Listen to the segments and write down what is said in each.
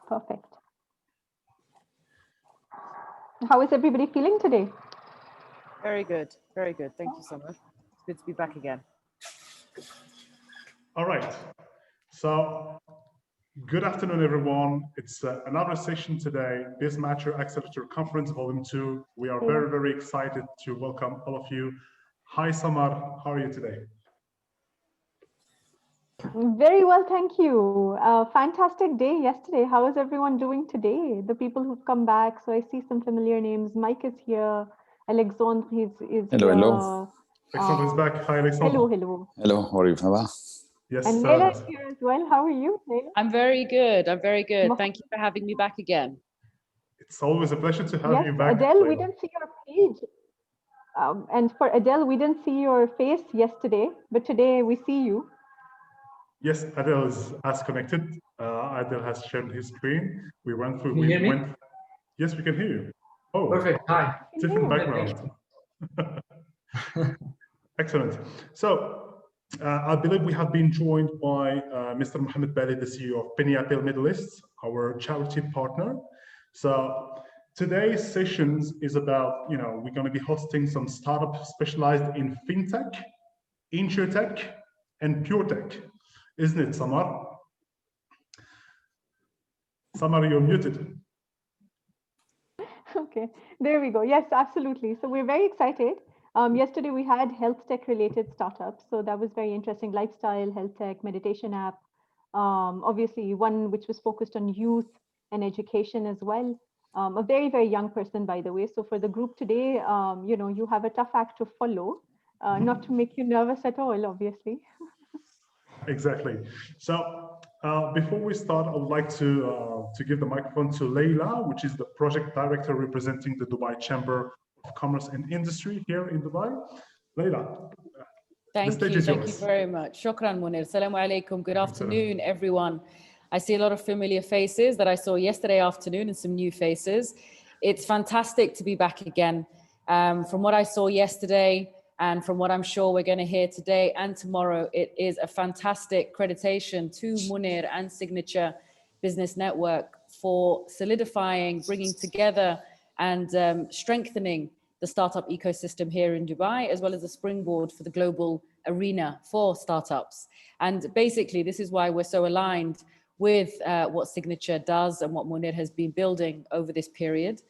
Perfect. How is everybody feeling today? Very good. Very good. Thank you so much. It's good to be back again. All right. So good afternoon, everyone. It's another session today, BizzMatcher Accelerator Conference Volume 2. We are very, very excited to welcome all of you. Hi, Samar. How are you today? Very well, thank you. Fantastic day yesterday. How is everyone doing today? The people who've come back. So I see some familiar names. Mike is here. Alexandre is hello, here. hello. Alexandre is back. Hi, Alexandre. Hello, hello. Hello, how are you? Yes. And Leila is here as well. How are you, Leila? I'm very good. I'm very good. Thank you for having me back again. It's always a pleasure to have you back. Adele, we didn't see your page. And for Adele, we didn't see your face yesterday, but today we see you. Yes, Adele has connected. Adele has shared his screen. We went through. Can you hear me? Yes, we can hear you. Oh, perfect. Hi. Different background. Excellent. So I believe we have been joined by Mr. Mohammed Bali, the CEO of Penny Apple Middle East, our charity partner. So today's sessions is about, we're going to be hosting some startups specialized in fintech, insurtech, and pure tech. Isn't it, Samar? Samar, you're muted. Okay, there we go. Yes, absolutely. So we're very excited. Yesterday we had health tech related startups. So that was very interesting. Lifestyle, health tech, meditation app. Obviously one which was focused on youth and education as well. A very, very young person, by the way. So for the group today, you have a tough act to follow, not to make you nervous at all, obviously. Exactly. So before we start, I would like to give the microphone to Leila, which is the project director representing the Dubai Chamber of Commerce and Industry here in Dubai. Leila, thank you very much. Shukran, Munir. Assalamu alaikum. Good afternoon, everyone. I see a lot of familiar faces that I saw yesterday afternoon and some new faces. It's fantastic to be back again. From what I saw yesterday, and from what I'm sure we're going to hear today and tomorrow, it is a fantastic accreditation to Munir and Signature Business Network for solidifying, bringing together and strengthening the startup ecosystem here in Dubai, as well as a springboard for the global arena for startups. And basically, this is why we're so aligned with what Signature does and what Munir has been building over this period.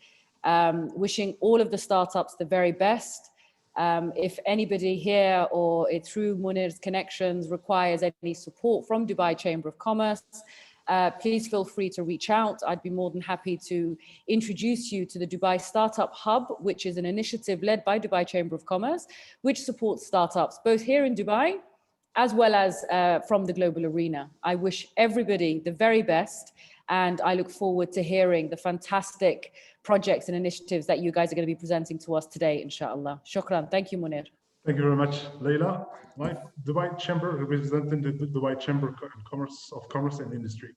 Wishing all of the startups the very best. If anybody here or through Munir's connections requires any support from Dubai Chamber of Commerce, please feel free to reach out. I'd be more than happy to introduce you to the Dubai Startup Hub, which is an initiative led by Dubai Chamber of Commerce, which supports startups both here in Dubai as well as from the global arena. I wish everybody the very best, and I look forward to hearing the fantastic projects and initiatives that you guys are going to be presenting to us today, inshallah. Shukran. Thank you, Munir. Thank you very much, Leila. Dubai Chamber, representing the Dubai Chamber of Commerce and Industry.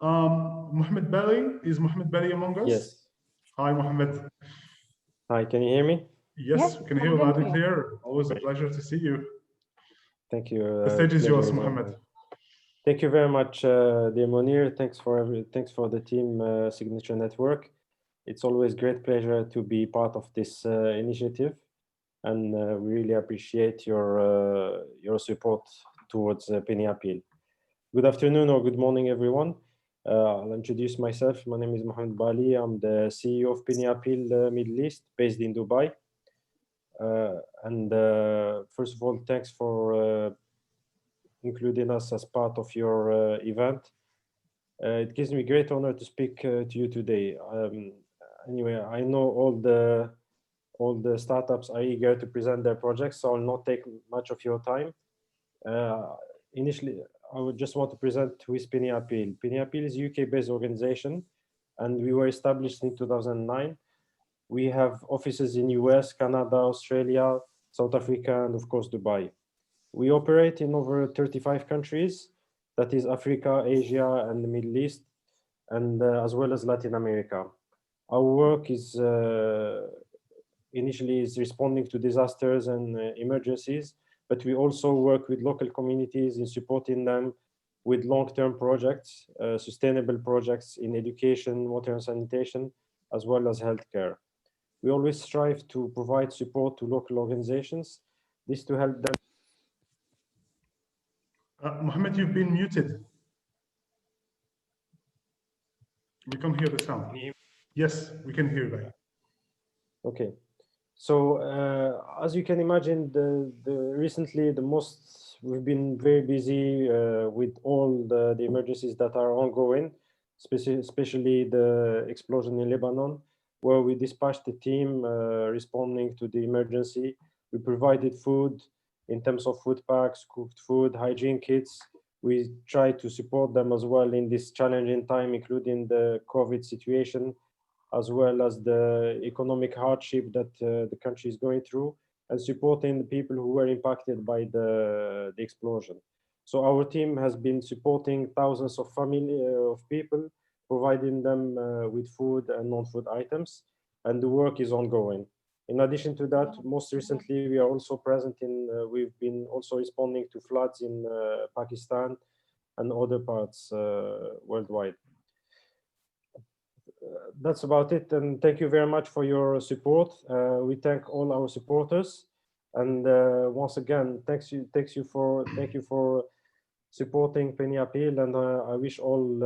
Mohammed Bali, is Mohammed Bali among us? Yes. Hi, Mohammed. Hi, can you hear me? Yes, we can hear you loud and clear. Always a pleasure to see you. Thank you. The stage is yours, Mohammed. Thank you very much, dear Munir. Thanks for the team Signature Network. It's always great pleasure to be part of this initiative, and we really appreciate your support towards Penny Appeal. Good afternoon or good morning, everyone. I'll introduce myself. My name is Mohammed Bali. I'm the CEO of Penny Appeal Middle East, based in Dubai. First of all, thanks for including us as part of your event. It gives me great honor to speak to you today. Anyway, I know all the startups are eager to present their projects, so I'll not take much of your time. Initially, I would just want to present who is Penny Appeal. Penny Appeal is a UK-based organization, and we were established in 2009. We have offices in US, Canada, Australia, South Africa, and of course, Dubai. We operate in over 35 countries, that is Africa, Asia, and the Middle East, and as well as Latin America. Our work is initially responding to disasters and emergencies, but we also work with local communities in supporting them with long-term projects, sustainable projects in education, water and sanitation, as well as healthcare. We always strive to provide support to local organizations, this to help them. Mohammed, you've been muted. We can't hear the sound. Yes, we can hear that. Okay. So as you can imagine, recently we've been very busy with all the emergencies that are ongoing, especially the explosion in Lebanon, where we dispatched a team responding to the emergency. We provided food in terms of food packs, cooked food, hygiene kits. We try to support them as well in this challenging time, including the COVID situation, as well as the economic hardship that the country is going through, and supporting the people who were impacted by the explosion. So our team has been supporting thousands of people, providing them with food and non-food items, and the work is ongoing. In addition to that, most recently, we are also present in, we've been also responding to floods in Pakistan and other parts worldwide. That's about it, and thank you very much for your support. We thank all our supporters, and once again, thank you for supporting Penny Appeal, and I wish all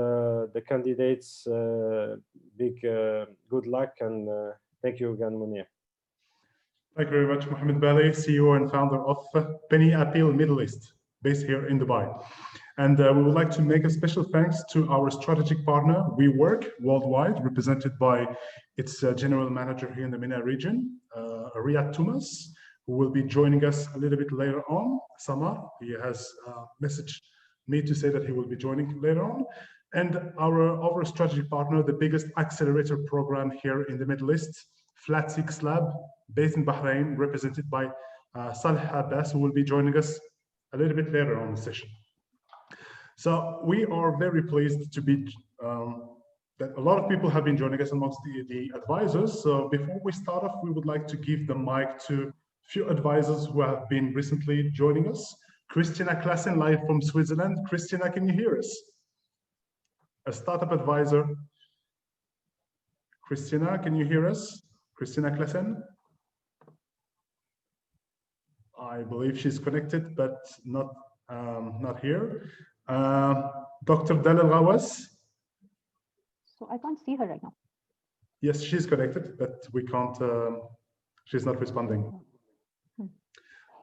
the candidates good luck, and thank you again, Munir. Thank you very much, Mohammed Bali, CEO and founder of Penny Appeal Middle East, based here in Dubai. And we would like to make a special thanks to our strategic partner, WeWork Worldwide, represented by its general manager here in the MENA region, Riyad Thomas, who will be joining us a little bit later on. Samar, he has messaged me to say that he will be joining later on. And our strategic partner, the biggest accelerator program here in the Middle East, Flat 6 Lab, based in Bahrain, represented by Salih Abbas, who will be joining us a little bit later on the session. So we are very pleased to be, that a lot of people have been joining us amongst the advisors. So before we start off, we would like to give the mic to a few advisors who have been recently joining us. Christina Klassen, live from Switzerland. Christina, can you hear us? A startup advisor. Christina, can you hear us? Christina Klassen? I believe she's connected, but not here. Dr. Dalal Gawas? So I can't see her right now. Yes, she's connected, but we can't, she's not responding.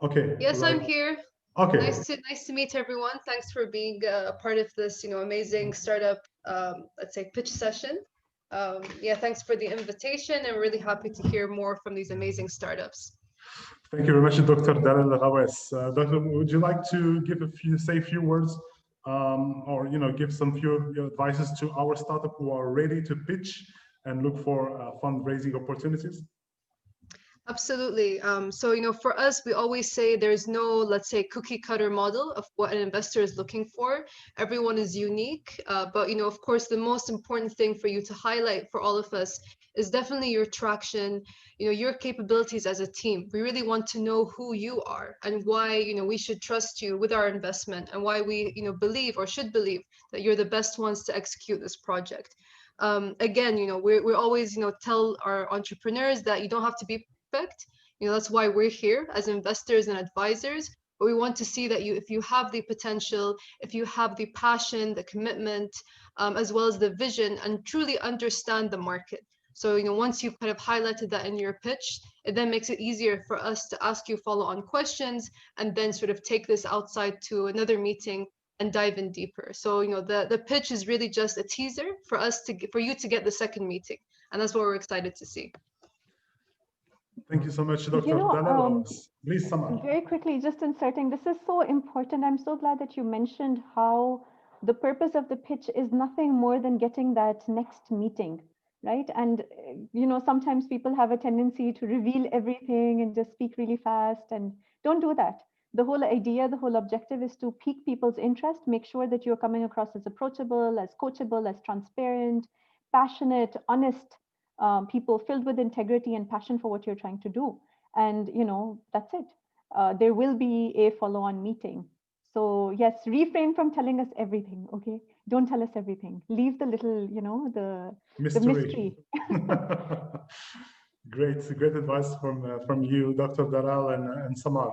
Okay. Yes, right. I'm here. Okay. Nice to meet everyone. Thanks for being a part of this, amazing startup, let's say, pitch session. Yeah, thanks for the invitation, and we're really happy to hear more from these amazing startups. Thank you very much, Dr. Dalal Ghawes. Doctor, would you like to say a few words, or give some few advices to our startup who are ready to pitch and look for fundraising opportunities? Absolutely. So, for us, we always say there's no, let's say, cookie cutter model of what an investor is looking for. Everyone is unique. But, of course, the most important thing for you to highlight for all of us is definitely your traction, your capabilities as a team. We really want to know who you are and why, we should trust you with our investment, and why we, believe or should believe that you're the best ones to execute this project. Again, we're always, tell our entrepreneurs that you don't have to be perfect. That's why we're here as investors and advisors. But we want to see that if you have the potential, if you have the passion, the commitment, as well as the vision, and truly understand the market. So, once you've kind of highlighted that in your pitch, it then makes it easier for us to ask you follow-on questions, and then sort of take this outside to another meeting and dive in deeper. So, the pitch is really just a teaser for you to get the second meeting. And that's what we're excited to see. Thank you so much, Dr. Dalal. Please, Samar. Very quickly, just inserting, this is so important. I'm so glad that you mentioned how the purpose of the pitch is nothing more than getting that next meeting, right? And, sometimes people have a tendency to reveal everything and just speak really fast, and don't do that. The whole idea, the whole objective is to pique people's interest, make sure that you're coming across as approachable, as coachable, as transparent, passionate, honest, people filled with integrity and passion for what you're trying to do. And, that's it. There will be a follow-on meeting. So yes, refrain from telling us everything. Okay, don't tell us everything. Leave the little, you know, the mystery. Great advice from you, Dr. Daral and Samar.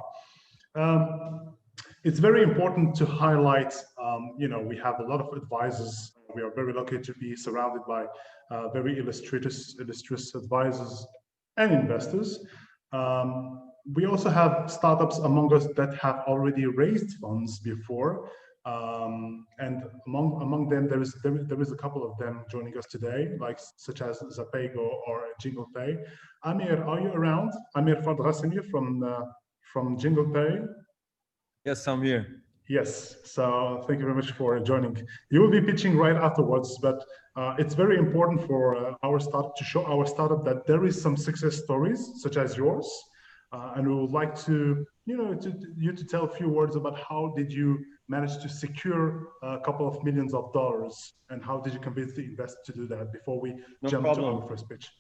It's very important to highlight, you know, we have a lot of advisors. We are very lucky to be surrounded by very illustrious advisors and investors. We also have startups among us that have already raised funds before. And among them, there is a couple of them joining us today, like such as Zapego or Jingle Pay. Amir, are you around? Amir Fadrasimi from Jingle Pay. Yes, I'm here. Yes, so thank you very much for joining. You will be pitching right afterwards, but it's very important for our startup to show our startup that there is some success stories such as yours, and we would like to, you know, to tell a few words about how did you manage to secure a couple of millions of dollars, and how did you convince the investor to do that before we jump to our first pitch.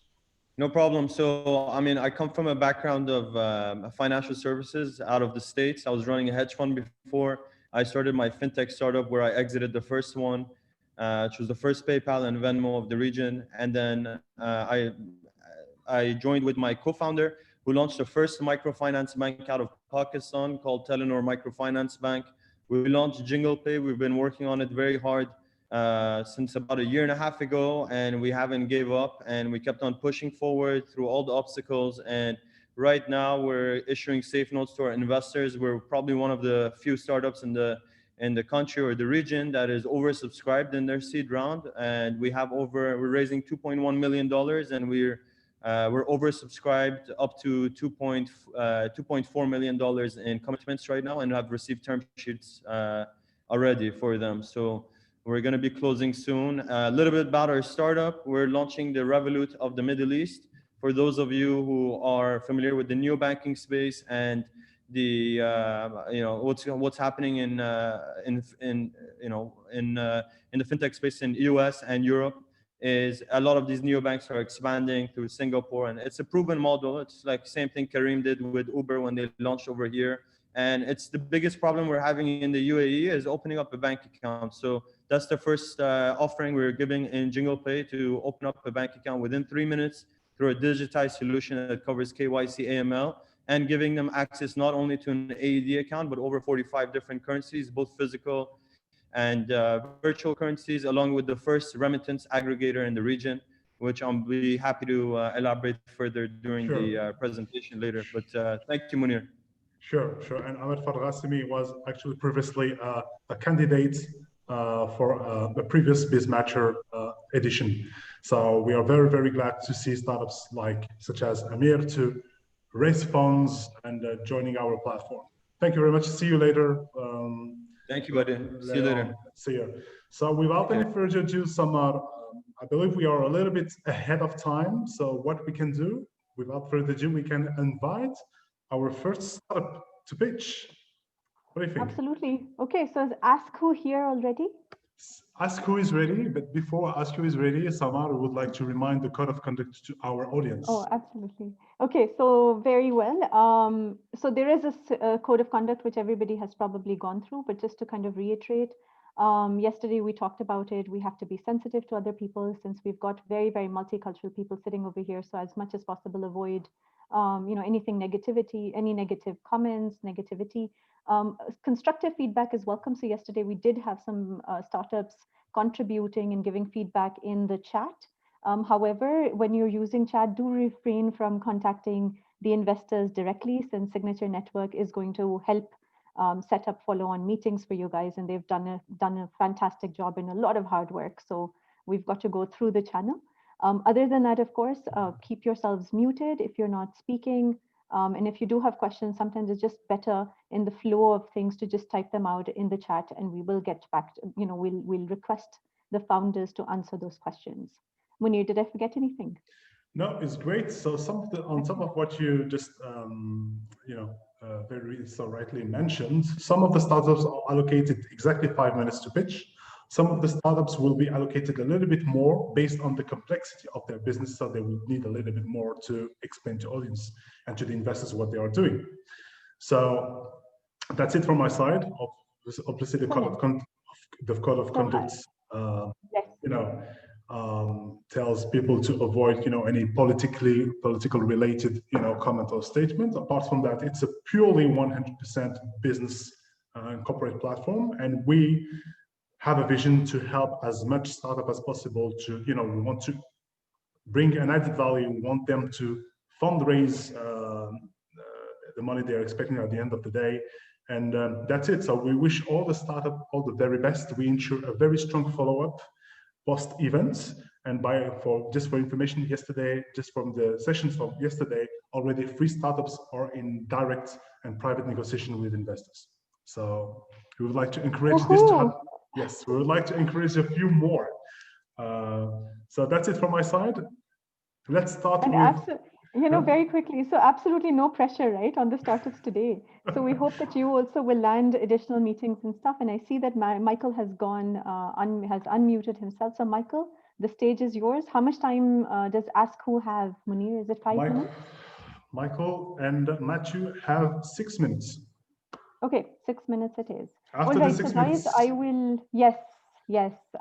No problem. So, I mean, I come from a background of financial services out of the States. I was running a hedge fund before. I started my fintech startup where I exited the first one, which was the first PayPal and Venmo of the region. And then I joined with my co-founder who launched the first microfinance bank out of Pakistan called Telenor Microfinance Bank. We launched Jingle Pay. We've been working on it very hard since about 1.5 years ago, and we haven't gave up, and we kept on pushing forward through all the obstacles. And right now we're issuing safe notes to our investors. We're probably one of the few startups in the country or the region that is oversubscribed in their seed round, and we're raising $2.1 million, and we're oversubscribed up to $2.4 million in commitments right now, and have received term sheets already for them. So we're going to be closing soon. A little bit about our startup. We're launching the Revolut of the Middle East. For those of you who are familiar with the neobanking space and the you know what's happening in the fintech space in US and Europe, is a lot of these neobanks are expanding through Singapore, and it's a proven model. It's like same thing Kareem did with Uber when they launched over here. And it's the biggest problem we're having in the UAE is opening up a bank account. So that's the first offering we're giving in Jingle Pay, to open up a bank account within 3 minutes through a digitized solution that covers KYC, AML, and giving them access not only to an AED account, but over 45 different currencies, both physical and virtual currencies, along with the first remittance aggregator in the region, which I'll be happy to elaborate further during the presentation later. But thank you, Munir. Sure. And Ahmed Farghasimi was actually previously a candidate for the previous BizzMatcher edition. So we are very, very glad to see startups such as Amir to raise funds and joining our platform. Thank you very much. See you later. Thank you, buddy. See you later. See you. So without any further ado, Samar, I believe we are a little bit ahead of time. So what we can do, without further ado, we can invite our first startup to pitch. What do you think? Absolutely. Okay, so is Askwho here already? Askwho is ready, but before Askwho is ready, Samar would like to remind the code of conduct to our audience. Oh, absolutely. Okay, so very well. So there is a code of conduct which everybody has probably gone through, but just to kind of reiterate, yesterday we talked about it. We have to be sensitive to other people, since we've got very, very multicultural people sitting over here. So as much as possible, avoid anything negativity, any negative comments, negativity. Constructive feedback is welcome. So yesterday we did have some startups contributing and giving feedback in the chat. However, when you're using chat, do refrain from contacting the investors directly, since Signature Network is going to help set up follow-on meetings for you guys, and they've done a fantastic job and a lot of hard work. So we've got to go through the channel. Other than that, of course, keep yourselves muted if you're not speaking. And if you do have questions, sometimes it's just better in the flow of things to just type them out in the chat, and we will get back to, we'll request the founders to answer those questions. Munir, did I forget anything? No, it's great. So on top of what you just, very so rightly mentioned, some of the startups are allocated exactly 5 minutes to pitch. Some of the startups will be allocated a little bit more based on the complexity of their business. So they will need a little bit more to explain to audience and to the investors what they are doing. So that's it from my side of obviously the code of conduct, yes. tells people to avoid, any political related, comment or statement. Apart from that, it's a purely 100% business and corporate platform, and we have a vision to help as much startup as possible to, we want to bring an added value. We want them to fundraise the money they're expecting at the end of the day. And that's it. So we wish all the startup all the very best. We ensure a very strong follow-up post events. And just for information, yesterday, just from the sessions from yesterday, already 3 startups are in direct and private negotiation with investors. So we would like to encourage this to happen. Yes, we would like to encourage a few more. So that's it from my side. Let's start with... Very quickly. So absolutely no pressure, right, on the startups today. So we hope that you also will land additional meetings and stuff. And I see that Michael has has unmuted himself. So Michael, the stage is yours. How much time does Askwho have, Munir? Is it 5 minutes? Michael and Matthew have 6 minutes. Okay, 6 minutes it is. After the 6 minutes. Guys, I will, yes,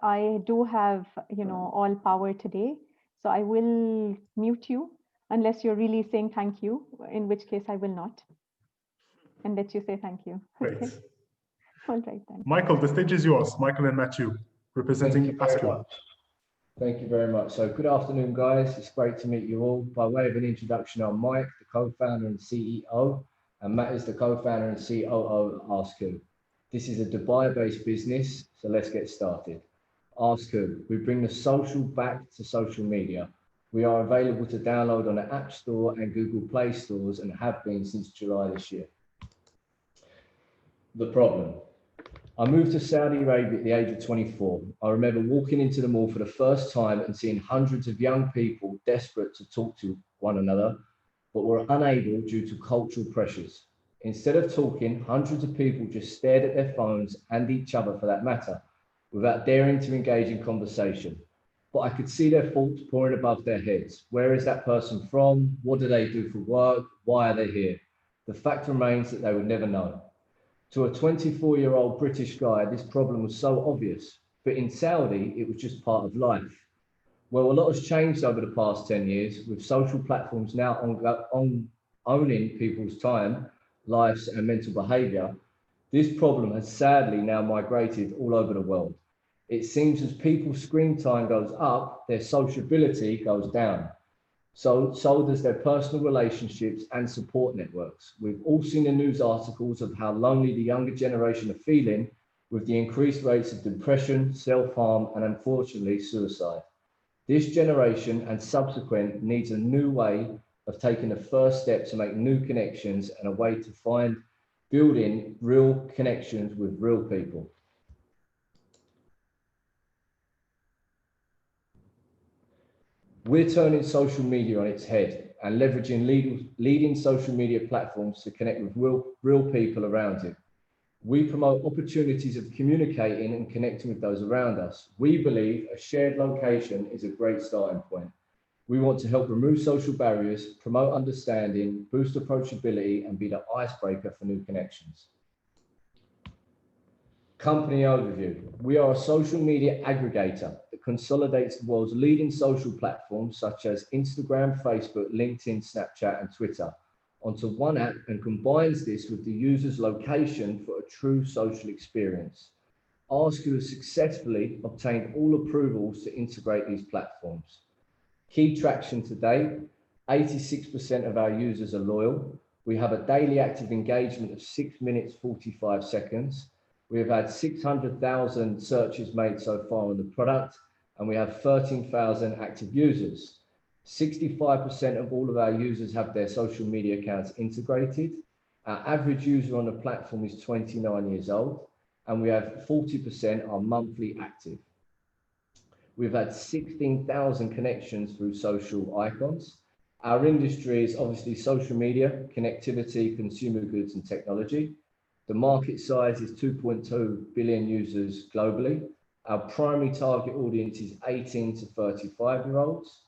I do have, all power today. So I will mute you unless you're really saying thank you, in which case I will not. And let you say thank you. Great. Okay. All right then. Michael, the stage is yours. Michael and Matthew, representing Askwho. Thank you very much. So good afternoon, guys. It's great to meet you all. By way of an introduction, I'm Mike, the co-founder and CEO, and Matt is the co-founder and COO of Askwho. This is a Dubai-based business, so let's get started. Askwho, we bring the social back to social media. We are available to download on the App Store and Google Play stores and have been since July this year. The problem. I moved to Saudi Arabia at the age of 24. I remember walking into the mall for the first time and seeing hundreds of young people desperate to talk to one another, but were unable due to cultural pressures. Instead of talking, hundreds of people just stared at their phones and each other for that matter, without daring to engage in conversation. But I could see their thoughts pouring above their heads. Where is that person from? What do they do for work? Why are they here? The fact remains that they would never know. To a 24-year-old British guy, this problem was so obvious, but in Saudi, it was just part of life. Well, a lot has changed over the past 10 years, with social platforms now owning people's time, lives, and mental behavior. This problem has sadly now migrated all over the world. It seems as people's screen time goes up, their sociability goes down. So does their personal relationships and support networks. We've all seen the news articles of how lonely the younger generation are feeling with the increased rates of depression, self-harm, and unfortunately suicide. This generation and subsequent needs a new way of taking the first step to make new connections and a way to find building real connections with real people. We're turning social media on its head and leveraging leading social media platforms to connect with real people around you. We promote opportunities of communicating and connecting with those around us. We believe a shared location is a great starting point. We want to help remove social barriers, promote understanding, boost approachability, and be the icebreaker for new connections. Company overview. We are a social media aggregator that consolidates the world's leading social platforms such as Instagram, Facebook, LinkedIn, Snapchat, and Twitter onto one app and combines this with the user's location for a true social experience. Askwho has successfully obtained all approvals to integrate these platforms. Key traction today, 86% of our users are loyal. We have a daily active engagement of 6 minutes, 45 seconds. We have had 600,000 searches made so far on the product, and we have 13,000 active users. 65% of all of our users have their social media accounts integrated. Our average user on the platform is 29 years old, and we have 40% are monthly active. We've had 16,000 connections through social icons. Our industry is obviously social media, connectivity, consumer goods, and technology. The market size is 2.2 billion users globally. Our primary target audience is 18 to 35-year-olds.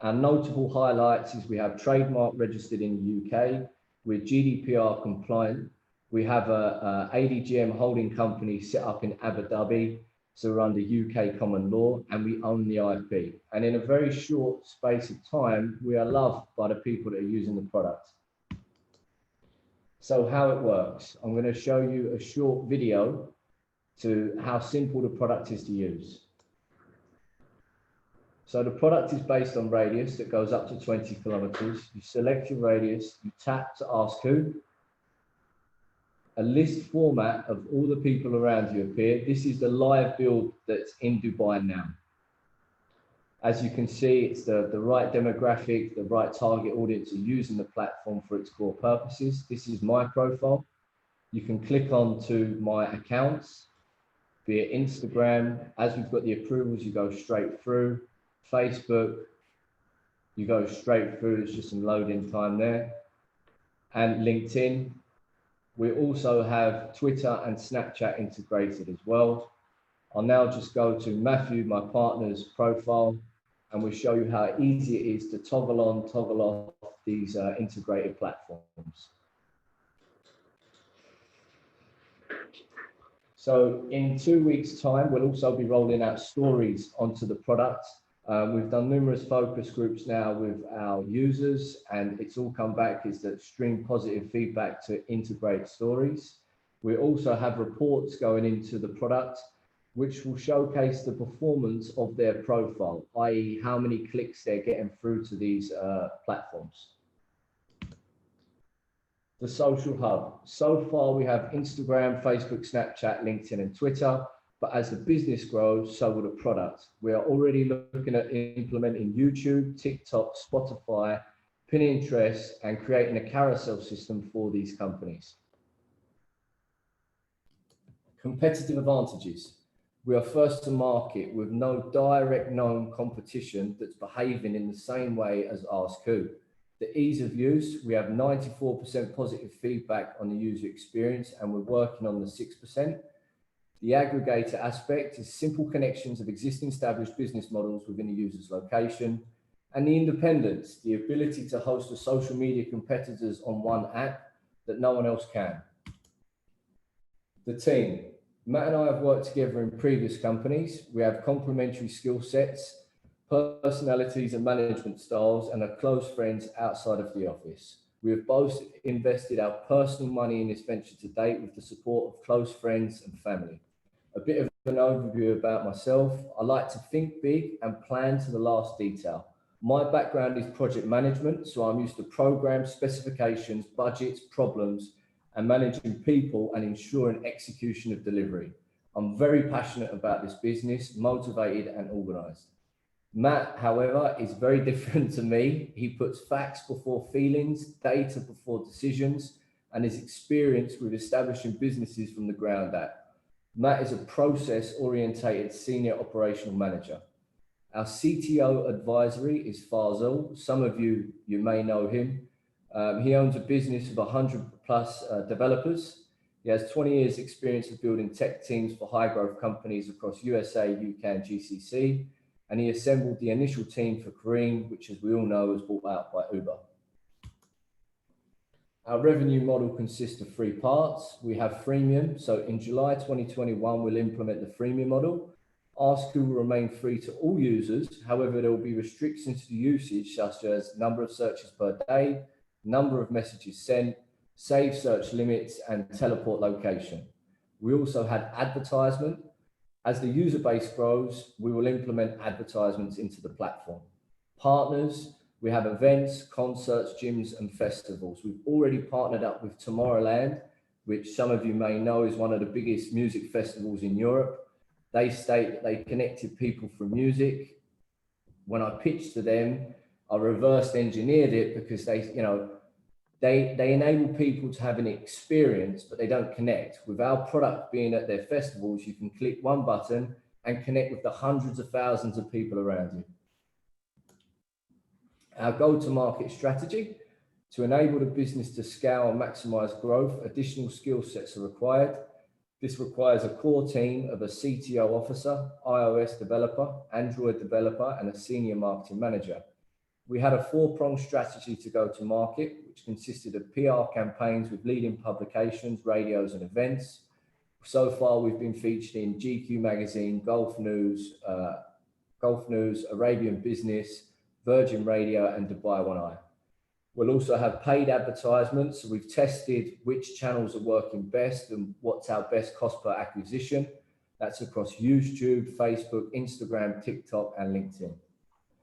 Our notable highlights is we have trademark registered in the UK. We're GDPR compliant. We have a ADGM holding company set up in Abu Dhabi, so we're under UK common law, and we own the IP. And in a very short space of time, we are loved by the people that are using the product. So how it works, I'm going to show you a short video to how simple the product is to use. So the product is based on radius that goes up to 20 kilometers. You select your radius, you tap to ask who. A list format of all the people around you appear. This is the live build that's in Dubai now. As you can see, it's the right demographic, the right target audience are using the platform for its core purposes. This is my profile. You can click on to my accounts, be it Instagram. As we've got the approvals, you go straight through. Facebook, you go straight through. It's just some loading time there. And LinkedIn. We also have Twitter and Snapchat integrated as well. I'll now just go to Matthew, my partner's profile, and we'll show you how easy it is to toggle on, toggle off these integrated platforms. So in 2 weeks' time, we'll also be rolling out stories onto the product. We've done numerous focus groups now with our users, and it's all come back is that extreme positive feedback to integrate stories. We also have reports going into the product, which will showcase the performance of their profile, i.e. how many clicks they're getting through to these platforms. The social hub. So far, we have Instagram, Facebook, Snapchat, LinkedIn, and Twitter. But as the business grows, so will the product. We are already looking at implementing YouTube, TikTok, Spotify, Pinterest, and creating a carousel system for these companies. Competitive advantages. We are first to market with no direct known competition that's behaving in the same way as Askwho. The ease of use, we have 94% positive feedback on the user experience, and we're working on the 6%. The aggregator aspect is simple connections of existing established business models within a user's location. And the independence, the ability to host the social media competitors on one app that no one else can. The team. Matt and I have worked together in previous companies. We have complementary skill sets, personalities and management styles, and are close friends outside of the office. We have both invested our personal money in this venture to date with the support of close friends and family. A bit of an overview about myself. I like to think big and plan to the last detail. My background is project management, so I'm used to programs, specifications, budgets, problems, and managing people and ensuring execution of delivery. I'm very passionate about this business, motivated and organized. Matt, however, is very different to me. He puts facts before feelings, data before decisions, and is experienced with establishing businesses from the ground up. Matt is a process-orientated senior operational manager. Our CTO advisory is Farzal. Some of you may know him. He owns a business of 100+ developers. He has 20 years experience of building tech teams for high growth companies across USA, UK, and GCC. And he assembled the initial team for Kareem, which, as we all know, was bought out by Uber. Our revenue model consists of 3 parts. We have freemium. So in July 2021, we'll implement the freemium model. Askwho will remain free to all users. However, there will be restrictions to usage, such as number of searches per day, number of messages sent, save search limits, and teleport location. We also had advertisement. As the user base grows, we will implement advertisements into the platform. Partners, we have events, concerts, gyms, and festivals. We've already partnered up with Tomorrowland, which some of you may know is one of the biggest music festivals in Europe. They state that they connected people through music. When I pitched to them, I reverse engineered it because they enable people to have an experience, but they don't connect. With our product being at their festivals, you can click one button and connect with the hundreds of thousands of people around you. Our go-to-market strategy: to enable the business to scale and maximize growth, additional skill sets are required. This requires a core team of a CTO officer, iOS developer, Android developer, and a senior marketing manager. We had a four-pronged strategy to go to market, which consisted of PR campaigns with leading publications, radios, and events. So far, we've been featured in GQ Magazine, Gulf News, Arabian Business, Virgin Radio, and Dubai One Eye. We'll also have paid advertisements. So we've tested which channels are working best and what's our best cost per acquisition. That's across YouTube, Facebook, Instagram, TikTok, and LinkedIn.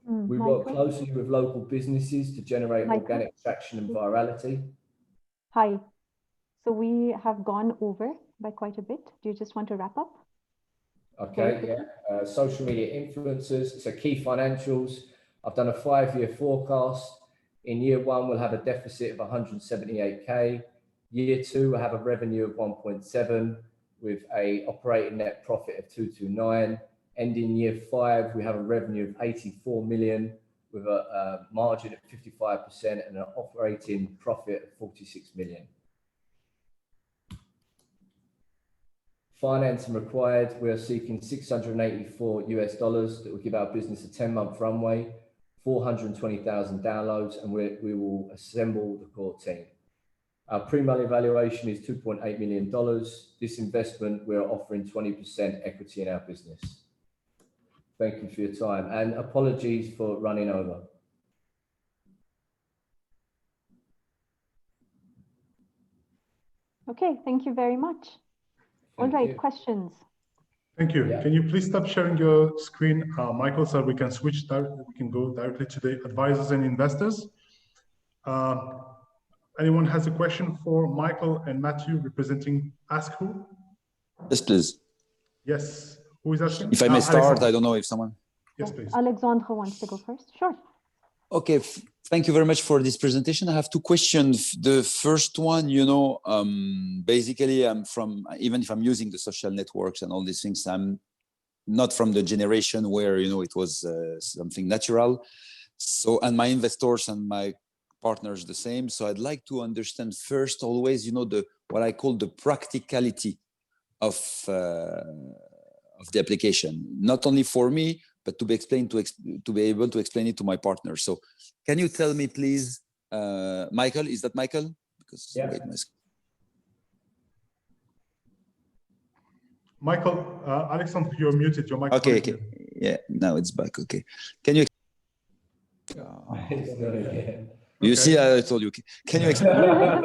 We work closely with local businesses to generate organic traction and virality. Hi. So we have gone over by quite a bit. Do you just want to wrap up? Okay, yeah. Social media influencers, so key financials. I've done a 5-year forecast. In year one, we'll have a deficit of 178K. Year two, we'll have a revenue of 1.7 with a operating net profit of 229. Ending year 5, we have a revenue of 84 million with a margin of 55% and an operating profit of 46 million. Financing required, we are seeking $684 that will give our business a 10-month runway, 420,000 downloads, and we will assemble the core team. Our pre-money valuation is $2.8 million. This investment, we're offering 20% equity in our business. Thank you for your time, and apologies for running over. Okay, thank you very much. All right, questions. Thank you. Yeah. Can you please stop sharing your screen, Michael, so we can switch we can go directly to the advisors and investors. Anyone has a question for Michael and Matthew representing Askwho? Yes, please. Yes. Who is asking? If I may start, Alexandre. I don't know if someone. Yes, please. Alexandre wants to go first. Sure. Okay. Thank you very much for this presentation. I have two questions. The first one, basically I'm from, even if I'm using the social networks and all these things, I'm not from the generation where, it was something natural. So, and my investors and my partners the same. So I'd like to understand first always, what I call the practicality of the application, not only for me, but to be explained to be able to explain it to my partner. So, can you tell me, please, Michael? Is that Michael? Because yeah. Wait, Michael, Alexandre, you're muted. Your microphone. Okay. Yeah, now it's back. Okay. Can you? You see, I told you. Can you explain?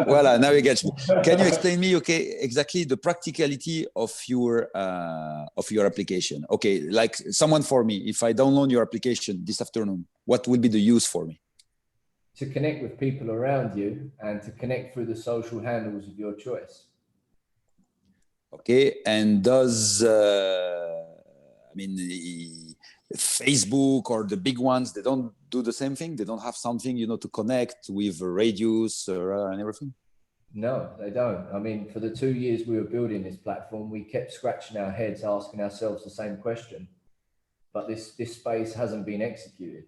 Voila, now you get me. Can you explain me, exactly the practicality of your application? Okay, like someone for me, if I download your application this afternoon, what will be the use for me? To connect with people around you and to connect through the social handles of your choice. Okay, and does Facebook or the big ones, they don't do the same thing? They don't have something, to connect with radius and everything? No, they don't. For the 2 years we were building this platform, we kept scratching our heads, asking ourselves the same question. But this space hasn't been executed.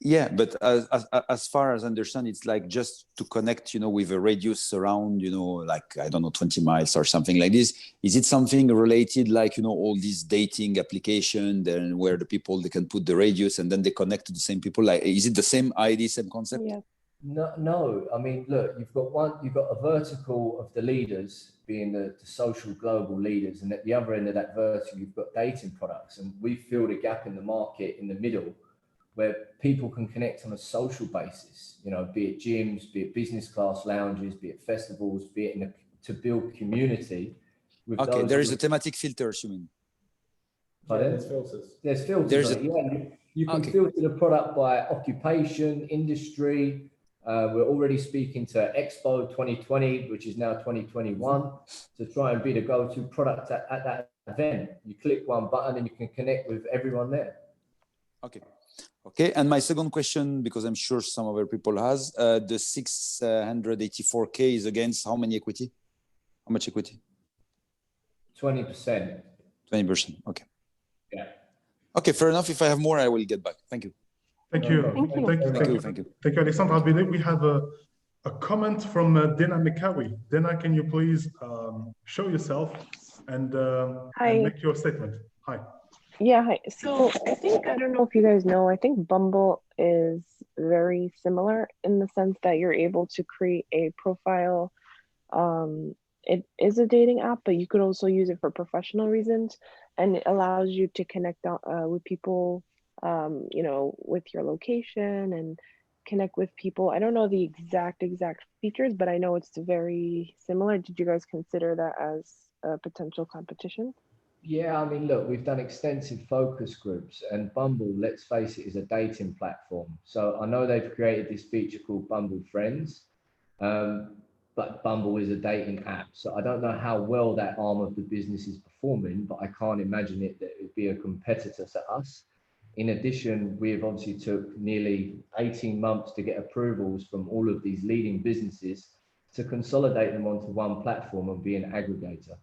Yeah, but as far as I understand, it's like just to connect, with a radius around, like, I don't know, 20 miles or something like this. Is it something related, like, all these dating applications, then where the people, they can put the radius and then they connect to the same people? Like, is it the same idea, same concept? Yeah. No. Look, you've got a vertical of the leaders being the social global leaders, and at the other end of that vertical, you've got dating products, and we filled a gap in the market in the middle, where people can connect on a social basis, be it gyms, be it business class lounges, be it festivals, be it to build community. With okay, there is a thematic filters, you mean? Yeah, there's filters. There's filters. You can filter the product by occupation, industry. We're already speaking to Expo 2020, which is now 2021, to try and be the go-to product at that event. You click one button and you can connect with everyone there. Okay, and my second question, because I'm sure some other people has, the 684K is against how many equity? How much equity? 20%. 20%, okay. Yeah. Okay, fair enough. If I have more, I will get back. Thank you. Thank you. Thank you, Alexandre. I believe we have a comment from Dina Mikawi. Dina, can you please show yourself and make your statement? Hi. Yeah, hi. So I don't know if you guys know, I think Bumble is very similar in the sense that you're able to create a profile. It is a dating app, but you could also use it for professional reasons, and it allows you to connect with people, you know, with your location and connect with people. I don't know the exact features, but I know it's very similar. Did you guys consider that as a potential competition? Yeah, I mean, look, we've done extensive focus groups, and Bumble, let's face it, is a dating platform. So I know they've created this feature called Bumble Friends, but Bumble is a dating app. So I don't know how well that arm of the business is performing, but I can't imagine that it would be a competitor to us. In addition, we have obviously took nearly 18 months to get approvals from all of these leading businesses to consolidate them onto one platform and be an aggregator.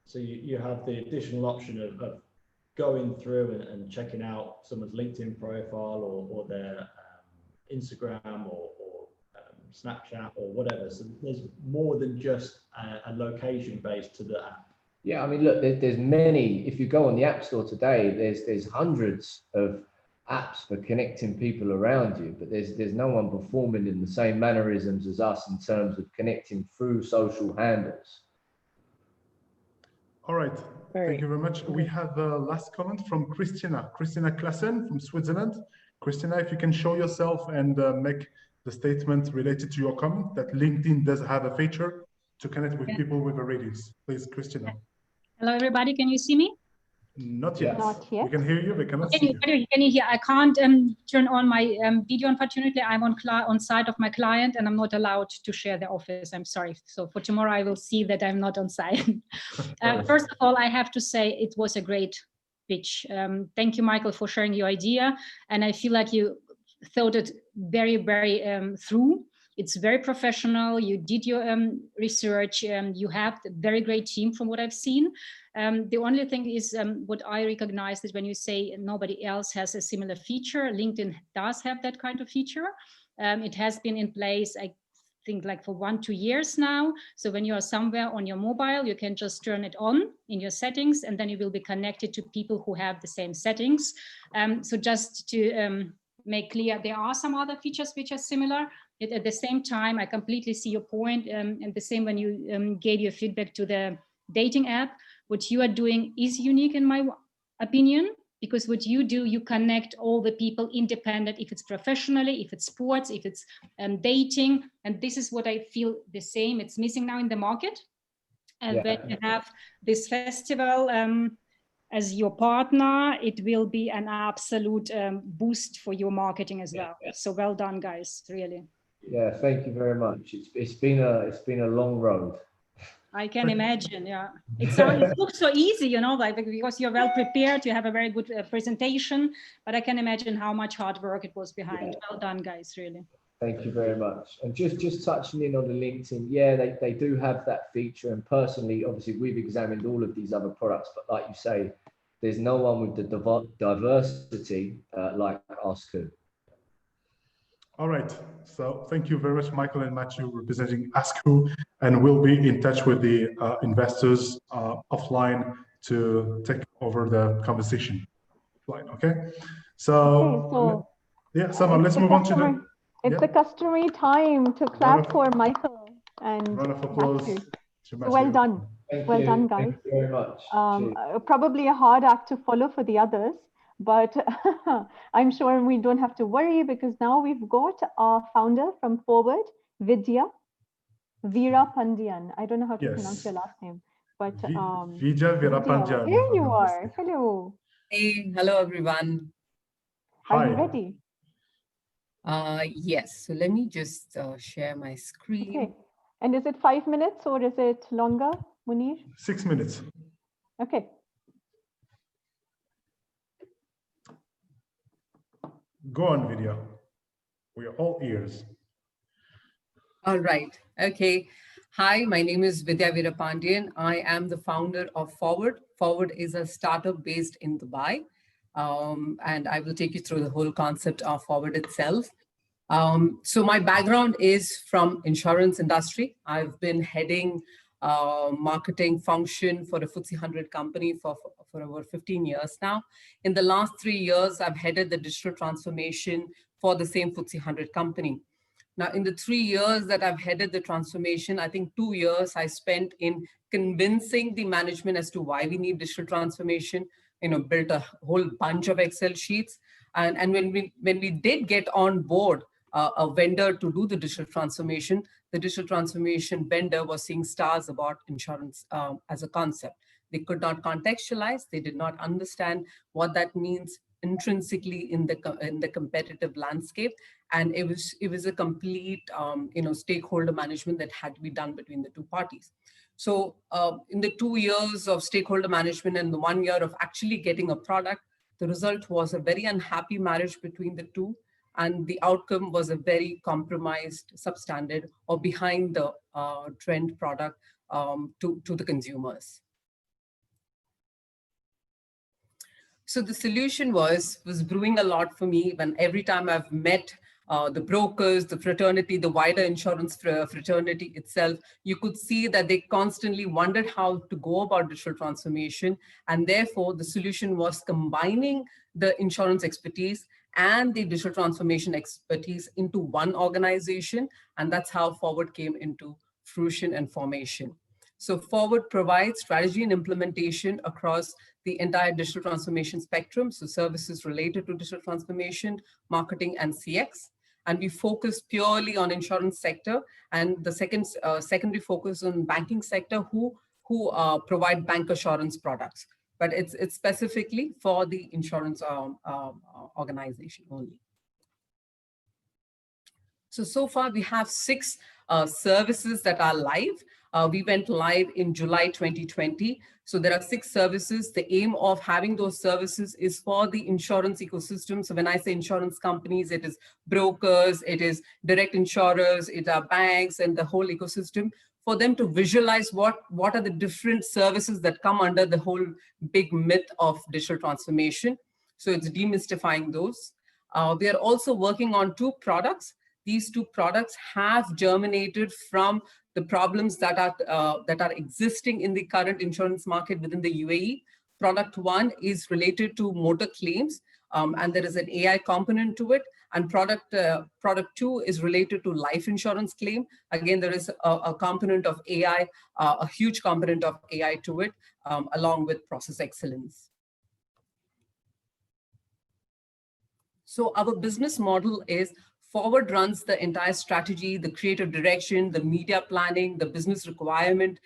So you have the additional option of going through and checking out someone's LinkedIn profile or their Instagram or Snapchat or whatever. So there's more than just a location based to the app. Yeah, I mean, look, there's many. If you go on the App Store today, there's hundreds of apps for connecting people around you, but there's no one performing in the same mannerisms as us in terms of connecting through social handles. All right, thank you very much. We have a last comment from Christina Klassen from Switzerland. Christina, if you can show yourself and make the statement related to your comment that LinkedIn does have a feature to connect with people with the ratings. Please, Christina. Hello, everybody. Can you see me? Not yet. Not yet. We can hear you. We cannot see you. Can you hear? I can't turn on my video, unfortunately. I'm on site of my client and I'm not allowed to share the office. I'm sorry. So for tomorrow, I will see that I'm not on site. First of all, I have to say it was a great pitch. Thank you, Michael, for sharing your idea. And I feel like you thought it very, very through. It's very professional. You did your research. You have a very great team from what I've seen. The only thing is what I recognize is when you say nobody else has a similar feature, LinkedIn does have that kind of feature. It has been in place, I think, like for 1-2 years now. So when you are somewhere on your mobile, you can just turn it on in your settings, and then you will be connected to people who have the same settings. So just to make clear, there are some other features which are similar. At the same time, I completely see your point, and the same when you gave your feedback to the dating app. What you are doing is unique in my opinion, because what you do, you connect all the people independent, if it's professionally, if it's sports, if it's dating, and this is what I feel the same. It's missing now in the market. And when you have this festival as your partner, it will be an absolute boost for your marketing as well. So well done, guys, really. Yeah, thank you very much. It's been a long road. I can imagine, yeah. It looks so easy, you know, like because you're well prepared, you have a very good presentation, but I can imagine how much hard work it was behind. Yeah. Well done, guys, really. Thank you very much. And just touching in on the LinkedIn, yeah, they do have that feature. And personally, obviously, we've examined all of these other products, but like you say, there's no one with the diversity like Askwho. All right. So thank you very much, Michael and Matthew, representing Askwho, and we'll be in touch with the investors offline to take over the conversation. Okay. So yeah, Sama, let's move on to the. It's the customary time to clap for Michael and round of applause to Matthew. Well done. Well done, guys. Thank you very much. Probably a hard act to follow for the others, but I'm sure we don't have to worry because now we've got our founder from Forward, Vidya Veerapandiyan. I don't know how to pronounce your last name, but Vidya Veerapandiyan. Here you are. Hello. Hey, hello everyone. Are you ready? Yes. So let me just share my screen. Okay. And is it 5 minutes or is it longer, Munir? 6 minutes. Okay. Go on, Vidya. We are all ears. All right. Okay. Hi, my name is Vidya Veerapandiyan. I am the founder of Forward. Forward is a startup based in Dubai. And I will take you through the whole concept of Forward itself. So my background is from insurance industry. I've been heading marketing function for a FTSE 100 company for for over 15 years now. In the last 3 years, I've headed the digital transformation for the same FTSE 100 company. Now, in the 3 years that I've headed the transformation, I think 2 years I spent in convincing the management as to why we need digital transformation, built a whole bunch of Excel sheets. And when we did get on board a vendor to do the digital transformation vendor was seeing stars about insurance as a concept. They could not contextualize. They did not understand what that means intrinsically in the competitive landscape, and it was a complete stakeholder management that had to be done between the two parties. So in the 2 years of stakeholder management and the 1 year of actually getting a product, the result was a very unhappy marriage between the two, and the outcome was a very compromised, substandard, or behind the trend product to the consumers. So the solution was brewing a lot for me when every time I've met the brokers, the fraternity, the wider insurance fraternity itself, you could see that they constantly wondered how to go about digital transformation. And therefore, the solution was combining the insurance expertise and the digital transformation expertise into one organization. And that's how Forward came into fruition and formation. So Forward provides strategy and implementation across the entire digital transformation spectrum, so services related to digital transformation, marketing, and CX. And we focus purely on insurance sector, and the secondary focus on banking sector who provide bank assurance products. But it's specifically for the insurance organization only. So far we have 6 services that are live. We went live in July 2020. So there are 6 services. The aim of having those services is for the insurance ecosystem. So when I say insurance companies, it is brokers, it is direct insurers, it are banks and the whole ecosystem, for them to visualize what are the different services that come under the whole big myth of digital transformation. So it's demystifying those. We are also working on 2 products. These 2 products have germinated from the problems that are existing in the current insurance market within the UAE. Product 1 is related to motor claims, and there is an AI component to it. And product 2 is related to life insurance claim. Again, there is a component of AI, a huge component of AI to it, along with process excellence. So our business model is Forward runs the entire strategy, the creative direction, the media planning, the business requirement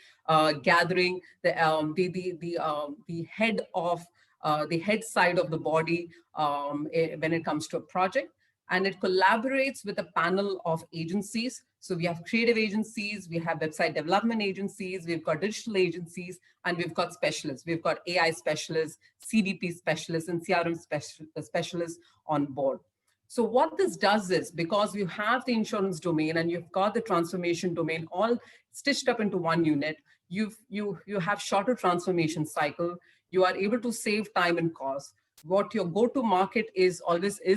gathering, the head side of the body when it comes to a project. And it collaborates with a panel of agencies. So we have creative agencies, we have website development agencies, we've got digital agencies, and we've got specialists. We've got AI specialists, CDP specialists, and CRM specialists on board. So what this does is, because you have the insurance domain and you've got the transformation domain all stitched up into one unit, you have shorter transformation cycle. You are able to save time and cost. What your go-to market is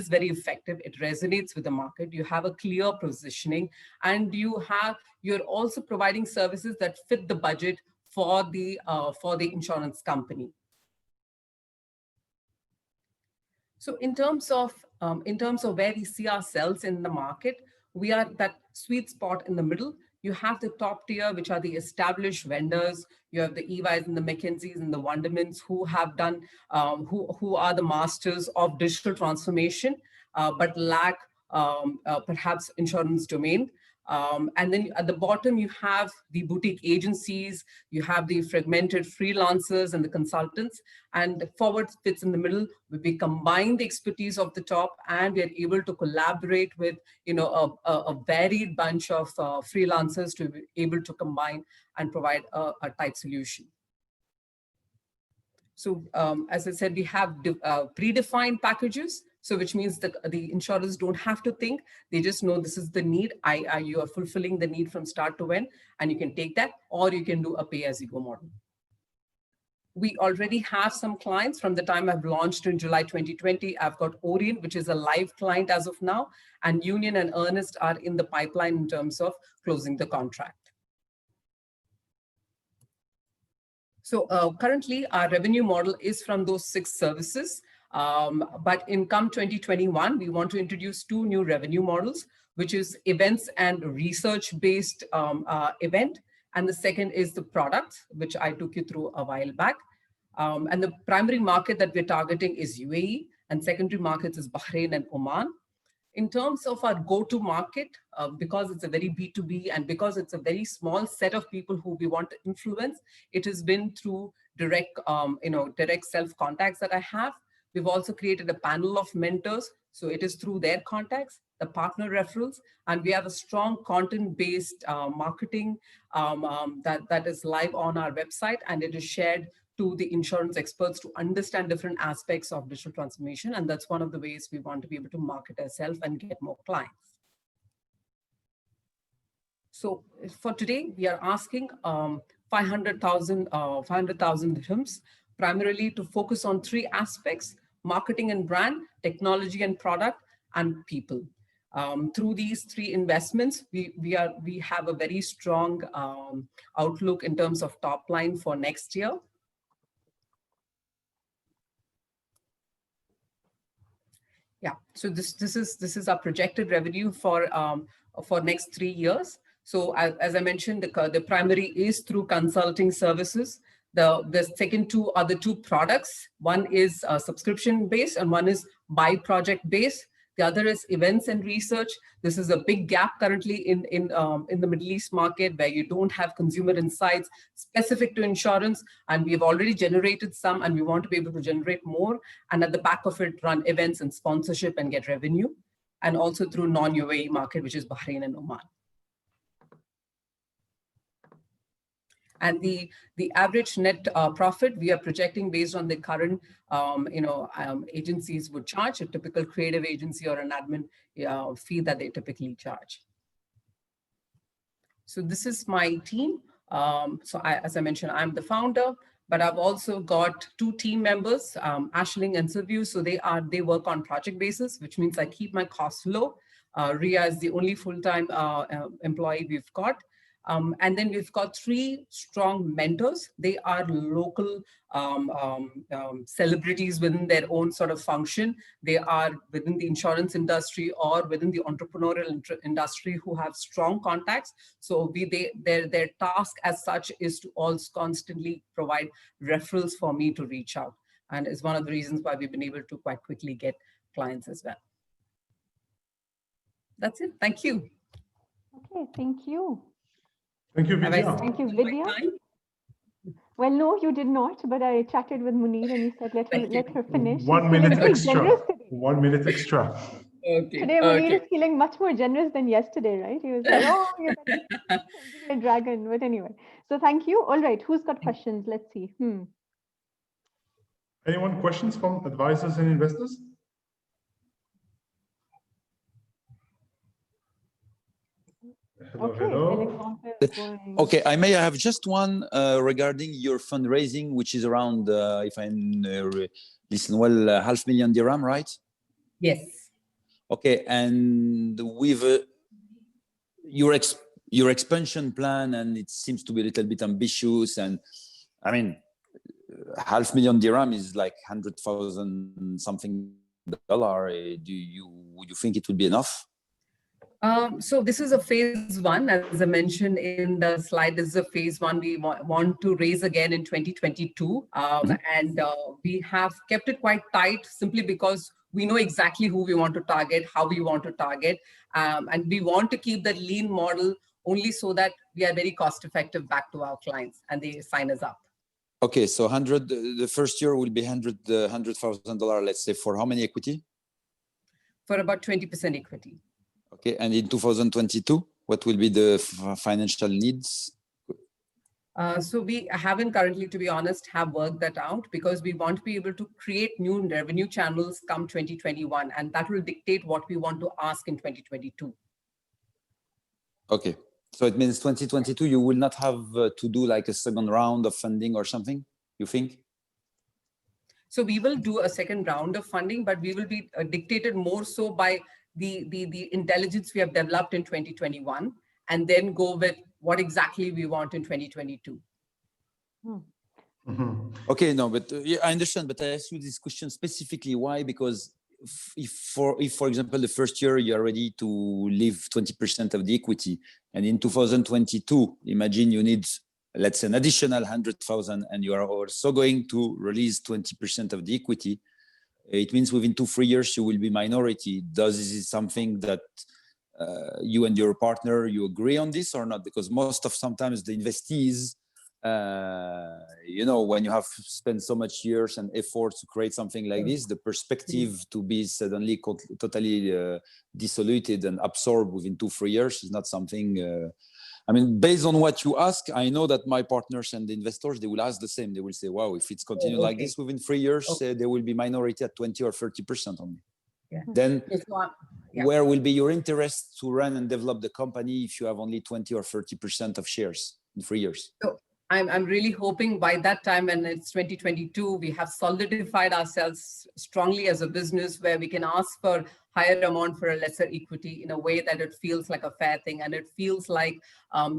very effective. It resonates with the market. You have a clear positioning, and you're also providing services that fit the budget for the insurance company. So in terms of where we see ourselves in the market, we are that sweet spot in the middle. You have the top tier, which are the established vendors. You have the EYs and the McKinseys and the Wonderments who have done, who are the masters of digital transformation, but lack perhaps insurance domain. And then at the bottom, you have the boutique agencies, you have the fragmented freelancers and the consultants, and Forward fits in the middle. We combine the expertise of the top, and we are able to collaborate with a varied bunch of freelancers to be able to combine and provide a tight solution. So as I said, we have predefined packages. So which means that the insurers don't have to think, they just know this is the need. You are fulfilling the need from start to end, and you can take that, or you can do a pay-as-you-go model. We already have some clients from the time I've launched in July 2020. I've got Orient, which is a live client as of now, and Union and Ernest are in the pipeline in terms of closing the contract. So currently our revenue model is from those 6 services. But in come 2021, we want to introduce 2 new revenue models, which is events and research-based event. And the second is the product, which I took you through a while back. And the primary market that we're targeting is UAE, and secondary markets is Bahrain and Oman. In terms of our go-to market, because it's a very B2B and because it's a very small set of people who we want to influence, it has been through direct, direct self-contacts that I have. We've also created a panel of mentors. So it is through their contacts, the partner referrals, and we have a strong content-based marketing that is live on our website, and it is shared to the insurance experts to understand different aspects of digital transformation. And that's one of the ways we want to be able to market ourselves and get more clients. So for today, we are asking 500,000 dirhams, primarily to focus on 3 aspects: marketing and brand, technology and product, and people. Through these 3 investments, we have a very strong outlook in terms of top line for next year. Yeah, so this is our projected revenue for next 3 years. So as I mentioned, the primary is through consulting services. The second 2 are the 2 products. One is subscription based and one is by project based. The other is events and research. This is a big gap currently in the Middle East market, where you don't have consumer insights specific to insurance. And we've already generated some, and we want to be able to generate more. And at the back of it, run events and sponsorship and get revenue. And also through non-UAE market, which is Bahrain and Oman. And the average net profit we are projecting based on the current agencies would charge, a typical creative agency or an admin fee that they typically charge. So this is my team. As I mentioned, I'm the founder, but I've also got 2 team members, Ashling and Silvio. So they work on project basis, which means I keep my costs low. Ria is the only full-time employee we've got. And then we've got 3 strong mentors. They are local celebrities within their own sort of function. They are within the insurance industry or within the entrepreneurial industry who have strong contacts. So their task as such is to also constantly provide referrals for me to reach out. And is one of the reasons why we've been able to quite quickly get clients as well. That's it. Thank you. Okay, thank you. Thank you, Vidya. Thank you, Vidya. Well, no, you did not, but I chatted with Munir and he said, let her finish. 1 minute extra. 1 minute extra. Okay. Today, Munir is feeling much more generous than yesterday, right? He was like, oh, you're a dragon. But anyway, so thank you. All right, who's got questions? Let's see. Anyone questions from advisors and investors? Hello. Okay, I may have just one regarding your fundraising, which is around, if I listen well, 500,000 dirham, right? Yes. Okay, and with your expansion plan, and it seems to be a little bit ambitious, and I mean, 500,000 dirham is like 100,000 something dollar. Would you think it would be enough? So this is a phase 1, as I mentioned in the slide. This is a phase 1. We want to raise again in 2022, and we have kept it quite tight simply because we know exactly who we want to target, how we want to target, and we want to keep that lean model only so that we are very cost effective back to our clients and they sign us up. Okay, so the first year will be $100,000, let's say, for how many equity? For about 20% equity. Okay, and in 2022, what will be the financial needs? So we haven't currently, to be honest, have worked that out because we want to be able to create new revenue channels come 2021, and that will dictate what we want to ask in 2022. Okay, so it means 2022, you will not have to do like a second round of funding or something, you think? So we will do a second round of funding, but we will be dictated more so by the intelligence we have developed in 2021, and then go with what exactly we want in 2022. Okay, no, but yeah, I understand. But I asked you this question specifically. Why? Because if, for example, the first year you are ready to leave 20% of the equity, and in 2022, imagine you need, let's say, an additional 100,000, and you are also going to release 20% of the equity. It means within 2-3 years you will be minority. Does this is something that you and your partner, you agree on this or not? Because most of sometimes the investees, you know, when you have spent so much years and effort to create something like this, the perspective to be suddenly totally dissoluted and absorbed within 2-3 years is not something. I mean, based on what you ask, I know that my partners and the investors, they will ask the same. They will say, wow, if it's continued like this within 3 years, they will be minority at 20 or 30% only. Yeah. Then Yeah. where will be your interest to run and develop the company if you have only 20 or 30% of shares in 3 years? So I'm really hoping by that time, when it's 2022, we have solidified ourselves strongly as a business where we can ask for higher amount for a lesser equity in a way that it feels like a fair thing. And it feels like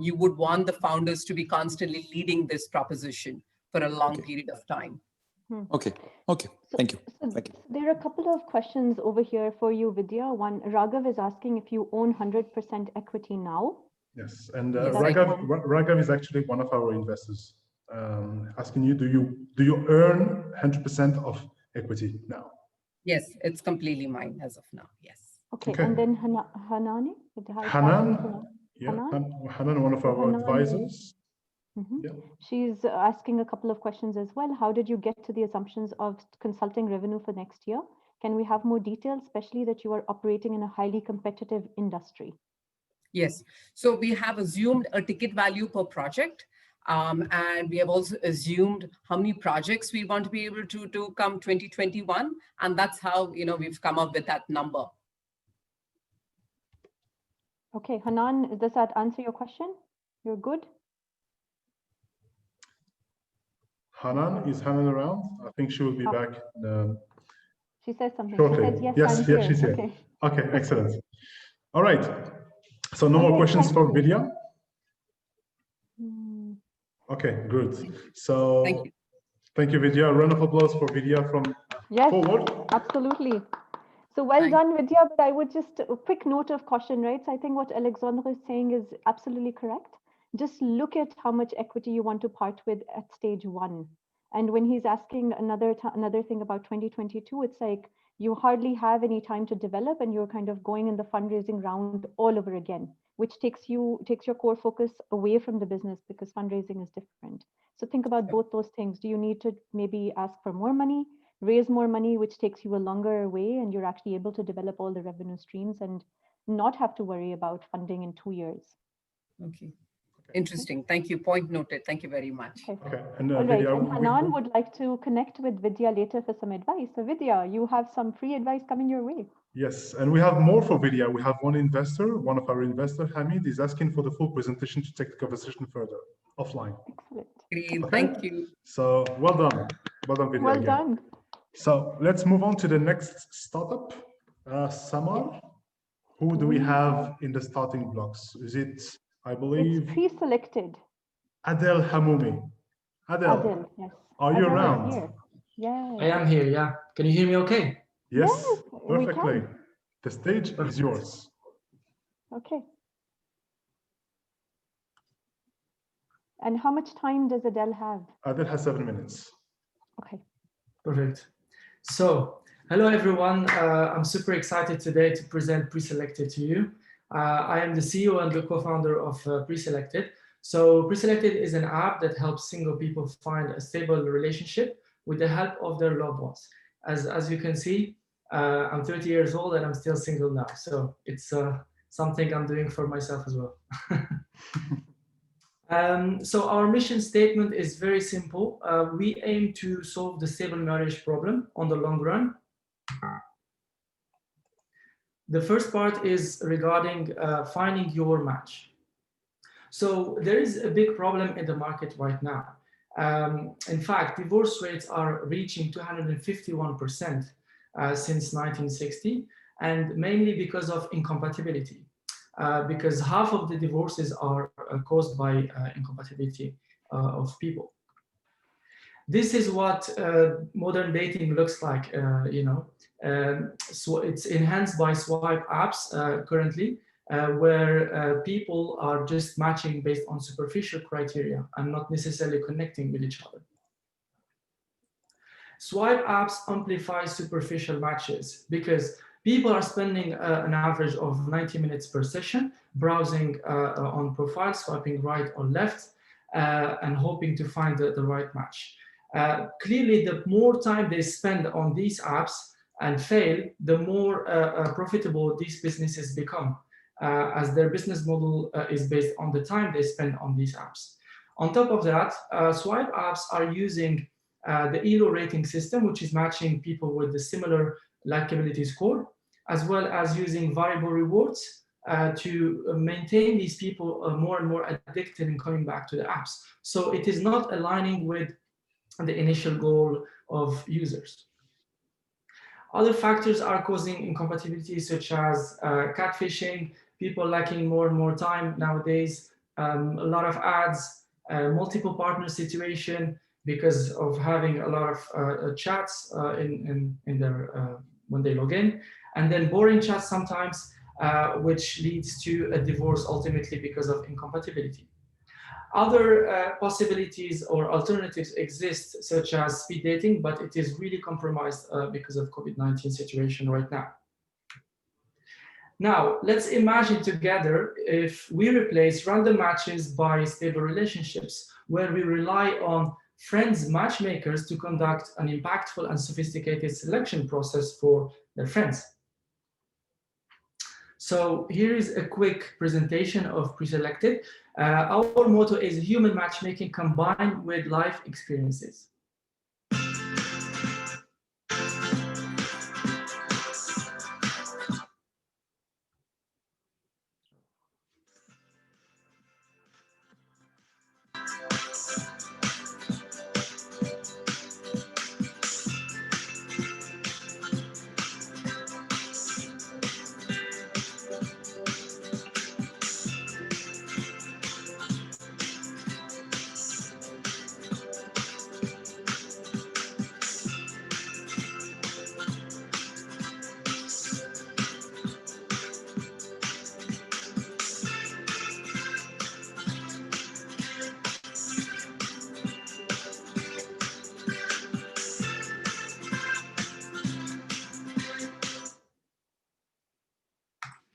you would want the founders to be constantly leading this proposition for a long period of time. Okay. Thank you. Thank you. There are a couple of questions over here for you, Vidya. One, Raghav is asking if you own 100% equity now. Yes, and Yes, Raghav is actually one of our investors. Asking you, do you earn 100% of equity now? Yes, it's completely mine as of now. Yes. Okay. And then Hanani? Hanan, one of our advisors. Yeah. She's asking a couple of questions as well. How did you get to the assumptions of consulting revenue for next year? Can we have more details, especially that you are operating in a highly competitive industry? Yes. So we have assumed a ticket value per project. And we have also assumed how many projects we want to be able to do come 2021. And that's how, you know, we've come up with that number. Okay, Hanan, does that answer your question? You're good? Hanan, is Hanan around? I think she will be back. She says something. Shortly. She says, yes, yes, she's here. Okay, excellent. All right. So no more questions for Vidya? Okay, good. So thank you, Vidya. A round of applause for Vidya from Forward. Absolutely. So well done, Vidya, but I would just, a quick note of caution, right? So I think what Alexandre is saying is absolutely correct. Just look at how much equity you want to part with at stage 1. And when he's asking another thing about 2022, it's like you hardly have any time to develop and you're kind of going in the fundraising round all over again, which takes your core focus away from the business because fundraising is different. So think about both those things. Do you need to maybe ask for more money, raise more money, which takes you a longer way and you're actually able to develop all the revenue streams and not have to worry about funding in 2 years? Okay. Interesting. Thank you. Point noted. Thank you very much. Okay. And, all right. And Hanan would like to connect with Vidya later for some advice. So Vidya, you have some free advice coming your way. Yes, and we have more for Vidya. We have one of our investors, Hamid, is asking for the full presentation to take the conversation further offline. Excellent. Okay. Thank you. So well done. Well done, Vidya. Well done. So let's move on to the next startup. Samar, who do we have in the starting blocks? Is it, I believe, it's pre-selected. Adel Hamoumi. Adel, yes. Are you around? Yeah. I am here, yeah. Can you hear me okay? Yes, perfectly. The stage is yours. Okay. And how much time does Adel have? Adel has 7 minutes. Okay. Perfect. So, hello everyone. I'm super excited today to present Preselected to you. I am the CEO and the co-founder of Preselected. So Preselected is an app that helps single people find a stable relationship with the help of their loved ones. As you can see, I'm 30 years old and I'm still single now. So it's something I'm doing for myself as well. So our mission statement is very simple. We aim to solve the stable marriage problem on the long run. The first part is regarding finding your match. So there is a big problem in the market right now. In fact, divorce rates are reaching 251% since 1960, and mainly because of incompatibility. Because half of the divorces are caused by incompatibility of people. This is what modern dating looks like, so it's enhanced by swipe apps currently, where people are just matching based on superficial criteria and not necessarily connecting with each other. Swipe apps amplify superficial matches because people are spending an average of 90 minutes per session browsing on profiles, swiping right or left, and hoping to find the right match. Clearly, the more time they spend on these apps and fail, the more profitable these businesses become, as their business model is based on the time they spend on these apps. On top of that, swipe apps are using the ELO rating system, which is matching people with the similar likability score, as well as using variable rewards to maintain these people more and more addicted and coming back to the apps. So it is not aligning with the initial goal of users. Other factors are causing incompatibility, such as catfishing, people lacking more and more time nowadays, a lot of ads, multiple partner situation because of having a lot of chats in their when they log in, and then boring chats sometimes, which leads to a divorce ultimately because of incompatibility. Other possibilities or alternatives exist, such as speed dating, but it is really compromised because of COVID-19 situation right now. Now, let's imagine together if we replace random matches by stable relationships, where we rely on friends matchmakers to conduct an impactful and sophisticated selection process for their friends. So here is a quick presentation of Preselected. Our motto is human matchmaking combined with life experiences.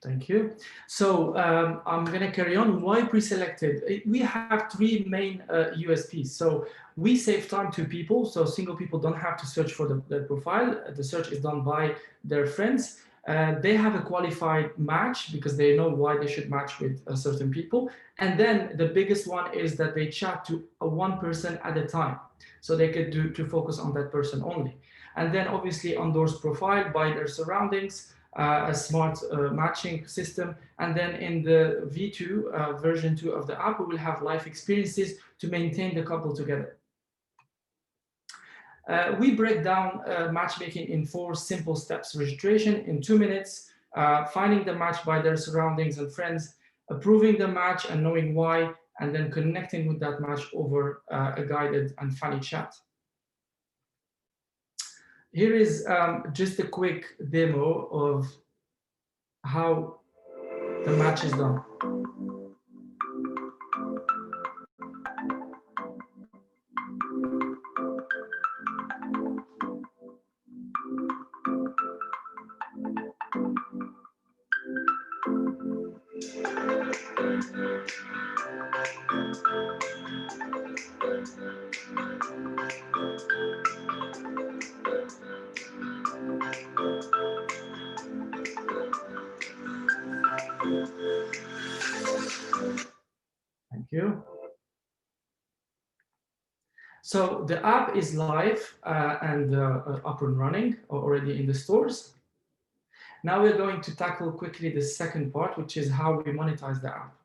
Thank you. So I'm going to carry on. Why Preselected? We have three main USPs. So we save time to people. So single people don't have to search for their profile. The search is done by their friends. They have a qualified match because they know why they should match with certain people. And then the biggest one is that they chat to one person at a time. So they could do to focus on that person only. And then obviously on those profile by their surroundings, a smart matching system, and then in the V2 version 2 of the app, we will have life experiences to maintain the couple together. We break down matchmaking in 4 simple steps: registration in 2 minutes, finding the match by their surroundings and friends, approving the match and knowing why, and then connecting with that match over a guided and funny chat. Here is just a quick demo of how the match is done. Thank you. So the app is live and up and running already in the stores. Now we're going to tackle quickly the second part, which is how we monetize the app.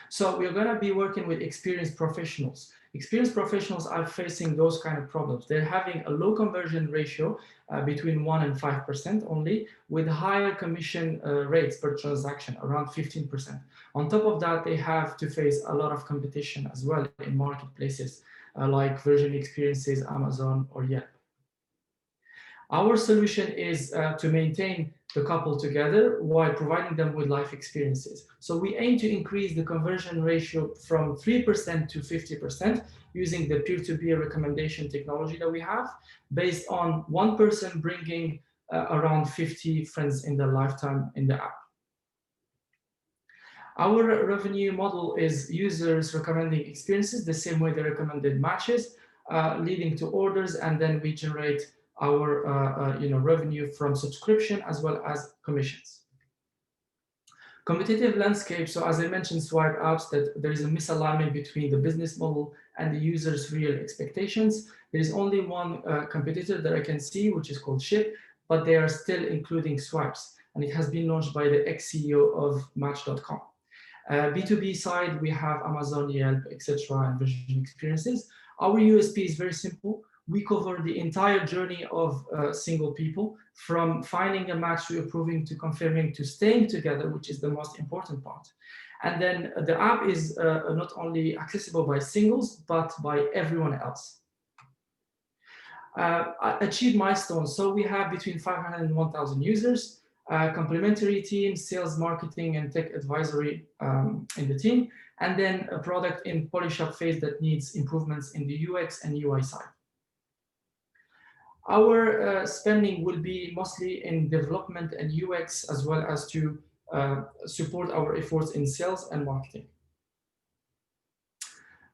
So we're going to be working with experienced professionals. Experienced professionals are facing those kind of problems. They're having a low conversion ratio between 1% and 5% only, with higher commission rates per transaction, around 15%. On top of that, they have to face a lot of competition as well in marketplaces. like Virgin Experiences, Amazon, or Yelp. Our solution is to maintain the couple together while providing them with life experiences. So we aim to increase the conversion ratio from 3% to 50% using the peer-to-peer recommendation technology that we have, based on one person bringing around 50 friends in their lifetime in the app. Our revenue model is users recommending experiences the same way they recommended matches, leading to orders, and then we generate our revenue from subscription as well as commissions. Competitive landscape. So as I mentioned, swipe apps, that there is a misalignment between the business model and the user's real expectations. There is only one competitor that I can see, which is called Ship, but they are still including swipes, and it has been launched by the ex-CEO of Match.com. B2B side, we have Amazon, Yelp, etc., and Virgin Experiences. Our USP is very simple. We cover the entire journey of single people, from finding a match to approving to confirming to staying together, which is the most important part. And then the app is not only accessible by singles, but by everyone else. Achieve milestones. So we have between 500 and 1,000 users, complementary team, sales, marketing, and tech advisory in the team, and then a product in polish up phase that needs improvements in the UX and UI side. Our spending will be mostly in development and UX, as well as to support our efforts in sales and marketing.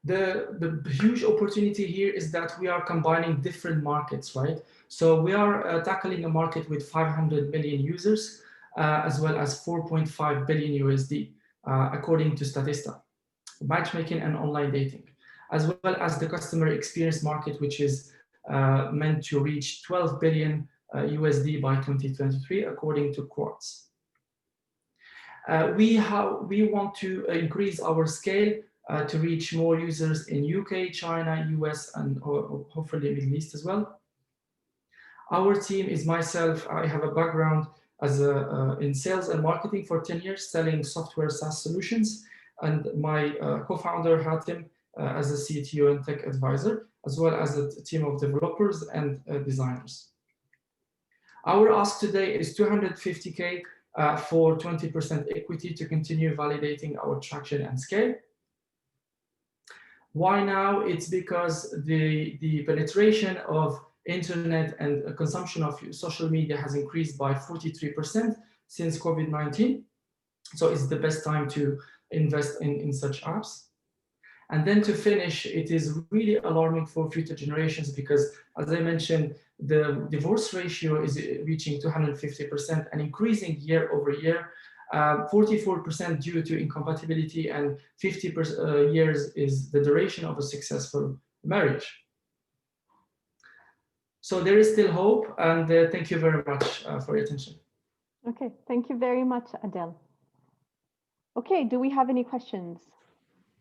The huge opportunity here is that we are combining different markets, right? So we are tackling a market with 500 million users, as well as 4.5 billion USD, according to Statista, matchmaking and online dating, as well as the customer experience market, which is meant to reach 12 billion USD by 2023, according to Quartz. We want to increase our scale to reach more users in UK, China, US, and hopefully Middle East as well. Our team is myself. I have a background as in sales and marketing for 10 years, selling software SaaS solutions, and my co-founder Hatim as a CTO and tech advisor, as well as a team of developers and designers. Our ask today is 250K for 20% equity to continue validating our traction and scale. Why now? It's because the penetration of internet and consumption of social media has increased by 43% since COVID-19. So it's the best time to invest in such apps. And then to finish, it is really alarming for future generations because, as I mentioned, the divorce ratio is reaching 250% and increasing year over year, 44% due to incompatibility, and 50 years is the duration of a successful marriage. So there is still hope, and thank you very much for your attention. Okay, thank you very much, Adel. Okay, do we have any questions?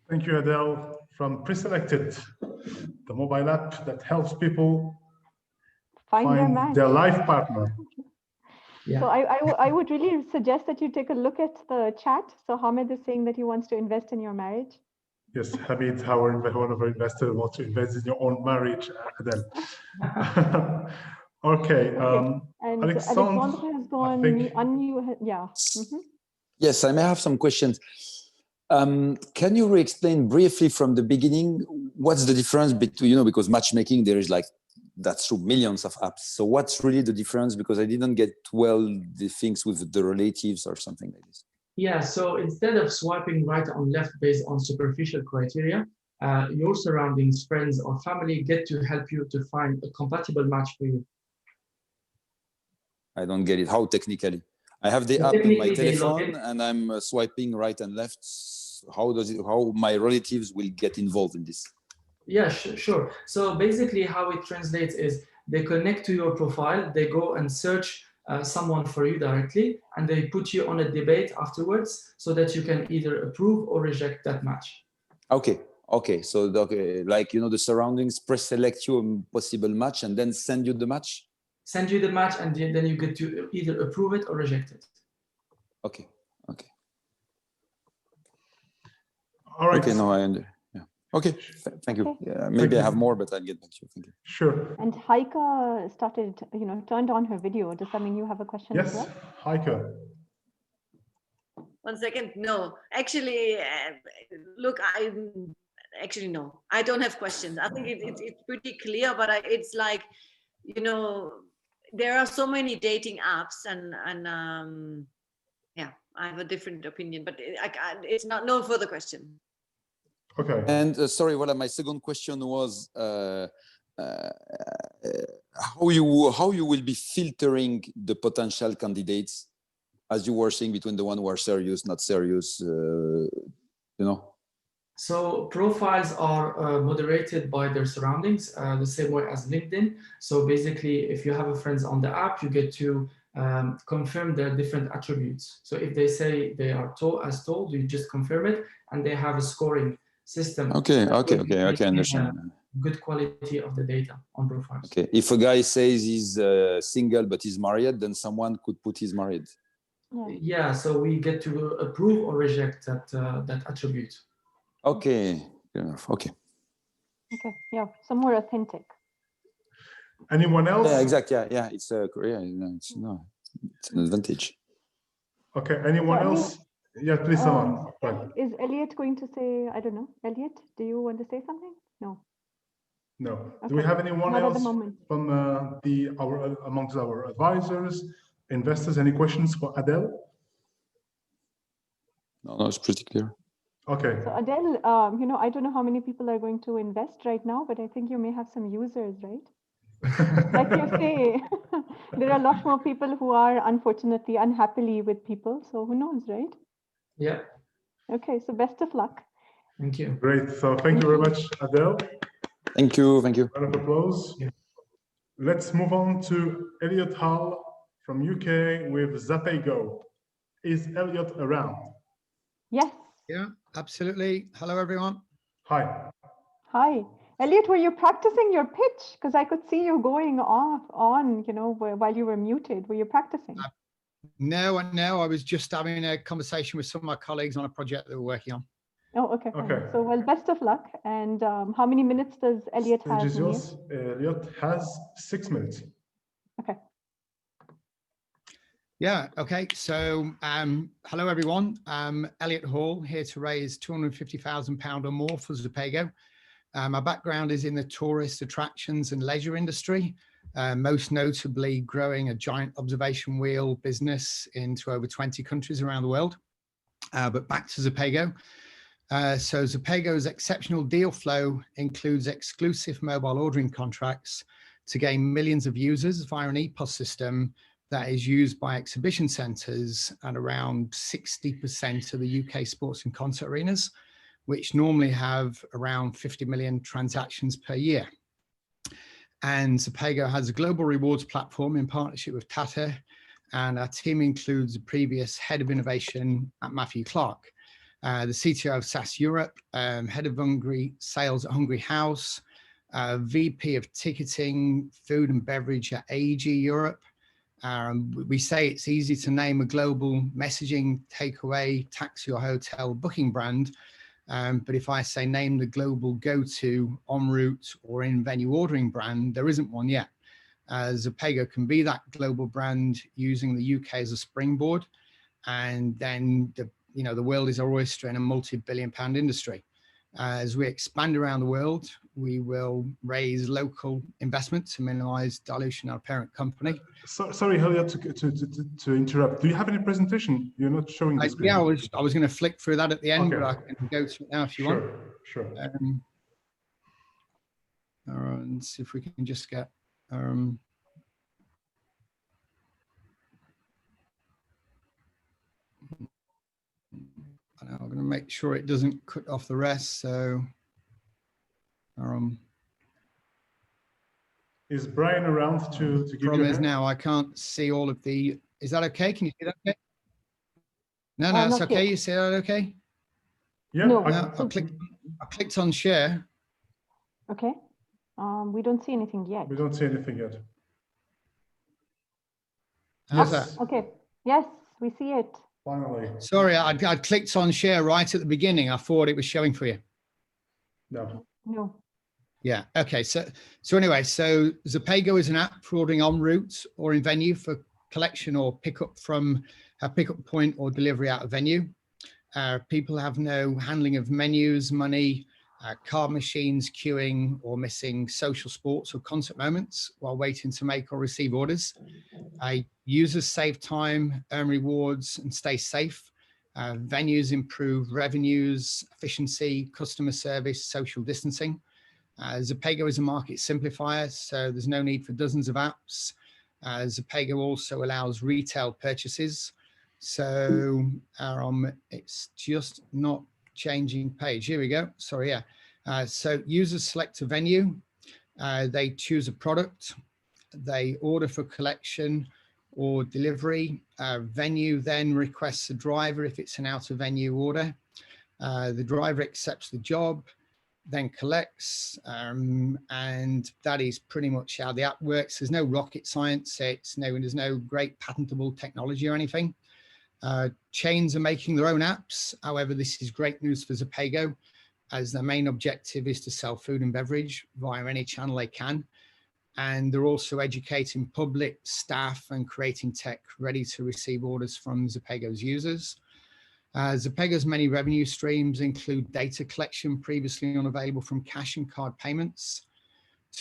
Thank you, Adele, from Preselected, the mobile app that helps people find their life partner. Yeah. So I would really suggest that you take a look at the chat. So Hamid is saying that he wants to invest in your marriage. Yes, Hamid, one of our investors wants to invest in your own marriage, Adele. Okay. And Alexandre has gone yeah. Mm-hmm. Yes, I may have some questions. Can you re-explain briefly from the beginning what's the difference between, because matchmaking, there is that's through millions of apps. So what's really the difference? Because I didn't get the things with the relatives or something like this. Yeah, so instead of swiping right or left based on superficial criteria, your surroundings, friends or family get to help you to find a compatible match for you. I don't get it. How technically? I have the app on my telephone and I'm swiping right and left. How my relatives will get involved in this? Yeah, sure. So basically how it translates is they connect to your profile, they go and search someone for you directly, and they put you on a debate afterwards so that you can either approve or reject that match. Okay. So the surroundings pre-select you a possible match and then send you the match? Send you the match and then you get to either approve it or reject it. Okay. All right. Okay, no, I understand. Yeah. Okay, thank you. Maybe I have more, but I'll get back to you. Thank you. Sure. And Heike started, turned on her video. Does that mean you have a question as well? Yes, Heike. 1 second. No, actually, look, no, I don't have questions. I think it's pretty clear, but it's like, there are so many dating apps and yeah, I have a different opinion, but it's no further question. Okay. And sorry, my second question was how you will be filtering the potential candidates, as you were saying, between the one who are serious, not serious, So profiles are moderated by their surroundings, the same way as LinkedIn. So basically, if you have a friends on the app, you get to confirm their different attributes. So if they say they are as told, you just confirm it, and they have a scoring system. Okay, understand. Good quality of the data on profiles. Okay, if a guy says he's single but he's married, then someone could put he's married. Yeah, so we get to approve or reject that attribute. Okay, fair enough. Okay. Okay, yeah, some more authentic. Anyone else? Yeah, exactly. Yeah, it's it's an advantage. Okay, anyone else? Yeah, please, someone. Is Elliot going to say, I don't know, Elliot, do you want to say something? No. No. Okay. Do we have anyone Not else at the moment. from amongst our advisors, investors? Any questions for Adele? No, it's pretty clear. Okay. So Adele, I don't know how many people are going to invest right now, but I think you may have some users, right? Like you say, there are a lot more people who are unfortunately unhappily with people. So who knows, right? Yeah. Okay, so best of luck. Thank you. Great. So thank you very much, Adele. Thank you. Thank you. Round of applause. Yeah. Let's move on to Elliot Hull from UK with Zapego. Is Elliot around? Yes. Yeah, absolutely. Hello, everyone. Hi. Hi. Elliot, were you practicing your pitch? Because I could see you going on, while you were muted. Were you practicing? No, I was just having a conversation with some of my colleagues on a project that we're working on. Oh, okay. So, well, best of luck. And how many minutes does Elliot have? Elliot has 6 minutes. Okay. Yeah, okay. So, hello, everyone. Elliot Hall, here to raise £250,000 or more for Zapego. My background is in the tourist attractions and leisure industry, most notably growing a giant observation wheel business into over 20 countries around the world. But back to Zapego. So Zapego's exceptional deal flow includes exclusive mobile ordering contracts to gain millions of users via an EPOS system that is used by exhibition centres and around 60% of the UK sports and concert arenas, which normally have around 50 million transactions per year. And Zapego has a global rewards platform in partnership with Tata, and our team includes the previous head of innovation at Matthew Clark, the CTO of SAS Europe, head of Hungary sales at Hungry House, VP of ticketing, food and beverage at AEG Europe. We say it's easy to name a global messaging, takeaway, taxi or hotel booking brand. But if I say name the global go-to en route or in-venue ordering brand, there isn't one yet. Zapego can be that global brand using the UK as a springboard, and then the world is our oyster in a multi-billion-pound industry. As we expand around the world, we will raise local investment to minimize dilution of our parent company. Sorry, Elliot, to interrupt. Do you have any presentation? You're not showing the screen. Yeah, I was going to flick through that at the end, but I can go to it now if you want. Sure. And see if we can just get. I'm going to make sure it doesn't cut off the rest. So, is Brian around to give you a problem is hand? now I can't see all of the. Is that okay? Can you see that? Okay? No, it's okay. Yet. You see that okay? Yeah. No. I clicked on share. Okay. We don't see anything yet. We don't see anything yet. How's that? Okay. Yes, we see it. Finally. Sorry, I clicked on share right at the beginning. I thought it was showing for you. No. No. Yeah. Okay. So anyway, so Zapego is an app for ordering en route or in venue for collection or pickup from a pickup point or delivery out of venue. People have no handling of menus, money, card machines, queuing, or missing social sports or concert moments while waiting to make or receive orders. Users save time, earn rewards, and stay safe. Venues improve revenues, efficiency, customer service, social distancing. Zapego is a market simplifier, so there's no need for dozens of apps. Zapego also allows retail purchases. So it's just not changing page. Here we go. Sorry, yeah. So users select a venue. They choose a product. They order for collection or delivery. Venue then requests a driver if it's an out of venue order. The driver accepts the job, then collects, and that is pretty much how the app works. There's no rocket science. There's no great patentable technology or anything. Chains are making their own apps. However, this is great news for Zapego, as their main objective is to sell food and beverage via any channel they can. And they're also educating public, staff, and creating tech ready to receive orders from Zapego's users. Zapego's many revenue streams include data collection previously unavailable from cash and card payments.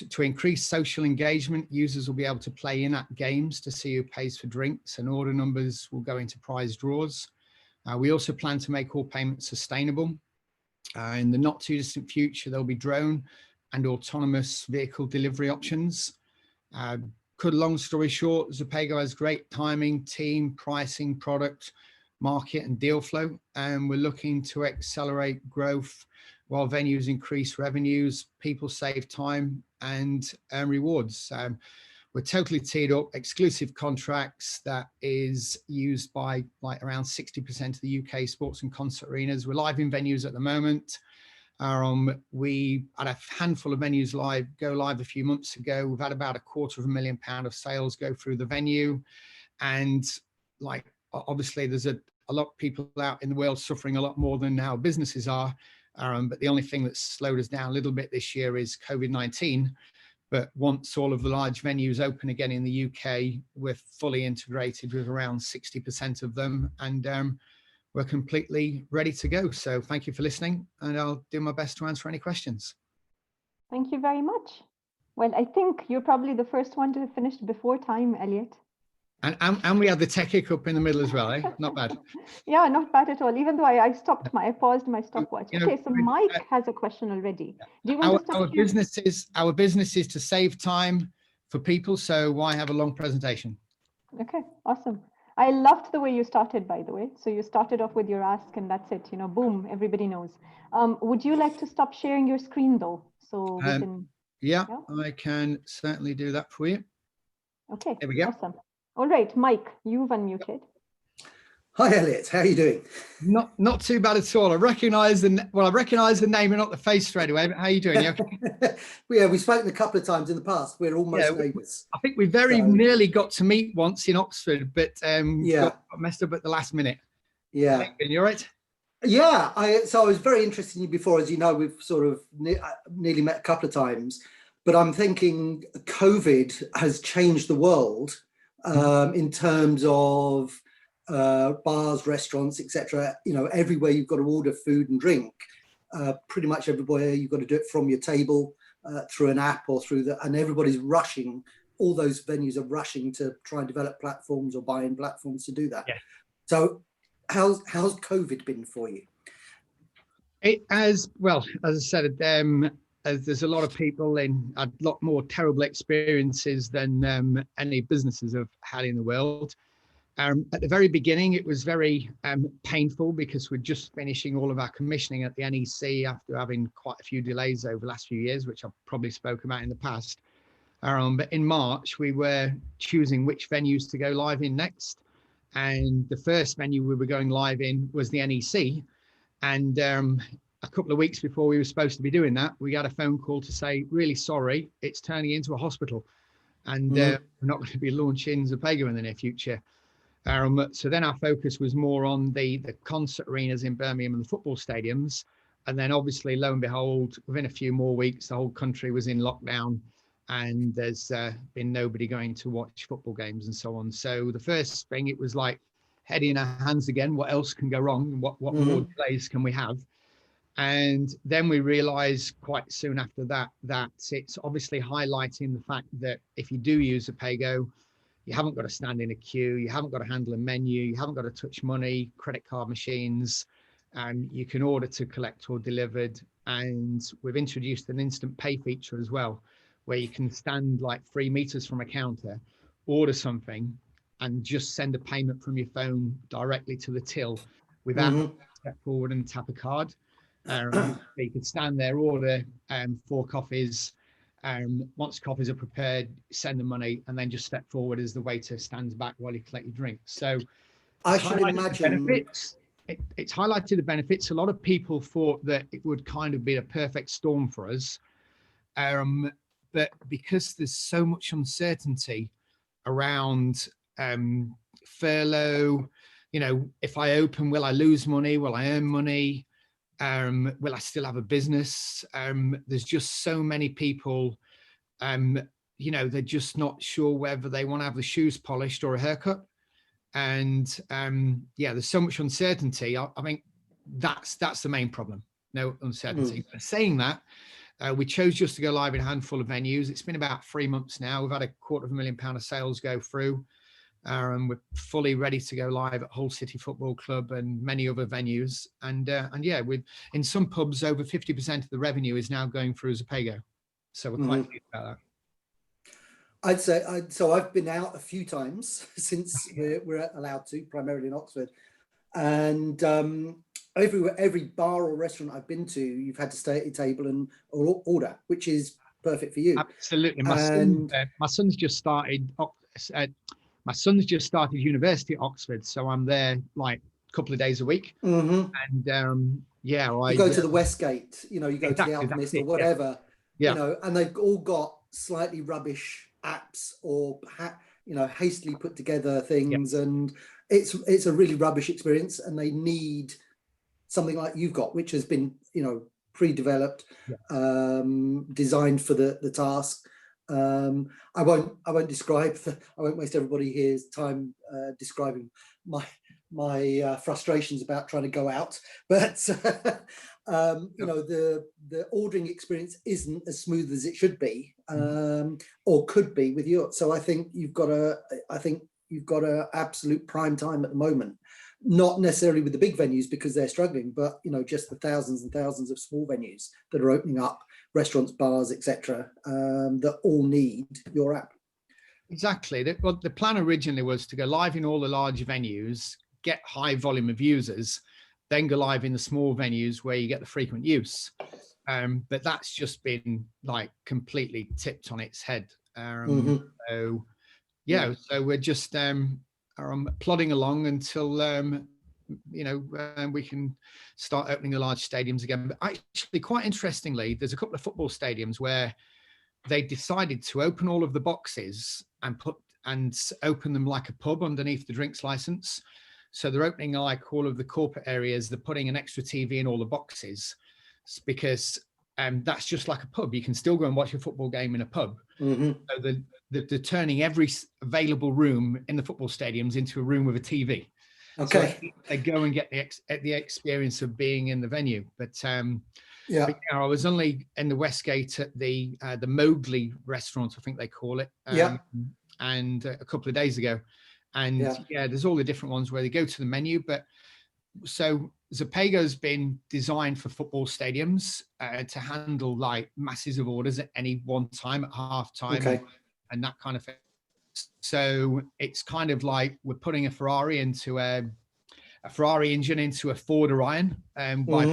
To increase social engagement, users will be able to play in-app games to see who pays for drinks, and order numbers will go into prize draws. We also plan to make all payments sustainable. In the not too distant future, there'll be drone and autonomous vehicle delivery options. Cut a long story short, Zapego has great timing, team, pricing, product, market, and deal flow, and we're looking to accelerate growth while venues increase revenues, people save time, and earn rewards. We're totally teed up, exclusive contracts that is used by like around 60% of the UK sports and concert arenas. We're live in venues at the moment. We had a handful of venues go live a few months ago. We've had about £250,000 of sales go through the venue. And like, obviously there's a lot of people out in the world suffering a lot more than our businesses are. But the only thing that's slowed us down a little bit this year is COVID-19. But once all of the large venues open again in the UK, we're fully integrated with around 60% of them, and we're completely ready to go. So thank you for listening, and I'll do my best to answer any questions. Thank you very much. Well, I think you're probably the first one to have finished before time, Elliot. And we had the tech hiccup in the middle as well, eh? Not bad. Yeah, not bad at all, even though I paused my stopwatch. Okay, so Mike has a question already. Do you want to start? Our business is to save time for people, so why have a long presentation? Okay, awesome. I loved the way you started, by the way. So you started off with your ask and that's it, boom, everybody knows. Would you like to stop sharing your screen though? So we can... Yeah, I can certainly do that for you. Okay, there we go. Awesome. All right, Mike, you've unmuted. Hi, Elliot. How are you doing? Not too bad at all. I recognise the name and not the face straight away. But how are you doing? Yeah, we've spoken a couple of times in the past. We're almost neighbours. I think we nearly got to meet once in Oxford, but got messed up at the last minute. Yeah. You all right? Yeah. So I was very interested in you before. As you know, we've sort of nearly met a couple of times. But I'm thinking COVID has changed the world in terms of bars, restaurants, etc. Everywhere you've got to order food and drink. Pretty much everywhere you've got to do it from your table through an app or and everybody's rushing. All those venues are rushing to try and develop platforms or buy in platforms to do that. Yeah. So how's COVID been for you? It has, well, as I said, there's a lot of people in a lot more terrible experiences than any businesses have had in the world. At the very beginning, it was very painful because we're just finishing all of our commissioning at the NEC after having quite a few delays over the last few years, which I've probably spoken about in the past. But in March, we were choosing which venues to go live in next. And the first venue we were going live in was the NEC. And a couple of weeks before we were supposed to be doing that, we got a phone call to say, really sorry, it's turning into a hospital. And we're not going to be launching Zapego in the near future. So then our focus was more on the concert arenas in Birmingham and the football stadiums. And then obviously, lo and behold, within a few more weeks, the whole country was in lockdown, and there's been nobody going to watch football games and so on. So the first thing, it was like head in our hands again. What else can go wrong? What more delays can we have? And then we realized quite soon after that, that it's obviously highlighting the fact that if you do use a Paygo, you haven't got to stand in a queue, you haven't got to handle a menu, you haven't got to touch money, credit card machines, and you can order to collect or delivered. And we've introduced an instant pay feature as well, where you can stand like 3 meters from a counter, order something, and just send a payment from your phone directly to the till without step forward and tap a card. You could stand there, order 4 coffees. Once coffees are prepared, send the money, and then just step forward as the waiter stands back while you collect your drink. So I should imagine it's highlighted the benefits. A lot of people thought that it would kind of be a perfect storm for us, but because there's so much uncertainty around furlough, you know, if I open, will I lose money? Will I earn money? Will I still have a business? There's just so many people, you know, they're just not sure whether they want to have the shoes polished or a haircut. And yeah, there's so much uncertainty. I think that's the main problem. No uncertainty. But saying that, we chose just to go live in a handful of venues. It's been about 3 months now. We've had £250,000 of sales go through. And we're fully ready to go live at Hull City Football Club and many other venues. And yeah, in some pubs, over 50% of the revenue is now going through as a Paygo. So we're quite pleased about that. I'd say, so I've been out a few times since we're allowed to, primarily in Oxford. And every bar or restaurant I've been to, you've had to stay at your table and order, which is perfect for you. Absolutely. My son's just started. My son's just started university at Oxford, so I'm there like a couple of days a week. And yeah, you go to the Westgate, you know, you go to the Alchemist or whatever, you know, and they've all got slightly rubbish apps or you know, hastily put together things, and it's a really rubbish experience, and they need something like you've got, which has been, you know, pre-developed, designed for the task. I won't waste everybody here's time describing my frustrations about trying to go out, but you know, the ordering experience isn't as smooth as it should be, or could be with you. So I think you've got a absolute prime time at the moment. Not necessarily with the big venues because they're struggling, but you know, just the thousands and thousands of small venues that are opening up, restaurants, bars, etc., that all need your app. Exactly. The plan originally was to go live in all the large venues, get high volume of users, then go live in the small venues where you get the frequent use. But that's just been like completely tipped on its head. So yeah, so we're just plodding along until you know, we can start opening the large stadiums again. But actually, quite interestingly, there's a couple of football stadiums where they decided to open all of the boxes and open them like a pub underneath the drinks license. So they're opening like all of the corporate areas. They're putting an extra TV in all the boxes because that's just like a pub. You can still go and watch a football game in a pub. So they're turning every available room in the football stadiums into a room with a TV. Okay. So they go and get the experience of being in the venue. But yeah, I was only in the Westgate at the Mowgli restaurant, I think they call it, and a couple of days ago. And yeah, there's all the different ones where they go to the menu. But so Paygo's been designed for football stadiums to handle like masses of orders at any one time, at half time, and that kind of thing. So it's kind of like we're putting a Ferrari into a Ferrari engine into a Ford Orion by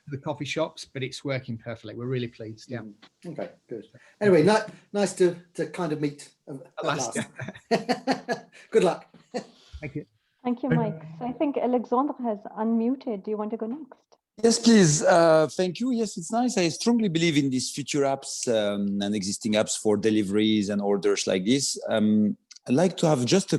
the coffee shops, but it's working perfectly. We're really pleased. Yeah. Okay, good. Anyway, nice to kind of meet at last. Good luck. Thank you. Thank you, Mike. So I think Alexandre has unmuted. Do you want to go next? Yes, please. Thank you. Yes, it's nice. I strongly believe in these future apps and existing apps for deliveries and orders like this. I'd like to have just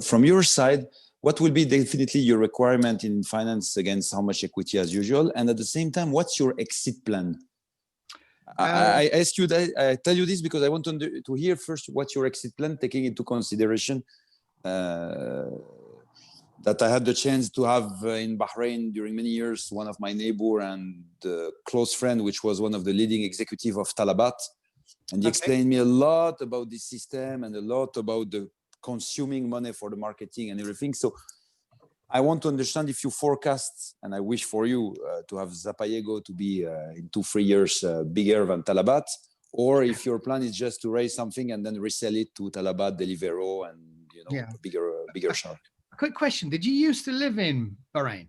from your side, what will be definitely your requirement in finance against how much equity as usual? And at the same time, what's your exit plan? I ask you that, I tell you this because I want to hear first what's your exit plan, taking into consideration that I had the chance to have in Bahrain during many years, one of my neighbor and close friend, which was one of the leading executive of Talabat. And he explained me a lot about this system and a lot about the consuming money for the marketing and everything. So I want to understand if you forecast, and I wish for you to have Zapayego to be in 2-3 years bigger than Talabat, or if your plan is just to raise something and then resell it to Talabat, Deliveroo, and bigger shark. A quick question: did you used to live in Bahrain?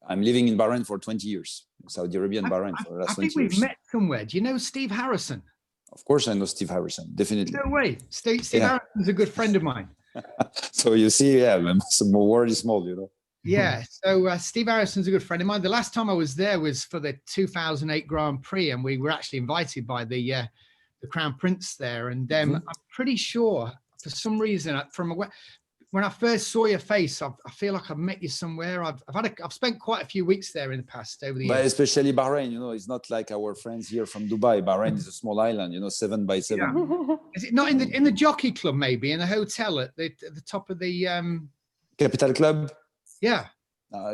I'm living in Bahrain for 20 years, Saudi Arabia and Bahrain for the last 20 years. I think we've met somewhere. Do you know Steve Harrison? Of course, I know Steve Harrison. Definitely. No way. Steve Harrison is a good friend of mine. So you see, some world is small, Yeah. So Steve Harrison's a good friend of mine. The last time I was there was for the 2008 Grand Prix, and we were actually invited by the Crown Prince there. And I'm pretty sure, for some reason, when I first saw your face, I feel like I've met you somewhere. I've spent quite a few weeks there in the past over the years. But especially Bahrain, it's not like our friends here from Dubai. Bahrain is a small island, 7 by 7. Yeah. Is it not in the jockey club, maybe in the hotel at the top of the Capital Club? Yeah.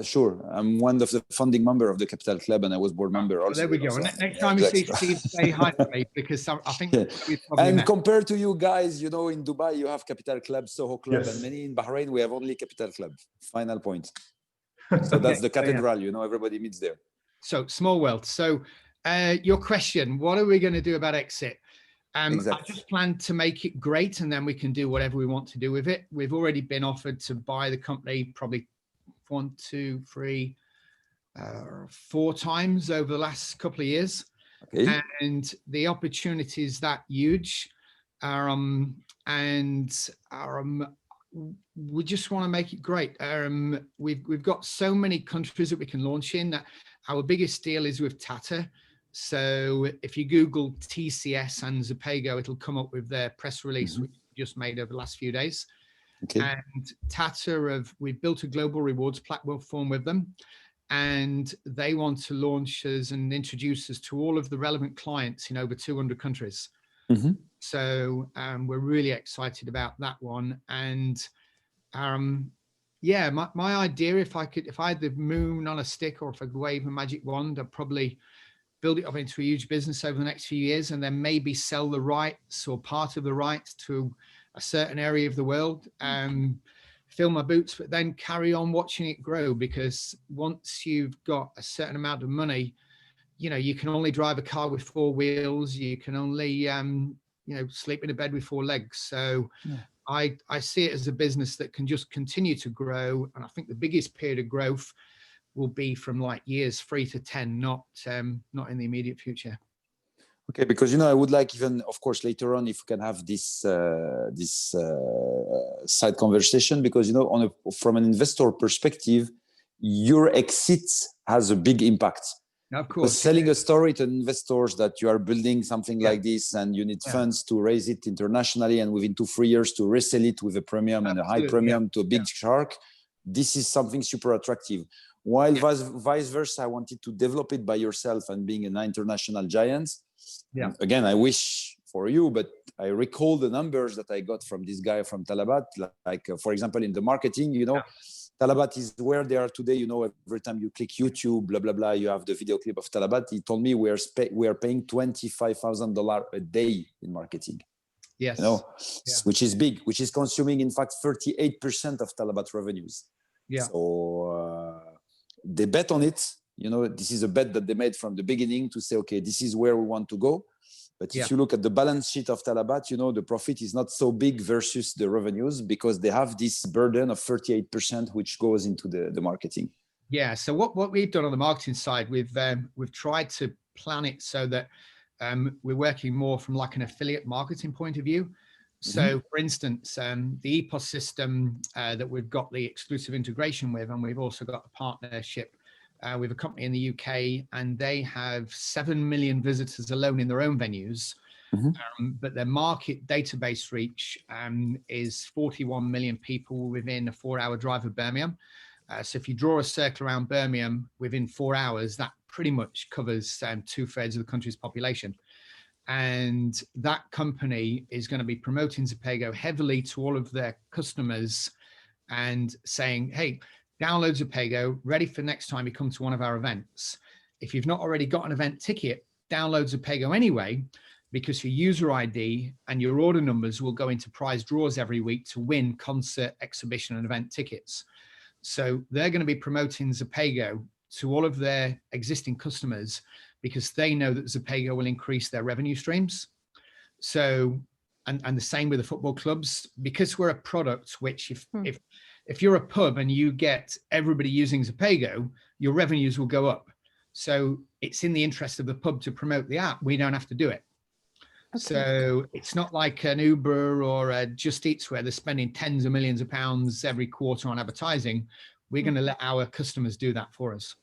Sure. I'm one of the founding member of the Capital Club, and I was board member also. There we go. Next time you see Steve, say hi to me, because I think. And compared to you guys, in Dubai, you have Capital Club, Soho Club, and many in Bahrain, we have only Capital Club. Final point. So that's the cathedral, everybody meets there. So small world. So your question, what are we going to do about exit? Exactly. I just plan to make it great, and then we can do whatever we want to do with it. We've already been offered to buy the company probably 1, 2, 3, 4 times over the last couple of years. Okay. And the opportunity is that huge. We just want to make it great. We've got so many countries that we can launch in. That our biggest deal is with Tata. So if you Google TCS and Zapayego, it'll come up with their press release, which we just made over the last few days. Okay. And Tata we've built a global rewards platform with them, and they want to launch us and introduce us to all of the relevant clients in over 200 countries. So we're really excited about that one. And my idea, if I had the moon on a stick, or if I could wave a magic wand, I'd probably build it up into a huge business over the next few years, and then maybe sell the rights or part of the rights to a certain area of the world, fill my boots, but then carry on watching it grow. Because once you've got a certain amount of money, you can only drive a car with 4 wheels. You can only, sleep in a bed with 4 legs. So I see it as a business that can just continue to grow. And I think the biggest period of growth will be from like years 3 to 10, not in the immediate future. Okay, because I would like, even of course later on, if we can have this side conversation, because from an investor perspective, your exit has a big impact. Of course, because selling a story to investors that you are building something like this, and you need funds to raise it internationally, and within 2-3 years to resell it with a premium and a high premium to a big shark, this is something super attractive. While vice versa, I wanted to develop it by yourself and being an international giant. Yeah. Again, I wish for you, but I recall the numbers that I got from this guy from Talabat. Like, for example, in the marketing, Talabat is where they are today. Every time you click YouTube, blah, blah, blah, you have the video clip of Talabat. He told me we are paying $25,000 a day in marketing. Yes. Which is big, which is consuming, in fact, 38% of Talabat revenues. Yeah. So they bet on it. This is a bet that they made from the beginning to say, okay, this is where we want to go. But if you look at the balance sheet of Talabat, the profit is not so big versus the revenues, because they have this burden of 38%, which goes into the marketing. Yeah. So what we've done on the marketing side, we've tried to plan it so that we're working more from like an affiliate marketing point of view. So, for instance, the EPOS system that we've got the exclusive integration with, and we've also got a partnership with a company in the UK, and they have 7 million visitors alone in their own venues. but their market database reach is 41 million people within a 4-hour drive of Birmingham. So if you draw a circle around Birmingham within 4 hours, that pretty much covers 2/3 of the country's population. And that company is going to be promoting Zepego heavily to all of their customers and saying, hey, download Zepego, ready for next time you come to one of our events. If you've not already got an event ticket, download Zepego anyway, because your user ID and your order numbers will go into prize draws every week to win concert, exhibition, and event tickets. So they're going to be promoting Zepego to all of their existing customers because they know that Zepego will increase their revenue streams. So, and the same with the football clubs, because we're a product which if you're a pub and you get everybody using Zepego, your revenues will go up. So it's in the interest of the pub to promote the app. We don't have to do it. Okay. So it's not like an Uber or a Just Eats where they're spending tens of millions of pounds every quarter on advertising. We're going to let our customers do that for us.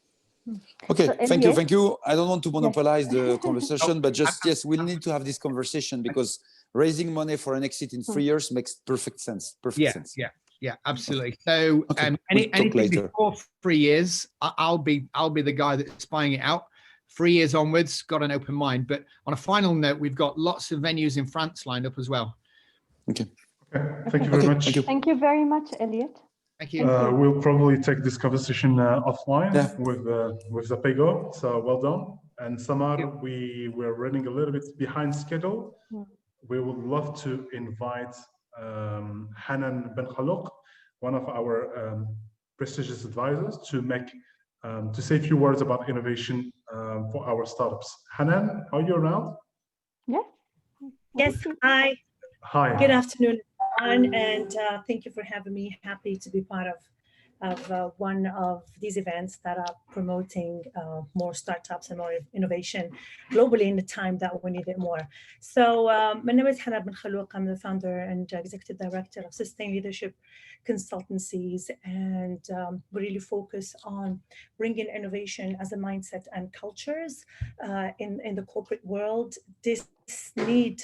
Okay, so, thank you. I don't want to monopolize the conversation, but just, yes, we'll need to have this conversation because raising money for an exit in 3 years makes perfect sense. Sense. Yeah, absolutely. So anything before 3 years, I'll be the guy that's buying it out. 3 years onwards, got an open mind. But on a final note, we've got lots of venues in France lined up as well. Okay. Thank you very much. Thank you very much, Elliot. Thank you. We'll probably take this conversation offline with Zepego. So well done. And Samar, we're running a little bit behind schedule. We would love to invite Hanan Ben Khalouk, one of our prestigious advisors, to say a few words about innovation for our startups. Hanan, are you around? Yeah. Yes. Hi. Hi. Good afternoon, everyone, and thank you for having me. Happy to be part of one of these events that are promoting more startups and more innovation globally in the time that we need it more. So my name is Hanan Ben Khalouk. I'm the founder and executive director of Sustained Leadership Consultancies, and we really focus on bringing innovation as a mindset and cultures in the corporate world. This need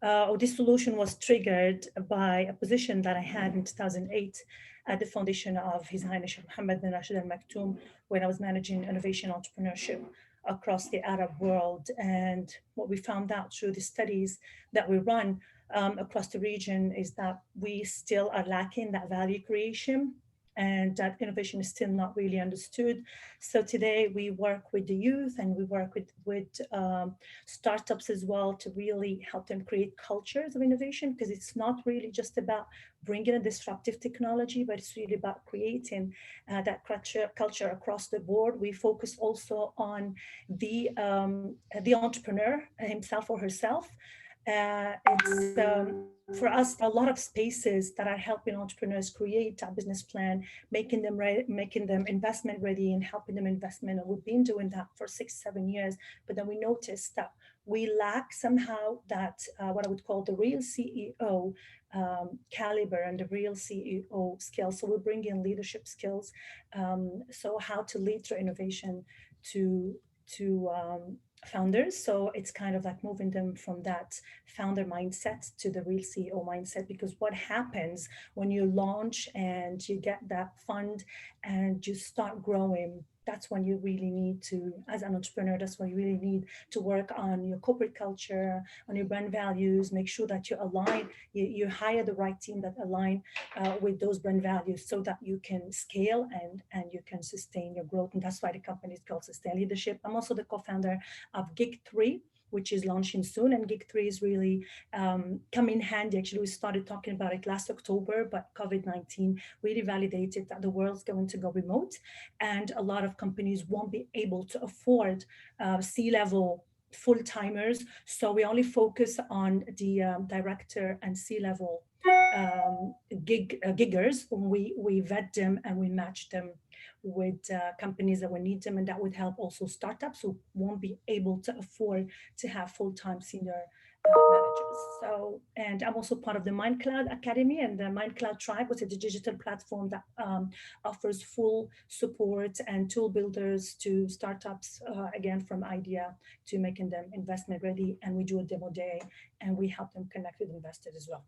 or this solution was triggered by a position that I had in 2008 at the foundation of His Highness Sheikh Mohammed bin Rashid Al Maktoum, when I was managing innovation entrepreneurship across the Arab world. And what we found out through the studies that we run across the region is that we still are lacking that value creation, and that innovation is still not really understood. So today we work with the youth and we work with startups as well to really help them create cultures of innovation, because it's not really just about bringing a disruptive technology, but it's really about creating that culture across the board. We focus also on the entrepreneur himself or herself. It's for us a lot of spaces that are helping entrepreneurs create a business plan, making them investment ready and helping them investment. And we've been doing that for 6-7 years, but then we noticed that we lack somehow that what I would call the real CEO caliber and the real CEO skills. So we're bringing leadership skills, so how to lead through innovation to founders. So it's kind of like moving them from that founder mindset to the real CEO mindset, because what happens when you launch and you get that fund and you start growing, that's when you really need to, as an entrepreneur, that's when you really need to work on your corporate culture, on your brand values, make sure that you align, you hire the right team that align with those brand values so that you can scale and you can sustain your growth. And that's why the company is called Sustained Leadership. I'm also the co-founder of Gig 3, which is launching soon. And Gig 3 is really come in handy. Actually, we started talking about it last October, but COVID-19 really validated that the world's going to go remote, and a lot of companies won't be able to afford C-level full-timers. So we only focus on the director and C-level giggers. We vet them and we match them with companies that will need them, and that would help also startups who won't be able to afford to have full-time senior managers. So, and I'm also part of the MindCloud Academy and the MindCloud Tribe, which is a digital platform that offers full support and tool builders to startups, again, from idea to making them investment ready. And we do a demo day and we help them connect with investors as well.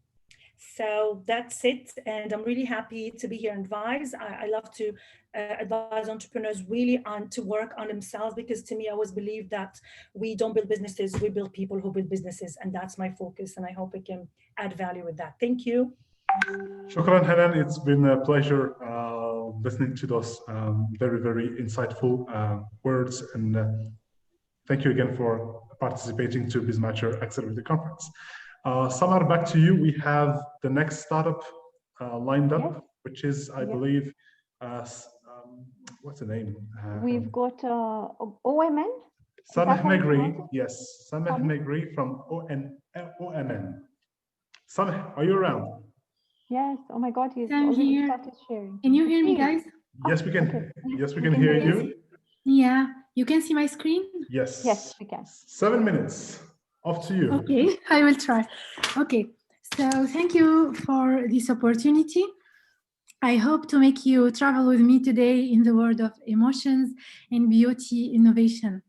So that's it. And I'm really happy to be here and advise. I love to advise entrepreneurs really on to work on themselves, because to me, I always believe that we don't build businesses, we build people who build businesses. And that's my focus. And I hope I can add value with that. Thank you. Shukran, Hanan. It's been a pleasure listening to those very, very insightful words. And thank you again for participating to BizzMatcher Accelerator Conference. Samar, back to you. We have the next startup lined up, which is, I believe, what's the name? We've got OMN. Sameh Megri, yes, Sameh Megri from OMN. Sameh, are you around? Yes. Oh my God, he's I'm already here. started sharing. Can you hear me, guys? Yes, we can. Okay. Yes, we can hear you. Yeah, you can see my screen? Yes. Yes, we can. 7 minutes. Off to you. Okay, I will try. Okay, so thank you for this opportunity. I hope to make you travel with me today in the world of emotions and beauty innovation.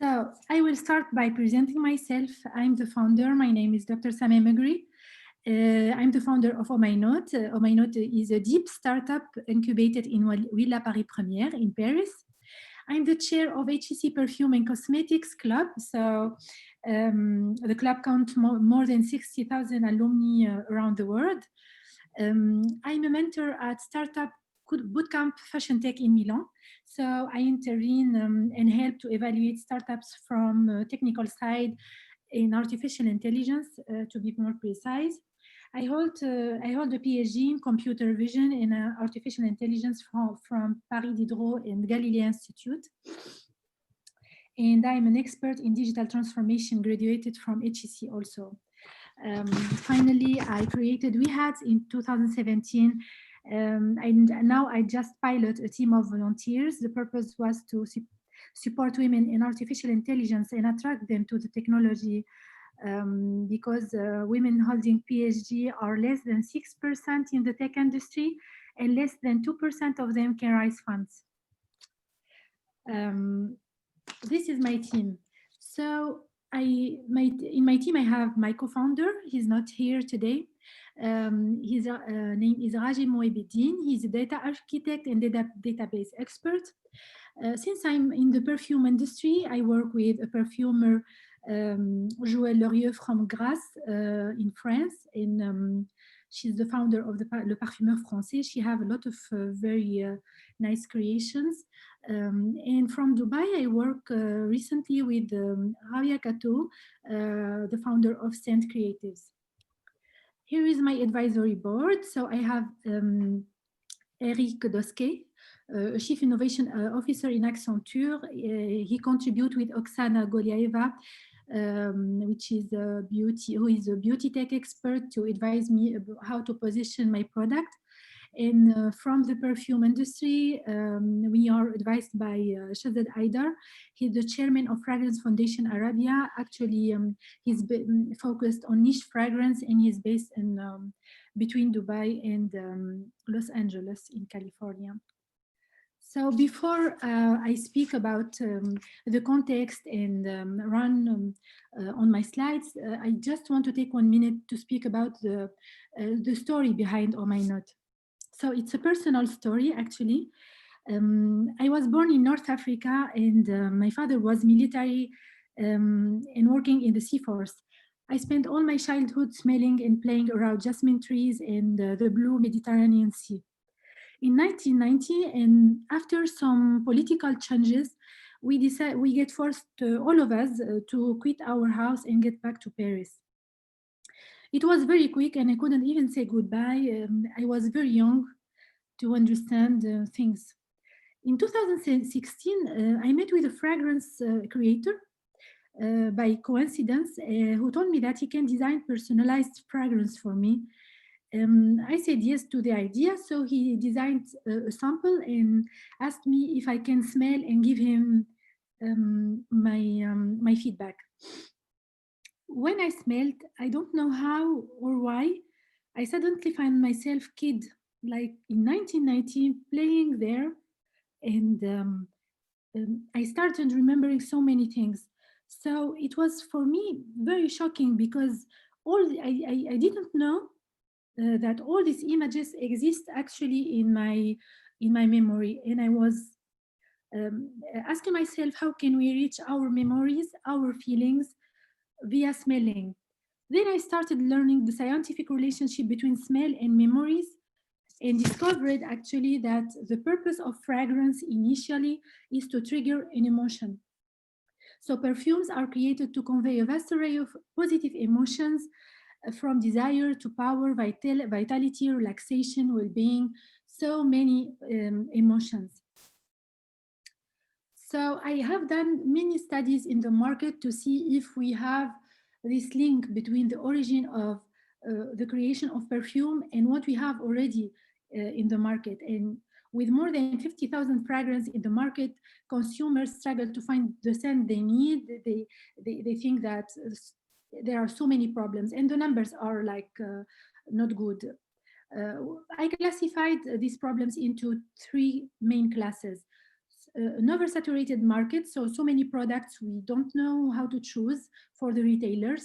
So I will start by presenting myself. I'm the founder. My name is Dr. Sameh Megri. I'm the founder of Oh My Note. Oh My Note is a deep startup incubated in Villa Paris Première in Paris. I'm the chair of HEC Perfume and Cosmetics Club. So the club counts more than 60,000 alumni around the world. I'm a mentor at Startup Bootcamp Fashion Tech in Milan. So I intervene and help to evaluate startups from technical side in artificial intelligence, to be more precise. I hold a PhD in computer vision and artificial intelligence from Paris Diderot and Galilei Institute. And I'm an expert in digital transformation, graduated from HEC also. Finally, I created WeHats in 2017. And now I just pilot a team of volunteers. The purpose was to support women in artificial intelligence and attract them to the technology, because women holding PhD are less than 6% in the tech industry, and less than 2% of them can raise funds. This is my team. So in my team, I have my co-founder. He's not here today. His name is Raji Moebiddin. He's a data architect and database expert. Since I'm in the perfume industry, I work with a perfumer, Joël Lerieux from Grasse in France, and she's the founder of Le Parfumeur Français. She has a lot of very nice creations. And from Dubai, I work recently with Rabia Kato, the founder of Scent Creatives. Here is my advisory board. So I have Eric Dosquet, Chief Innovation Officer in Accenture. He contributes with Oksana Goliaeva, who is a beauty tech expert, to advise me about how to position my product. And from the perfume industry, we are advised by Shazad Aidar. He's the chairman of Fragrance Foundation Arabia. Actually, he's focused on niche fragrance, and he's based in between Dubai and Los Angeles in California. So before I speak about the context and run on my slides, I just want to take 1 minute to speak about the story behind Oh My Note. So it's a personal story, actually. I was born in North Africa, and my father was military and working in the Sea Force. I spent all my childhood smelling and playing around jasmine trees in the blue Mediterranean Sea. In 1990, and after some political changes, we get forced, all of us, to quit our house and get back to Paris. It was very quick, and I couldn't even say goodbye. I was very young to understand things. In 2016, I met with a fragrance creator by coincidence, who told me that he can design personalized fragrance for me. I said yes to the idea, so he designed a sample and asked me if I can smell and give him my feedback. When I smelled, I don't know how or why, I suddenly find myself kid, like in 1990, playing there, and I started remembering so many things. So it was for me very shocking because I didn't know that all these images exist actually in my memory, and I was asking myself, how can we reach our memories, our feelings via smelling? Then I started learning the scientific relationship between smell and memories, and discovered actually that the purpose of fragrance initially is to trigger an emotion. So perfumes are created to convey a vast array of positive emotions, from desire to power, vitality, relaxation, well-being, so many emotions. So I have done many studies in the market to see if we have this link between the origin of the creation of perfume and what we have already in the market. And with more than 50,000 fragrances in the market, consumers struggle to find the scent they need. They think that there are so many problems, and the numbers are like not good. I classified these problems into three main classes. An oversaturated market, so many products we don't know how to choose for the retailers.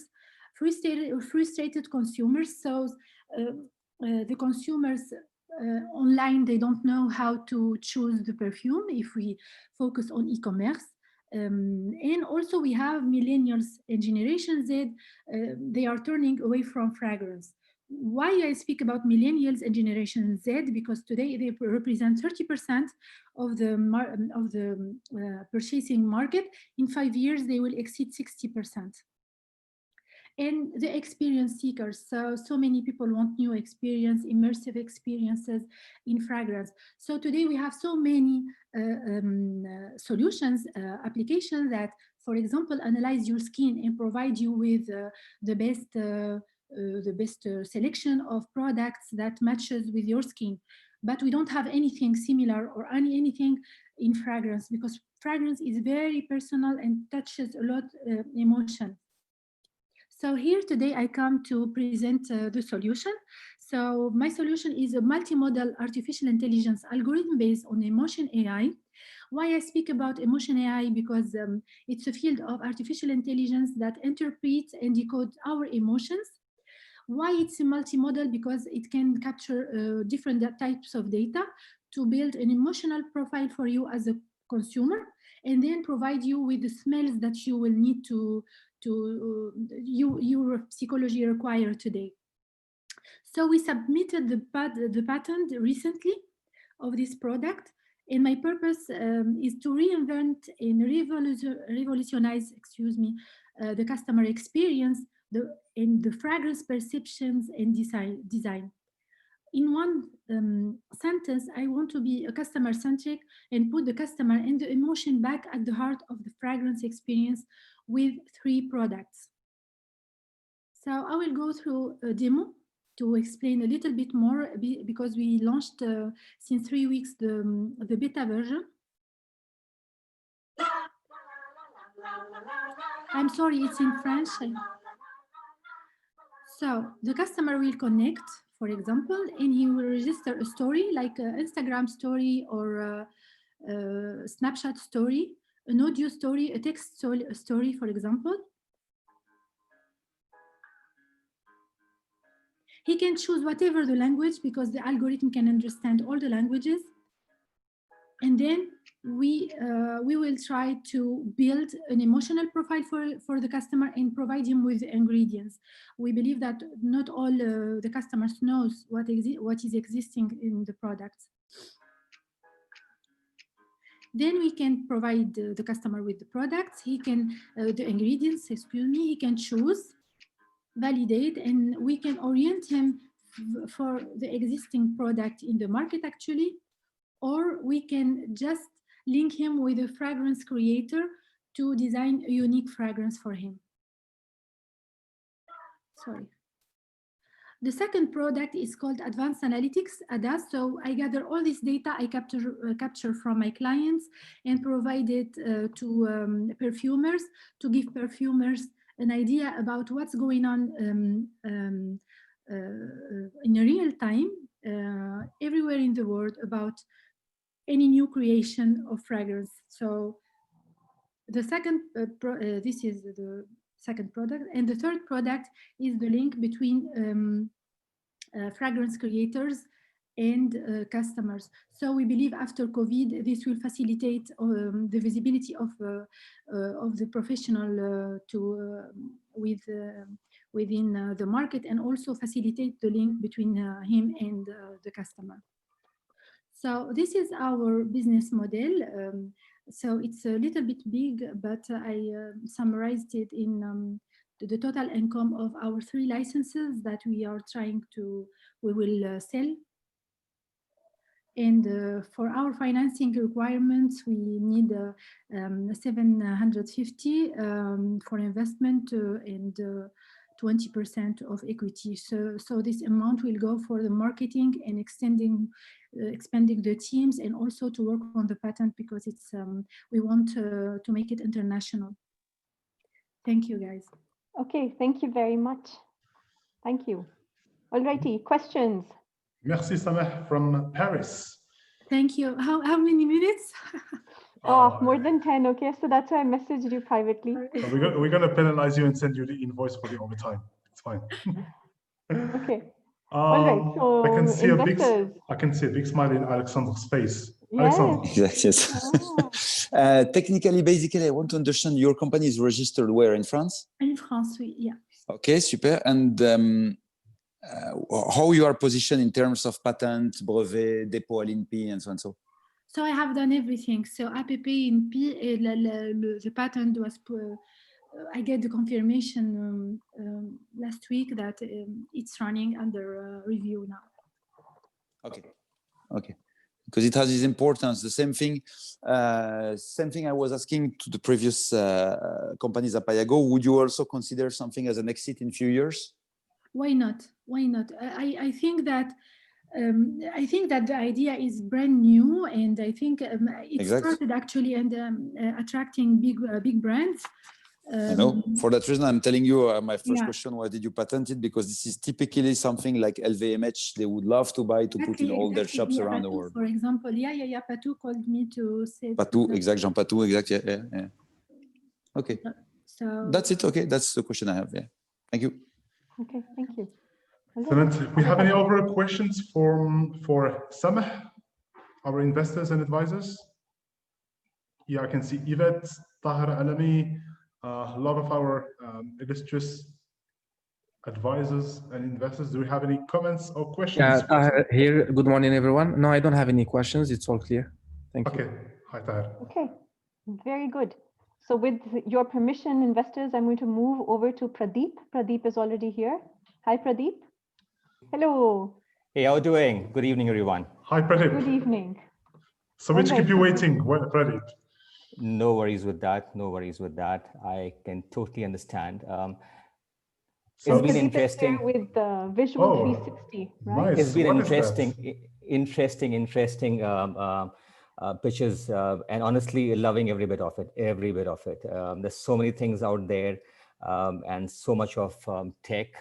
Frustrated consumers, so the consumers online, they don't know how to choose the perfume if we focus on e-commerce. And also we have millennials and Generation Z, they are turning away from fragrance. Why I speak about millennials and Generation Z? Because today they represent 30% of the purchasing market. In 5 years, they will exceed 60%. And the experience seekers, so many people want new experience, immersive experiences in fragrance. So today we have so many solutions, applications that, for example, analyze your skin and provide you with the best selection of products that matches with your skin. But we don't have anything similar or anything in fragrance, because fragrance is very personal and touches a lot emotion. So here today I come to present the solution. So my solution is a multimodal artificial intelligence algorithm based on emotion AI. Why I speak about emotion AI? Because it's a field of artificial intelligence that interprets and decodes our emotions. Why it's a multimodal? Because it can capture different types of data to build an emotional profile for you as a consumer, and then provide you with the smells that you will need your psychology require today. So we submitted the patent recently of this product, and my purpose is to reinvent and revolutionize, the customer experience, in the fragrance perceptions and design. In one sentence, I want to be a customer-centric and put the customer and the emotion back at the heart of the fragrance experience with 3 products. So I will go through a demo to explain a little bit more, because we launched since 3 weeks the beta version. I'm sorry, it's in French. So the customer will connect, for example, and he will register a story like an Instagram story or a Snapchat story, an audio story, a text story, for example. He can choose whatever the language, because the algorithm can understand all the languages. And then we will try to build an emotional profile for the customer and provide him with ingredients. We believe that not all the customers knows what is existing in the products. Then we can provide the customer with the products. He can, the ingredients, he can choose, validate, and we can orient him for the existing product in the market actually, or we can just link him with a fragrance creator to design a unique fragrance for him. Sorry. The second product is called Advanced Analytics, ADA. So I gather all this data I capture from my clients and provide it to perfumers to give perfumers an idea about what's going on in real time everywhere in the world about any new creation of fragrance. So the second, this is the second product. And the third product is the link between fragrance creators and customers. So we believe after COVID, this will facilitate the visibility of the professional within the market, and also facilitate the link between him and the customer. So this is our business model. So it's a little bit big, but I summarized it in the total income of our 3 licenses that we are we will sell. And for our financing requirements, we need 750 for investment and 20% of equity. So this amount will go for the marketing and expanding the teams, and also to work on the patent, because it's we want to make it international. Thank you, guys. Okay, thank you very much. Thank you. All righty, questions? Merci, Sameh from Paris. Thank you. How many minutes? Oh, more than 10. Okay, so that's why I messaged you privately. So we're going to penalize you and send you the invoice for the overtime. It's fine. Okay. All right. So I can see a big smile in Alexander's face. Yes. Alexander. Yes. Technically, basically, I want to understand, your company is registered where, in France? In France, yeah. Okay, super. And how you are positioned in terms of patent, brevet, dépôt à l'INPI, and so on. So I have done everything. So APP, INPI, the patent was, I get the confirmation last week that it's running under review now. Okay. Okay. Because it has its importance. The same thing I was asking to the previous companies at Payago. Would you also consider something as an exit in a few years? Why not? Why not? I think that the idea is brand new, and I think it started actually and attracting big brands. I know. For that reason, I'm telling you, my first question, why did you patent it? Because this is typically something like LVMH, they would love to buy to put in all their shops around the world. For example, Patou called me to say. Patou, exact, Jean Patou, exact, yeah. Okay. So that's it. Okay, that's the question I have. Yeah. Thank you. Okay, thank you. Excellent. We have any other questions for Sameh, our investors and advisors? Yeah, I can see Yvette, Tahar Alami, a lot of our illustrious advisors and investors. Do we have any comments or questions? Yeah, here. Good morning, everyone. No, I don't have any questions. It's all clear. Thank you. Okay. Hi, Tahar. Okay, very good. So with your permission, investors, I'm going to move over to Pradeep. Pradeep is already here. Hi, Pradeep. Hello. Hey, how are you doing? Good evening, everyone. Hi, Pradeep. Good evening. Sorry to keep you waiting, Pradeep. No worries with that. No worries with that. I can totally understand. It's been interesting. With the visual 360, right? Nice. It's been What interesting pitches, and honestly, loving every bit of it. There's so many things out there, and so much of tech.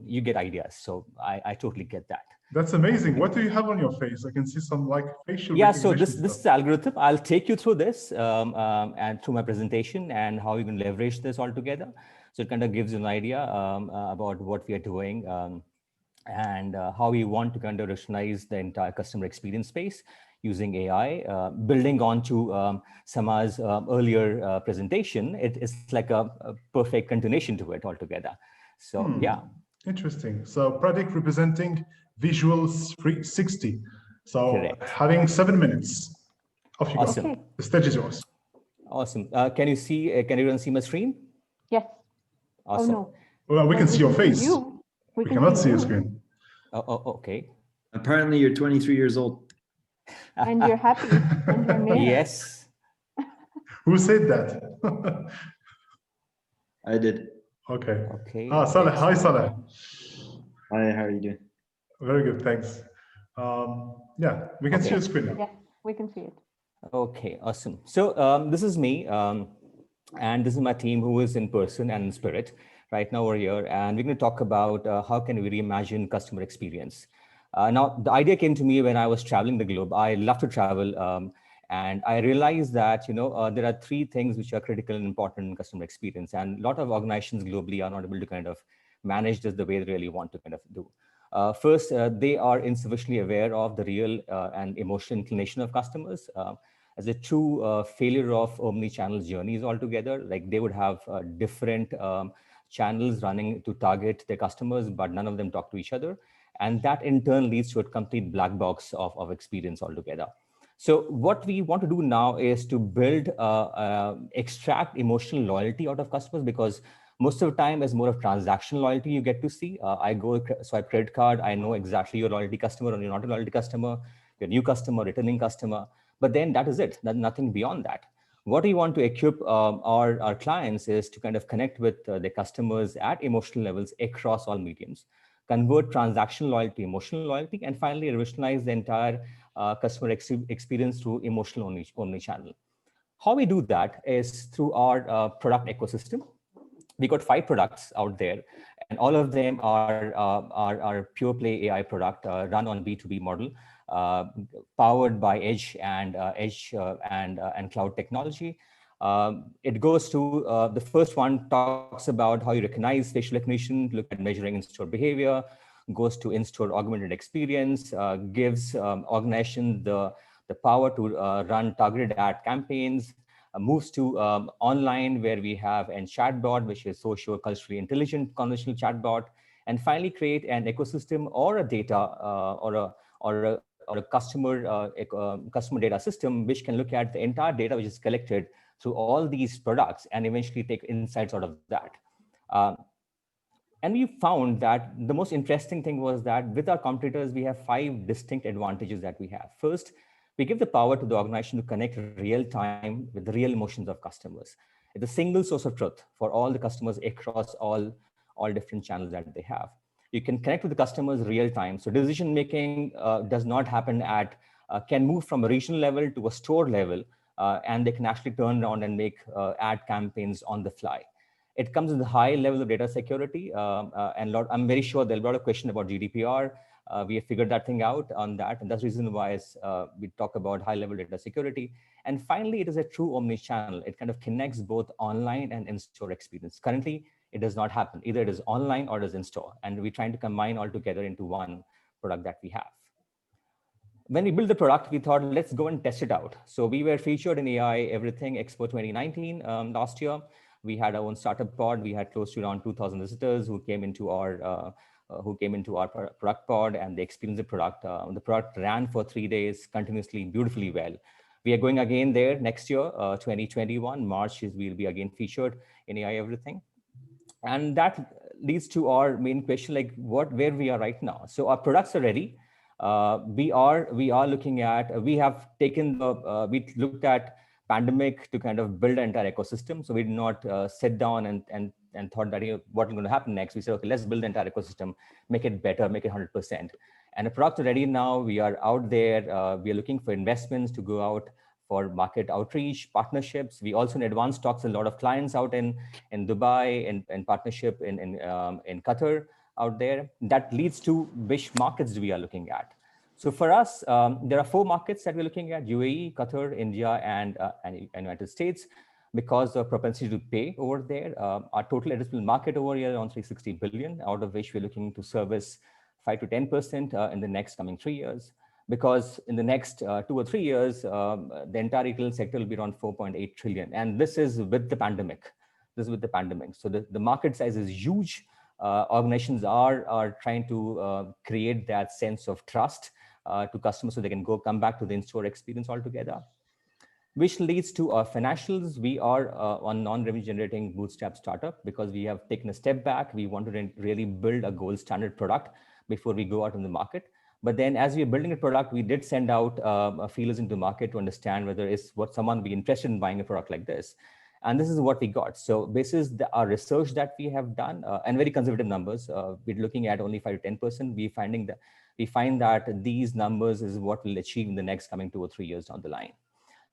You get ideas, so I totally get that. That's amazing. What do you have on your face? I can see some like facial. Yeah, so this is algorithm. I'll take you through this and through my presentation and how you can leverage this all together. So it kind of gives you an idea about what we are doing and how we want to kind of rationalize the entire customer experience space using AI, building on to Sama's earlier presentation. It's like a perfect continuation to it altogether. So yeah. Interesting. So Pradeep representing Visual 360. So Correct. Having 7 minutes. Off you Awesome. go. The stage is yours. Awesome. Can you see? Can everyone see my screen? Yes. Awesome. Oh no. Well, we can see your face. We cannot see your screen. Oh, okay. Apparently, you're 23 years old. And you're happy. And you're married. Yes. Who said that? I did. Okay. Okay. Saleh. Hi, Saleh. Hi, how are you doing? Very good, thanks. Yeah, we can see Okay. your screen now. Yeah, we can see it. Okay, awesome. So this is me, and this is my team who is in person and in spirit. Right now we're here, and we're going to talk about how can we reimagine customer experience. Now, the idea came to me when I was traveling the globe. I love to travel, and I realized that there are three things which are critical and important in customer experience, and a lot of organizations globally are not able to kind of manage this the way they really want to kind of do. First, they are insufficiently aware of the real and emotional inclination of customers. As a true failure of omni-channel journeys altogether, like they would have different channels running to target their customers, but none of them talk to each other. And that in turn leads to a complete black box of experience altogether. So what we want to do now is to build, extract emotional loyalty out of customers, because most of the time is more of transactional loyalty you get to see. I go swipe credit card, I know exactly you're a loyalty customer or you're not a loyalty customer, you're a new customer, returning customer, but then that is it, nothing beyond that. What we want to equip our clients is to kind of connect with their customers at emotional levels across all mediums, convert transactional loyalty, emotional loyalty, and finally revolutionize the entire customer experience through emotional omni-channel. How we do that is through our product ecosystem. We got 5 products out there, and all of them are pure play AI product run on B2B model, powered by edge and cloud technology. It goes to the first one talks about how you recognize facial recognition, look at measuring in-store behavior, goes to in-store augmented experience, gives organization the power to run targeted ad campaigns, moves to online, where we have a chatbot, which is socio-culturally intelligent conversational chatbot, and finally create an ecosystem or a data or a customer data system, which can look at the entire data which is collected through all these products and eventually take insights out of that. And we found that the most interesting thing was that with our competitors, we have 5 distinct advantages that we have. First, we give the power to the organization to connect real time with the real emotions of customers. It's a single source of truth for all the customers across all different channels that they have. You can connect with the customers real time. So decision making does not happen can move from a regional level to a store level, and they can actually turn around and make ad campaigns on the fly. It comes with a high level of data security, and I'm very sure there'll be a lot of question about GDPR. We have figured that thing out on that, and that's the reason why we talk about high-level data security. And finally, it is a true omni-channel. It kind of connects both online and in-store experience. Currently, it does not happen. Either it is online or it is in-store, and we're trying to combine all together into one product that we have. When we built the product, we thought, let's go and test it out. So we were featured in AI Everything Expo 2019 last year. We had our own startup pod. We had close to around 2,000 visitors who came into our product pod, and they experienced the product. The product ran for 3 days continuously, beautifully well. We are going again there next year, 2021, March we'll be again featured in AI Everything. And that leads to our main question, like where we are right now. So our products are ready. We are looking at, we have taken we looked at pandemic to kind of build an entire ecosystem. So we did not sit down and thought that what is going to happen next. We said, okay, let's build the entire ecosystem, make it better, make it 100%. And the product is ready now. We are out there. We are looking for investments to go out for market outreach, partnerships. We also in advanced talks a lot of clients out in Dubai and partnership in Qatar out there. That leads to which markets we are looking at. So for us, there are 4 markets that we're looking at: UAE, Qatar, India, and United States, because of propensity to pay over there. Our total addressable market over here is around 360 billion, out of which we're looking to service 5 to 10% in the next coming 3 years. Because in the next 2 or 3 years, the entire retail sector will be around 4.8 trillion. And this is with the pandemic. This is with the pandemic. So the market size is huge. Organizations are trying to create that sense of trust to customers so they can come back to the in-store experience altogether. Which leads to our financials. We are on non-revenue generating bootstrap startup because we have taken a step back. We want to really build a gold standard product before we go out in the market. But then as we are building a product, we did send out feelers into the market to understand whether someone would be interested in buying a product like this. And this is what we got. So this is our research that we have done, and very conservative numbers. We're looking at only 5 to 10%. We find that these numbers is what we'll achieve in the next coming 2 or 3 years down the line.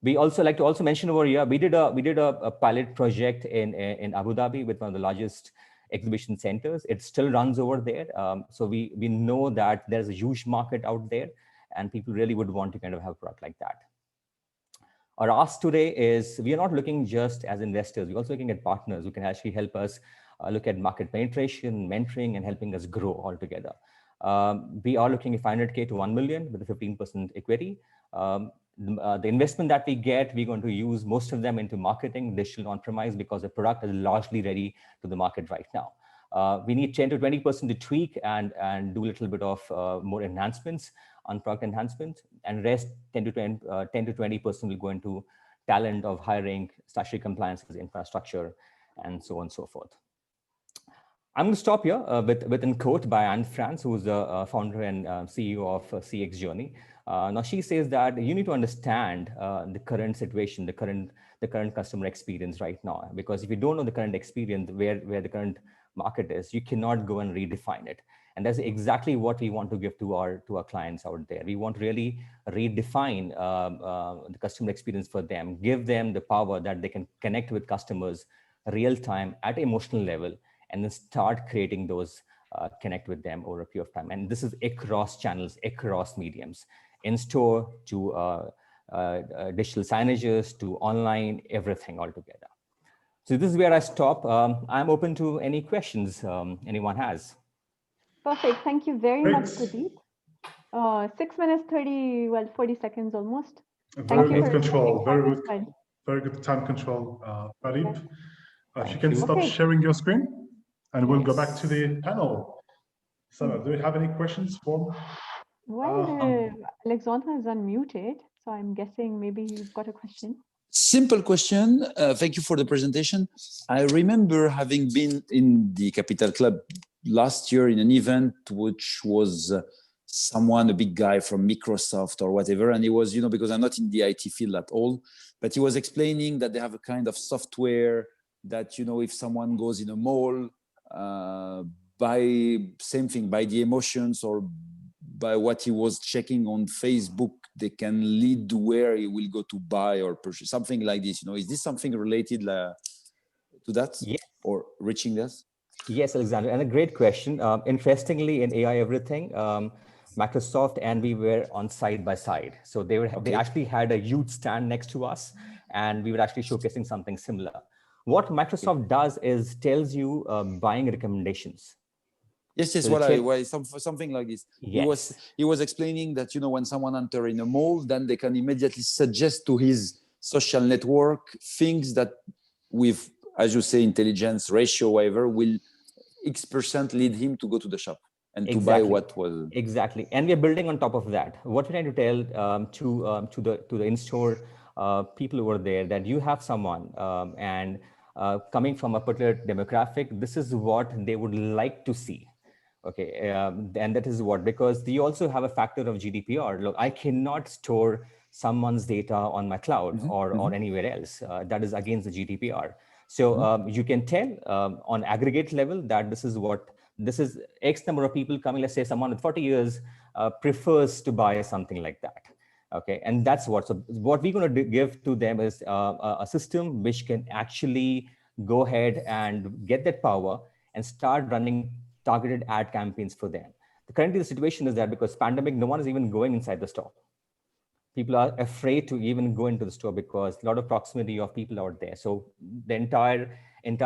We also like to also mention over here, we did a pilot project in Abu Dhabi with one of the largest exhibition centers. It still runs over there. So we know that there's a huge market out there, and people really would want to kind of have a product like that. Our ask today is, we are not looking just as investors, we're also looking at partners who can actually help us look at market penetration, mentoring, and helping us grow altogether. We are looking at 500K to 1 million with a 15% equity. The investment that we get, we're going to use most of them into marketing, digital on-premise, because the product is largely ready to the market right now. We need 10 to 20% to tweak and do a little bit of more enhancements on product enhancement, and rest 10 to 20% will go into talent of hiring, statutory compliances, infrastructure, and so on and so forth. I'm going to stop here with a quote by Anne France, who's the founder and CEO of CX Journey. Now she says that you need to understand the current situation, the current customer experience right now, because if you don't know the current experience, where the current market is, you cannot go and redefine it. And that's exactly what we want to give to our clients out there. We want to really redefine the customer experience for them, give them the power that they can connect with customers real time at an emotional level, and then start creating those connect with them over a period of time. And this is across channels, across mediums, in store to digital signages to online, everything altogether. So this is where I stop. I'm open to any questions anyone has. Perfect. Thank you very much, Pradeep. 6 minutes, 40 seconds almost. Very good control. Very good time control, Pradeep. If you can stop sharing your screen, and we'll go back to the panel. So, do you have any questions for? Well, Alexandra is unmuted, so I'm guessing maybe you've got a question. Simple question. Thank you for the presentation. I remember having been in the Capital Club last year in an event, which was a big guy from Microsoft or whatever. And he was, because I'm not in the IT field at all, but he was explaining that they have a kind of software that, if someone goes in a mall, by the emotions or by what he was checking on Facebook, they can lead to where he will go to buy or purchase, something like this. Is this something related to that? Yes. Or reaching that? Yes, Alexander, and a great question. Interestingly, in AI Everything, Microsoft and we were on side by side. So they actually had a huge stand next to us, and we were actually showcasing something similar. What Microsoft does is tells you buying recommendations. Yes, So something like this. Yes. He was explaining that, when someone enters in a mall, then they can immediately suggest to his social network things that with, as you say, intelligence ratio, whatever, will X% lead him to go to the shop and to buy what was. Exactly. And we're building on top of that. What we're trying to tell to the in-store people over there, that you have someone and coming from a particular demographic, this is what they would like to see. Okay, and that is what, because you also have a factor of GDPR. Look, I cannot store someone's data on my cloud or anywhere else. That is against the GDPR. So you can tell on aggregate level that this is X number of people coming, let's say someone with 40 years prefers to buy something like that. Okay, and that's so what we're going to give to them is a system which can actually go ahead and get that power and start running targeted ad campaigns for them. Currently, the situation is that because pandemic, no one is even going inside the store. People are afraid to even go into the store because a lot of proximity of people out there. So the entire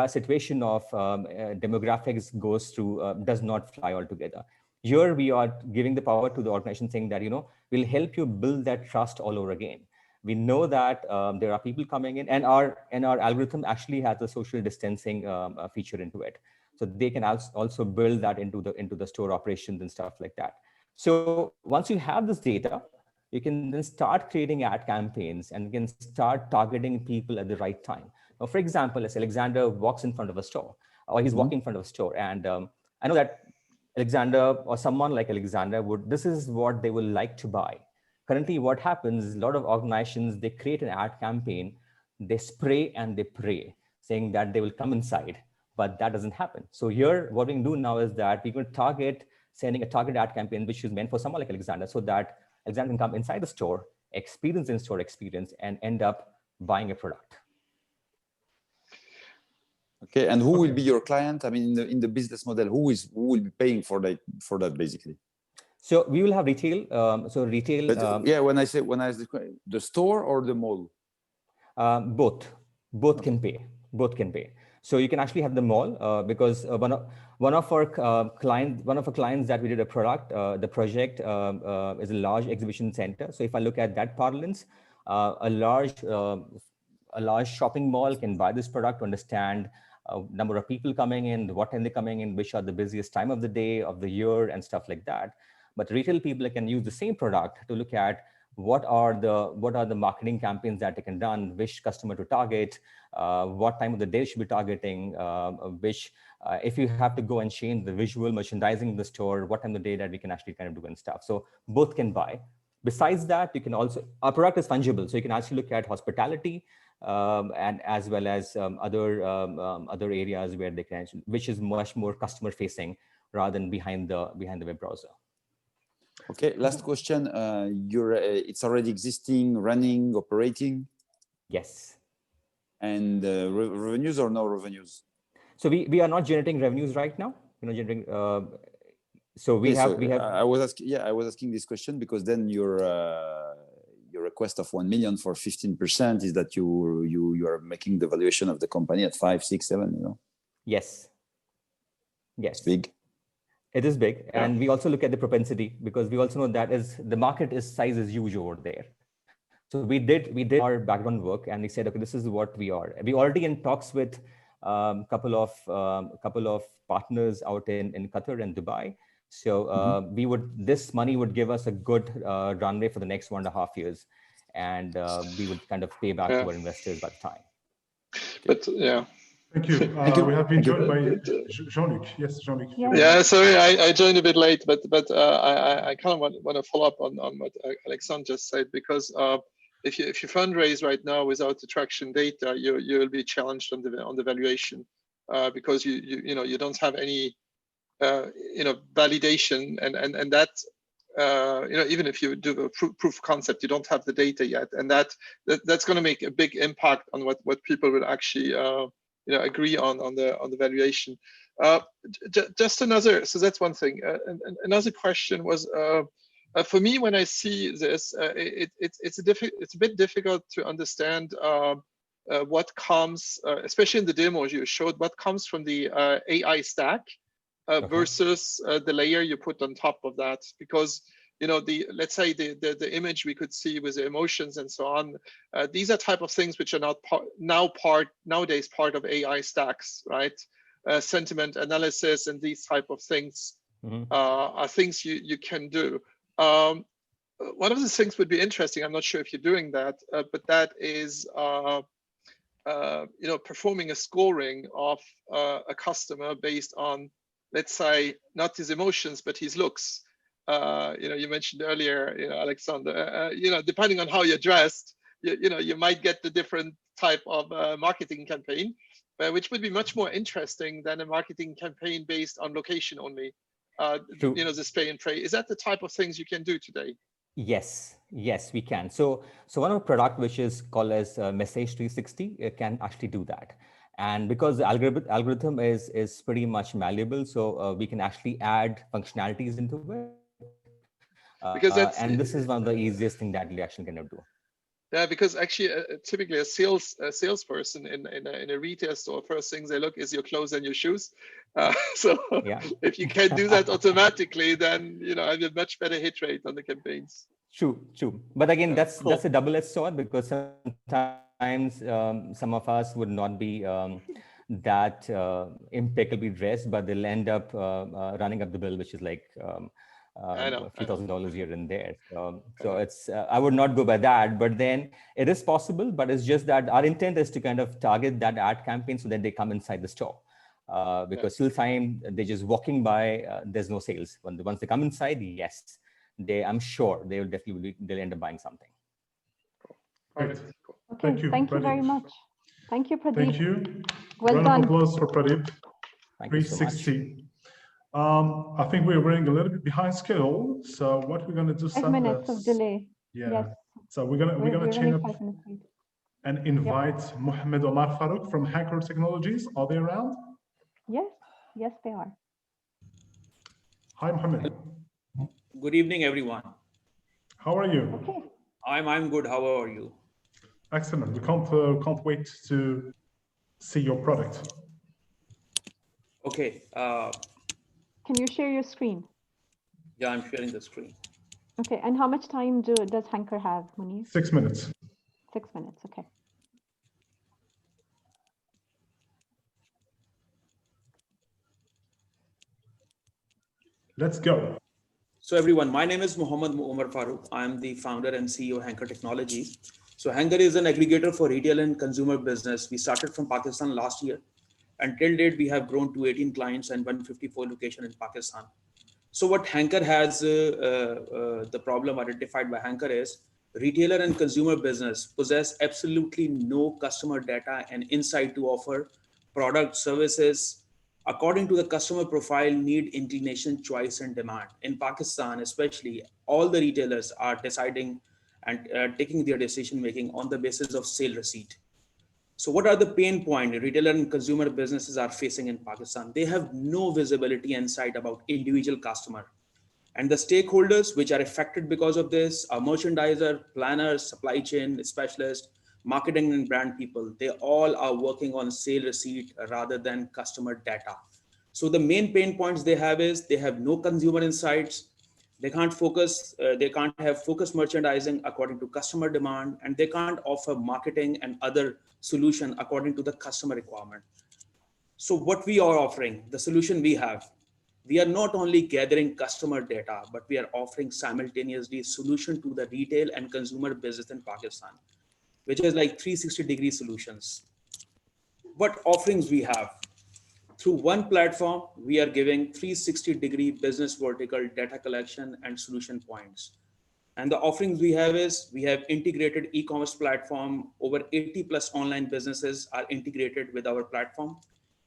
situation of demographics goes through, does not fly altogether. Here we are giving the power to the organization, saying that, we'll help you build that trust all over again. We know that there are people coming in, and our algorithm actually has a social distancing feature into it. So they can also build that into the store operations and stuff like that. So once you have this data, you can then start creating ad campaigns and you can start targeting people at the right time. Now, for example, let's say Alexander walks in front of a store, or he's walking in front of a store, and I know that Alexander or someone like Alexander this is what they will like to buy. Currently, what happens is a lot of organizations, they create an ad campaign they spray and they pray, saying that they will come inside, but that doesn't happen. So here, what we can do now is that we can target, sending a targeted ad campaign, which is meant for someone like Alexander, so that Alexander can come inside the store, experience in-store experience, and end up buying a product. Okay, and who will be your client? I mean, in the business model, who will be paying for that basically? So we will have retail. So retail. But, yeah, when I say the store or the mall. Both can pay. Both can pay. So you can actually have the mall because one of our clients that we did a product, the project is a large exhibition center. So if I look at that parlance, a large shopping mall can buy this product to understand number of people coming in, what time they're coming in, which are the busiest time of the day, of the year, and stuff like that. But retail people can use the same product to look at what are the marketing campaigns that they can run, which customer to target, what time of the day should be targeting, if you have to go and change the visual merchandising in the store, what time of the day that we can actually kind of do and stuff. So both can buy. Besides that, you can also, our product is fungible. So you can actually look at hospitality and as well as other areas where they can, which is much more customer facing rather than behind the web browser. Okay, last question. It's already existing, running, operating? Yes. And revenues or no revenues? So we are not generating revenues right now. You know, generating. So we have. I was asking this question because then your request of 1 million for 15% is that you are making the valuation of the company at 5, 6, 7. You know. Yes. Yes. It's big. It is big, and we also look at the propensity because we also know that the market size is huge over there. So we did our background work, and we said, okay, this is what we are. We already in talks with couple of partners out in Qatar and Dubai. So this money would give us a good runway for the next 1.5 years, and we would kind of pay back to our investors by the time. But yeah. Thank you. We have been joined by Jean-Luc. Yes, Jean-Luc. Yeah, sorry, I joined a bit late, but I kind of want to follow up on what Alexandre just said, because if you fundraise right now without the traction data, you'll be challenged on the valuation because you don't have any validation and that even if you do a proof of concept, you don't have the data yet, and that's going to make a big impact on what people will actually agree on the valuation. Just another, so that's one thing. Another question was for me, when I see this, it's a bit difficult to understand what comes, especially in the demos you showed, what comes from the AI stack versus the layer you put on top of that, because let's say the image we could see with the emotions and so on, these are type of things which are not nowadays part of AI stacks, right? Sentiment analysis and these type of things are things you can do. One of the things would be interesting, I'm not sure if you're doing that, but that is performing a scoring of a customer based on, let's say, not his emotions but his looks. You mentioned earlier, Alexander, depending on how you're dressed, you might get the different type of marketing campaign, which would be much more interesting than a marketing campaign based on location only. The spray and pray. Is that the type of things you can do today? Yes, we can. So one of the product which is called as Message 360, it can actually do that. And because the algorithm is pretty much malleable, so we can actually add functionalities into it. And this is one of the easiest thing that we actually can do. Yeah, because actually, typically a salesperson in a retail store, first things they look is your clothes and your shoes. So if you can do that automatically, then I have a much better hit rate on the campaigns. True. But again, that's a double-edged sword, because sometimes some of us would not be that impeccably dressed, but they'll end up running up the bill, which is like a few $1,000s here and there. So it's I would not go by that, but then it is possible. But it's just that our intent is to kind of target that ad campaign so that they come inside the store, because till time they're just walking by, there's no sales. Once they come inside, yes, I'm sure they'll end up buying something. Great. Okay, thank you very much. Thank you, Pradeep. Thank you. Well Round done. of applause for Pradeep. Thank you so much. 360. I think we're running a little bit behind schedule. So what we're going to do, 5 minutes of delay. Yeah. Yes. So we're gonna chain running up 5 minutes late. and invite Mohammed Omar Farouk from Hacker Technologies. Are they around? Yes, yes, they are. Hi, Mohammed. Good evening, everyone. How are you? Okay. I'm good. How are you? Excellent. We can't wait to see your product. Okay. Can you share your screen? Yeah, I'm sharing the screen. Okay, and how much time does Hanker have, Munir? 6 minutes. 6 minutes, okay. Let's go. So everyone, my name is Mohammed Omar Farouk. I'm the founder and CEO of Hanker Technologies. So Hanker is an aggregator for retail and consumer business. We started from Pakistan last year. Until date, we have grown to 18 clients and 154 locations in Pakistan. So what Hanker has, the problem identified by Hanker is retailer and consumer business possess absolutely no customer data and insight to offer product services according to the customer profile, need, inclination, choice, and demand. In Pakistan, especially, all the retailers are deciding and taking their decision making on the basis of sale receipt. So what are the pain points retailer and consumer businesses are facing in Pakistan? They have no visibility insight about individual customer. And the stakeholders which are affected because of this are merchandiser, planners, supply chain specialists, marketing and brand people. They all are working on sale receipt rather than customer data. So the main pain points they have is they have no consumer insights. They can't focus, they can't have focused merchandising according to customer demand, and they can't offer marketing and other solution according to the customer requirement. So what we are offering, the solution we have, we are not only gathering customer data, but we are offering simultaneously solution to the retail and consumer business in Pakistan, which is like 360-degree solutions. What offerings we have? Through one platform, we are giving 360-degree business vertical data collection and solution points. And the offerings we have is, we have integrated e-commerce platform. Over 80 plus online businesses are integrated with our platform.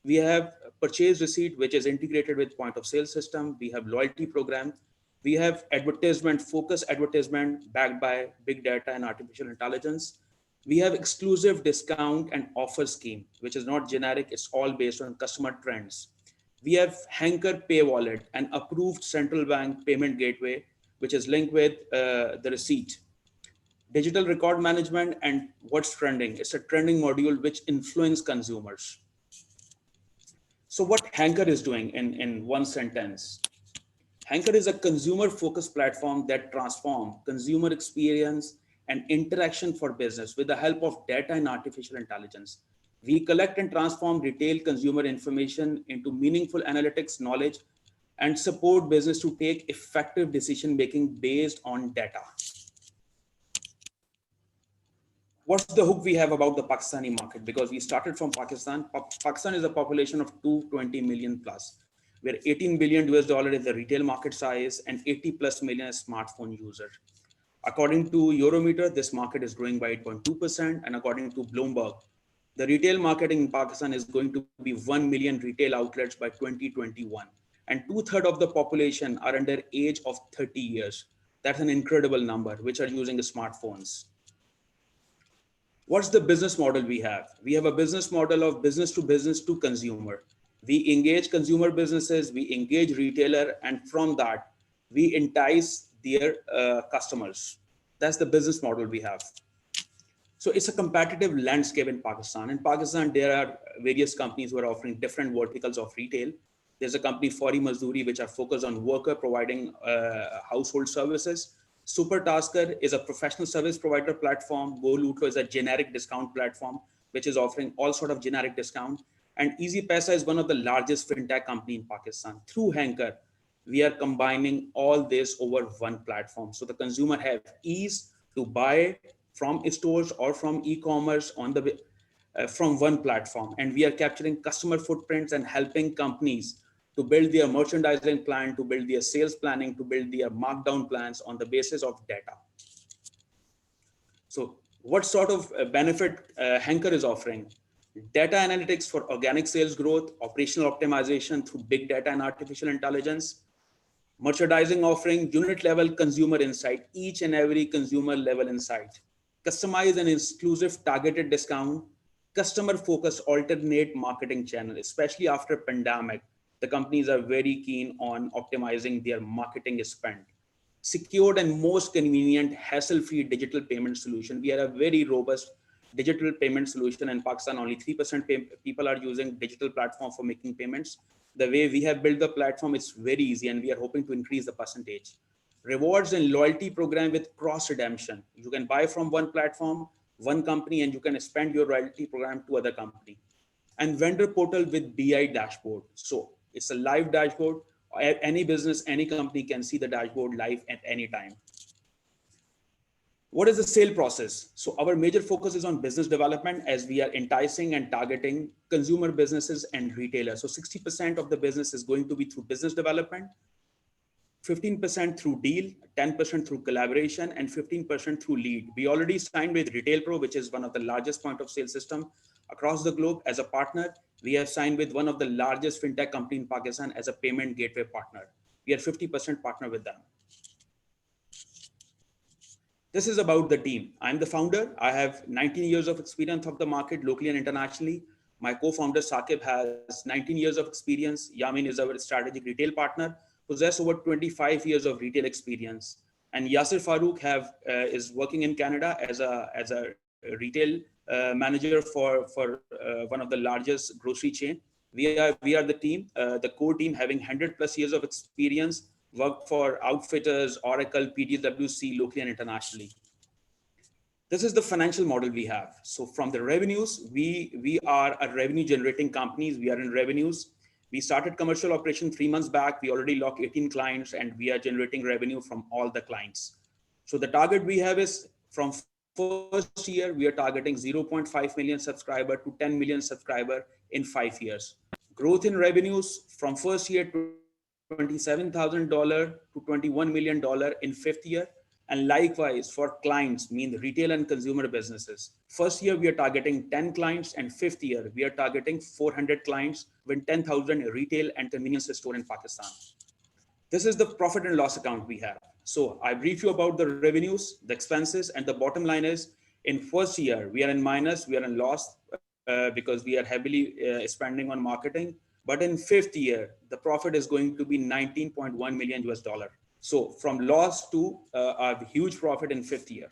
We have purchase receipt, which is integrated with point of sale system. We have loyalty program. We have advertisement, focus advertisement backed by big data and artificial intelligence. We have exclusive discount and offer scheme, which is not generic. It's all based on customer trends. We have Hanker Pay Wallet, an approved central bank payment gateway, which is linked with the receipt. Digital record management and what's trending. It's a trending module which influences consumers. So what Hanker is doing in one sentence, Hanker is a consumer-focused platform that transforms consumer experience and interaction for business with the help of data and artificial intelligence. We collect and transform retail consumer information into meaningful analytics, knowledge, and support business to take effective decision-making based on data. What's the hook we have about the Pakistani market? Because we started from Pakistan. Pakistan is a population of 220 million plus, where $18 billion is the retail market size and 80 plus million smartphone users. According to Eurometer, this market is growing by 8.2%. And according to Bloomberg, the retail market in Pakistan is going to be 1 million retail outlets by 2021. And 2/3 of the population are under age of 30 years. That's an incredible number, which are using smartphones. What's the business model we have? We have a business model of business to consumer. We engage consumer businesses, we engage retailer, and from that, we entice their customers. That's the business model we have. So it's a competitive landscape in Pakistan. In Pakistan, there are various companies who are offering different verticals of retail. There's a company, Fori Mazduri, which are focused on worker providing household services. Super Tasker is a professional service provider platform. Go Lutlo is a generic discount platform, which is offering all sort of generic discount. And Easy Paisa is one of the largest fintech company in Pakistan. Through Hanker, we are combining all this over one platform. So the consumer have ease to buy from stores or from e-commerce on the from one platform. And we are capturing customer footprints and helping companies to build their merchandising plan, to build their sales planning, to build their markdown plans on the basis of data. So What sort of benefit Hanker is offering? Data analytics for organic sales growth, operational optimization through big data and artificial intelligence, merchandising offering, unit level consumer insight, each and every consumer level insight, customize and exclusive targeted discount, customer focused alternate marketing channel, especially after pandemic. The companies are very keen on optimizing their marketing spend. Secured and most convenient hassle-free digital payment solution. We are a very robust digital payment solution in Pakistan. Only 3% people are using digital platform for making payments. The way we have built the platform, it's very easy, and we are hoping to increase the percentage. Rewards and loyalty program with cross redemption. You can buy from one platform, one company, and you can spend your loyalty program to other company. And vendor portal with BI dashboard. So it's a live dashboard. Any business, any company can see the dashboard live at any time. What is the sale process? So our major focus is on business development, as we are enticing and targeting consumer businesses and retailers. So 60% of the business is going to be through business development, 15% through deal, 10% through collaboration, and 15% through lead. We already signed with Retail Pro, which is one of the largest point of sale system across the globe as a partner. We have signed with one of the largest fintech company in Pakistan as a payment gateway partner. We are 50% partner with them. This is about the team. I'm the founder. I have 19 years of experience of the market locally and internationally. My co-founder Saqib has 19 years of experience. Yamin is our strategic retail partner, possess over 25 years of retail experience. And Yasir Farooq is working in Canada as a retail manager for one of the largest grocery chain. We are the team, the core team, having 100+ years of experience, worked for Outfitters, Oracle, PwC, locally and internationally. This is the financial model we have. So from the revenues, we are a revenue generating companies. We are in revenues. We started commercial operation 3 months back. We already locked 18 clients, and we are generating revenue from all the clients. So the target we have is from first year, we are targeting 0.5 million subscriber to 10 million subscriber in 5 years. Growth in revenues from first year to $27,000 to $21 million in 5th year. And likewise for clients, mean retail and consumer businesses. First year, we are targeting 10 clients, and 5th year, we are targeting 400 clients with 10,000 retail and convenience store in Pakistan. This is the profit and loss account we have. So I brief you about the revenues, the expenses, and the bottom line is in first year, we are in minus, we are in loss because we are heavily spending on marketing. But in 5th year, the profit is going to be $19.1 million US. So from loss to a huge profit in 5th year.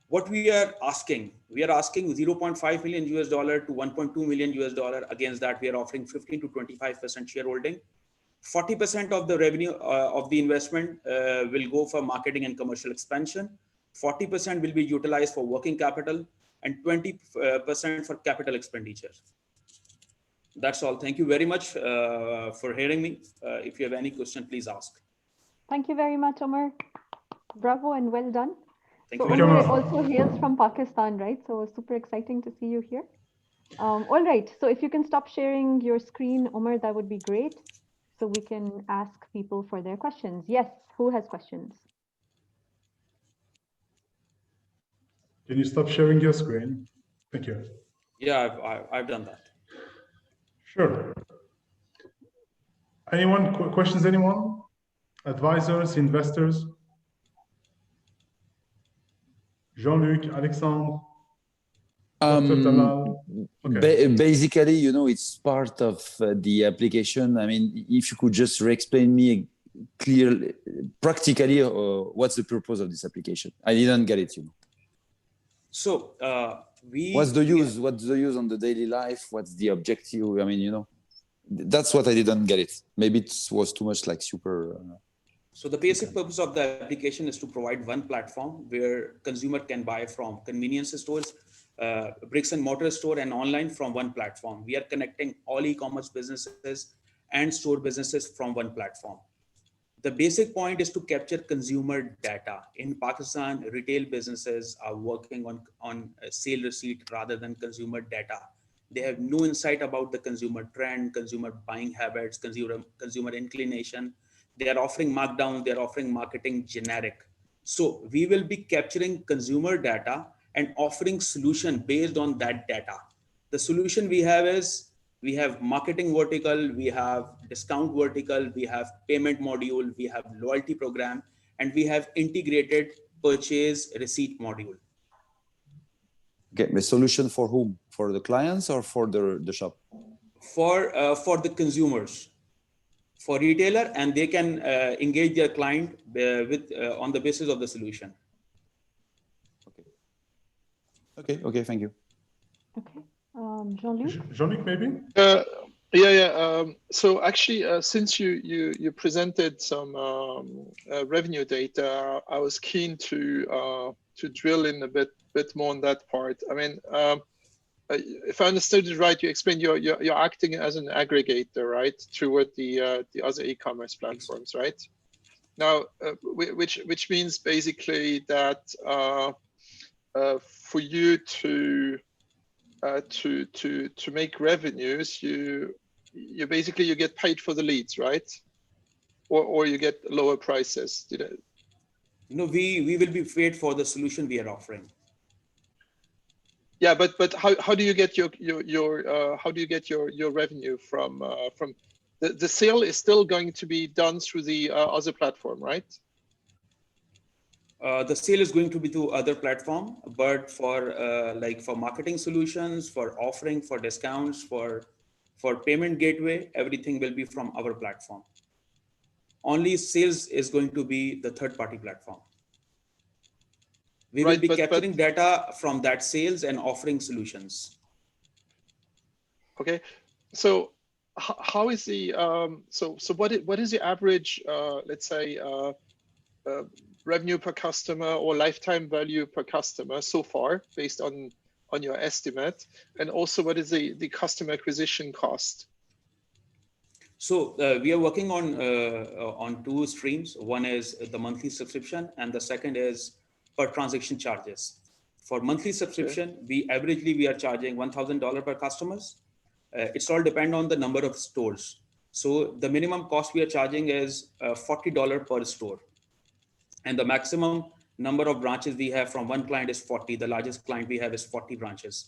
What we are asking $0.5 million US to $1.2 million US. Against that, we are offering 15 to 25% shareholding. 40% of the revenue of the investment will go for marketing and commercial expansion. 40% will be utilized for working capital, and 20% for capital expenditure. That's all. Thank you very much for hearing me. If you have any question, please ask. Thank you very much, Omar. Bravo and well done. Thank so you. Omar also hails from Pakistan, right? So super exciting to see you here. All right. So if you can stop sharing your screen, Omar, that would be great. So we can ask people for their questions. Yes, who has questions? Can you stop sharing your screen? Thank you. Yeah, I've done that. Sure. Anyone, questions, anyone? Advisors, investors? Jean-Luc, Alexandre? Okay. Basically, you know, it's part of the application. I mean, if you could just explain me clearly, practically, what's the purpose of this application? I didn't get it, you know. So what's the use? What's the use on the daily life? What's the objective? I mean, you know, that's what I didn't get it. Maybe it was too much like super. So the basic purpose of the application is to provide one platform where consumer can buy from convenience stores, bricks and mortar store, and online from one platform. We are connecting all e-commerce businesses and store businesses from one platform. The basic point is to capture consumer data. In Pakistan, retail businesses are working on sale receipt rather than consumer data. They have no insight about the consumer trend, consumer buying habits, consumer inclination. They are offering markdown, they are offering marketing generic. So we will be capturing consumer data and offering solution based on that data. The solution we have is, we have marketing vertical, we have discount vertical, we have payment module, we have loyalty program, and we have integrated purchase receipt module. Okay, the solution for whom? For the clients or for the shop? For the consumers, for retailer, and they can engage their client with on the basis of the solution. Okay, thank you. Okay, Jean-Luc? Jean-Luc, maybe? So actually, since you presented some revenue data, I was keen to drill in a bit more on that part. I mean, if I understood it right, you explained you're acting as an aggregator, right, toward the other e-commerce platforms, right? Now, which means basically that for you to make revenues, you basically you get paid for the leads, right? Or you get lower prices. No, we will be paid for the solution we are offering. Yeah, but how do you get your revenue from the sale is still going to be done through the other platform, right? The sale is going to be to other platform, but for like for marketing solutions, for offering, for discounts, for payment gateway, everything will be from our platform. Only sales is going to be the third-party platform. We will be capturing data from that sales and offering solutions. Okay, so how is the so what is the average let's say revenue per customer or lifetime value per customer so far based on your estimate, and also what is the customer acquisition cost? So we are working on two streams. One is the monthly subscription, and the second is per transaction charges. For monthly subscription, we are charging $1,000 per customers. It's all depend on the number of stores. So the minimum cost we are charging is $40 per store, and the maximum number of branches we have from one client is 40. The largest client we have is 40 branches.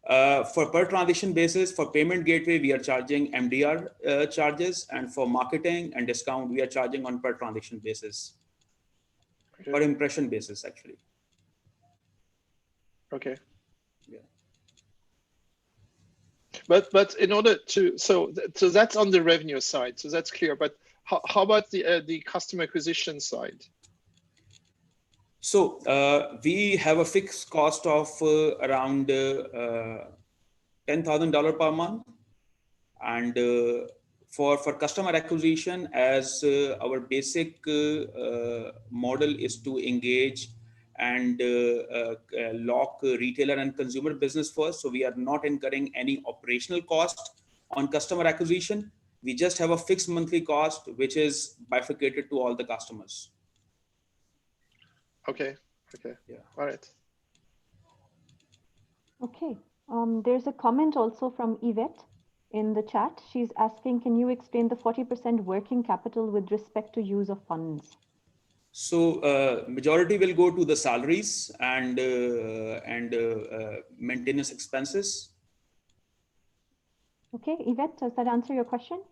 For per transaction basis, for payment gateway, we are charging MDR charges, and for marketing and discount, we are charging on per transaction basis, per impression basis, actually. Okay. Yeah. But in order to so that's on the revenue side, so that's clear. But how about the customer acquisition side? So we have a fixed cost of around $10,000 per month, and for customer acquisition, as our basic model is to engage and lock retailer and consumer business first. So we are not incurring any operational cost on customer acquisition. We just have a fixed monthly cost, which is bifurcated to all the customers. Okay. Yeah. All right. Okay. There's a comment also from Yvette in the chat. She's asking, can you explain the 40% working capital with respect to use of funds? So majority will go to the salaries and maintenance expenses. Okay, Yvette, does that answer your question?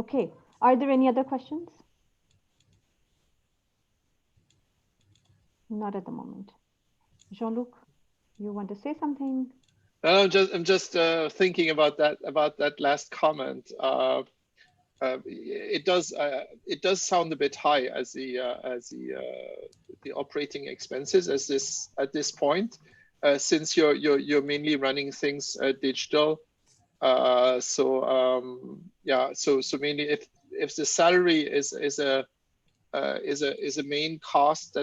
Okay. Are there any other questions? Not at the moment. Jean-Luc, you want to say something? I'm just thinking about that last comment. It does sound a bit high as the operating expenses at this point, since you're mainly running things digital. So mainly if the salary is a main cost,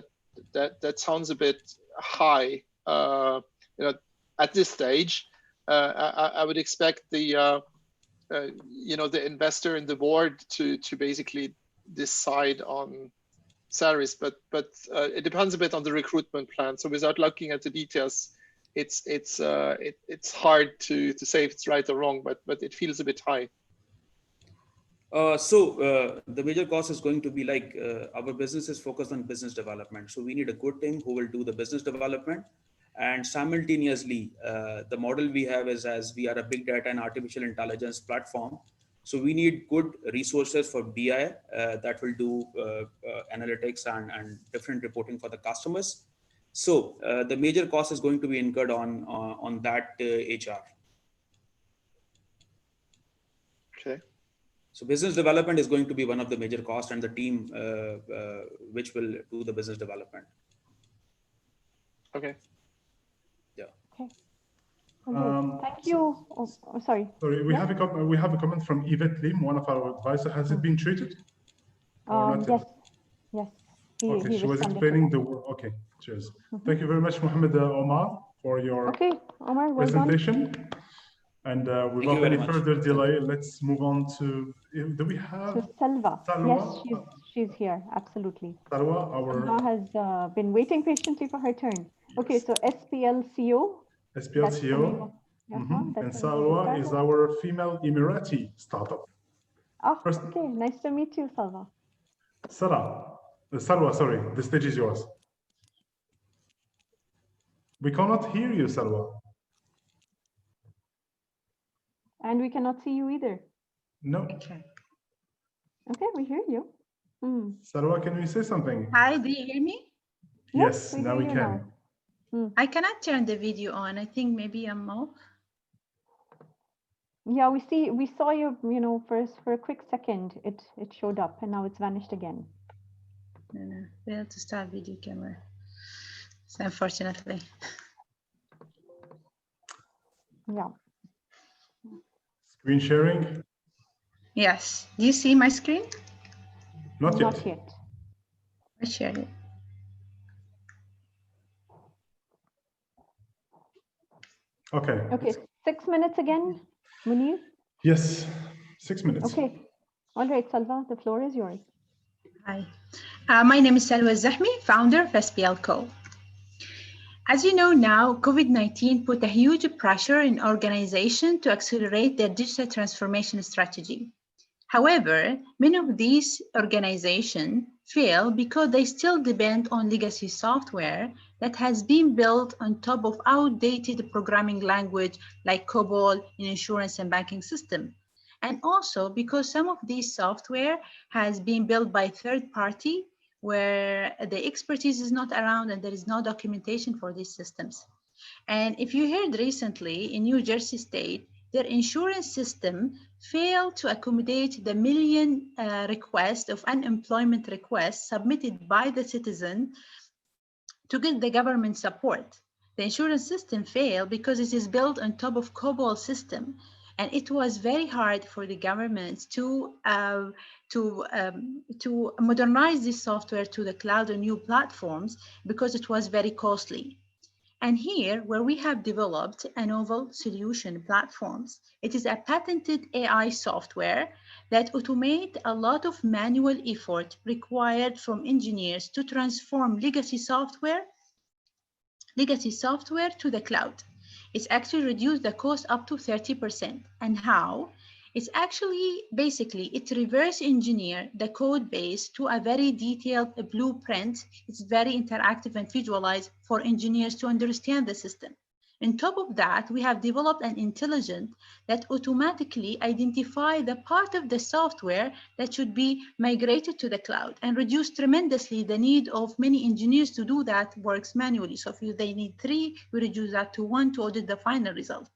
that sounds a bit high. At this stage, I would expect the investor and the board to basically decide on salaries, but it depends a bit on the recruitment plan. So without looking at the details, it's hard to say if it's right or wrong, but it feels a bit high. The major cost is going to be like our business is focused on business development. So we need a good team who will do the business development. And simultaneously, the model we have is, as we are a big data and artificial intelligence platform, so we need good resources for BI that will do analytics and different reporting for the customers. So the major cost is going to be incurred on that HR. Okay. So business development is going to be one of the major costs, and the team which will do the business development. Okay. Yeah. Okay. Thank you. Sorry. Sorry, we have a comment from Yvette Lim, one of our advisors. Has it been treated? Yes. Yes. Okay, she was explaining the work. Okay, cheers. Thank you very much, Mohammed Omar, for your Omar, well presentation. done. And without any further delay, let's move on to, do we have Salwa? Salwa? Yes, she's here, absolutely. Salwa, Salwa has been waiting patiently for her turn. Yes. Okay, so SPLCO. SPLCO. And Salwa is our female Emirati startup. Oh, okay, nice to meet you, Salwa. Salwa, sorry, the stage is yours. We cannot hear you, Salwa. And we cannot see you either. No. Okay, we hear you. Salwa, can you say something? Hi, do you hear me? Yes, now we can. I cannot turn the video on. I think maybe I'm off. Yeah, we saw you, first for a quick second, it showed up and now it's vanished again. No, we have to start video camera. So unfortunately. Yeah. Screen sharing? Yes. Do you see my screen? Not yet. Not yet. I shared it. Okay. Okay, 6 minutes again, Munir? Yes, 6 minutes. Okay. All right, Salwa, the floor is yours. Hi. My name is Salwa Zahmi, founder of SPLCO. As you know now, COVID-19 put a huge pressure in organizations to accelerate their digital transformation strategy. However, many of these organizations fail because they still depend on legacy software that has been built on top of outdated programming language like COBOL in insurance and banking system. And also because some of these software has been built by third party where the expertise is not around and there is no documentation for these systems. And if you heard recently in New Jersey State, their insurance system failed to accommodate the million requests of unemployment requests submitted by the citizen to get the government support. The insurance system failed because it is built on top of COBOL system. And it was very hard for the government to modernize this software to the cloud and new platforms because it was very costly. And here, where we have developed a novel solution platforms, it is a patented AI software that automate a lot of manual effort required from engineers to transform legacy software to the cloud. It's actually reduced the cost up to 30%. And how? It's actually, basically, it reverse engineer the code base to a very detailed blueprint. It's very interactive and visualized for engineers to understand the system. On top of that, we have developed an intelligence that automatically identify the part of the software that should be migrated to the cloud and reduce tremendously the need of many engineers to do that works manually. So if they need 3, we reduce that to 1 to audit the final result.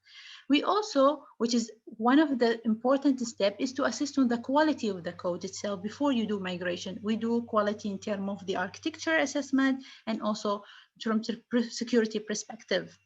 We also, which is one of the important steps, is to assist on the quality of the code itself before you do migration. We do quality in terms of the architecture assessment and also from security perspective.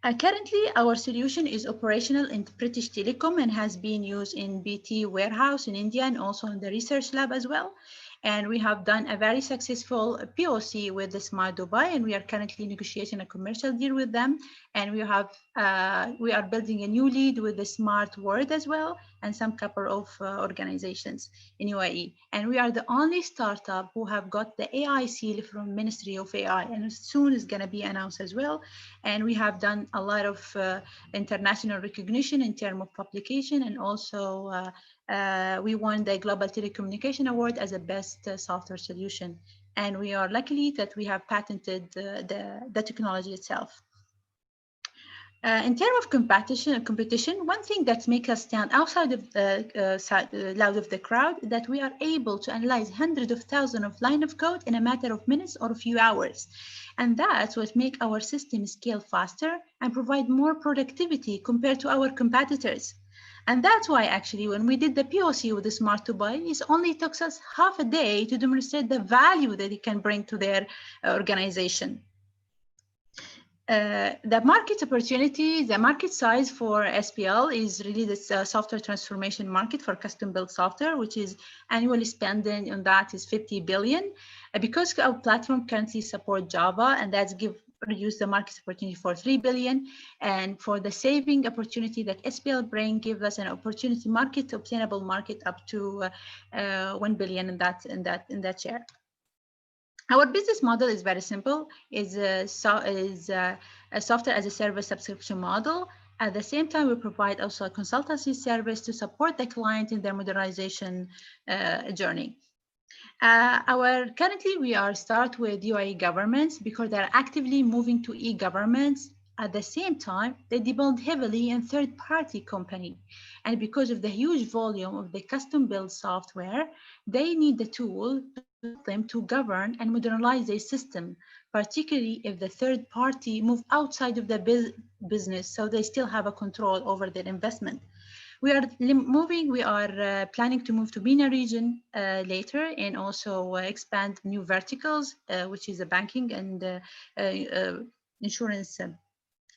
Currently, our solution is operational in British Telecom and has been used in BT warehouse in India and also in the research lab as well. And we have done a very successful POC with the Smart Dubai, and we are currently negotiating a commercial deal with them. And we are building a new lead with the Smart World as well, and some couple of organizations in UAE. And we are the only startup who have got the AI seal from Ministry of AI, and soon is going to be announced as well. And we have done a lot of international recognition in terms of publication and also We won the Global Telecommunication Award as a best software solution. And we are lucky that we have patented the technology itself. In terms of competition, one thing that makes us stand outside of loud of the crowd is that we are able to analyze hundreds of thousands of lines of code in a matter of minutes or a few hours. And that's what makes our system scale faster and provide more productivity compared to our competitors. And that's why actually when we did the POC with the Smart to Buy, it only took us half a day to demonstrate the value that it can bring to their organization. The market opportunity, the market size for SPL is really this software transformation market for custom built software, which is annually spending on that is 50 billion. Because our platform currently supports Java, and that's reduce the market opportunity for 3 billion. And for the saving opportunity that SPL bring, give us an opportunity market, obtainable market up to 1 billion in that share. Our business model is very simple. Is a software as a service subscription model. At the same time, we provide also a consultancy service to support the client in their modernization journey. Currently, we start with UAE governments because they're actively moving to e-governments. At the same time, they depend heavily on third-party company. And because of the huge volume of the custom-built software, they need the tool them to govern and modernize their system, particularly if the third party move outside of the business, so they still have a control over their investment. We are planning to move to MENA region later and also expand new verticals, which is a banking and insurance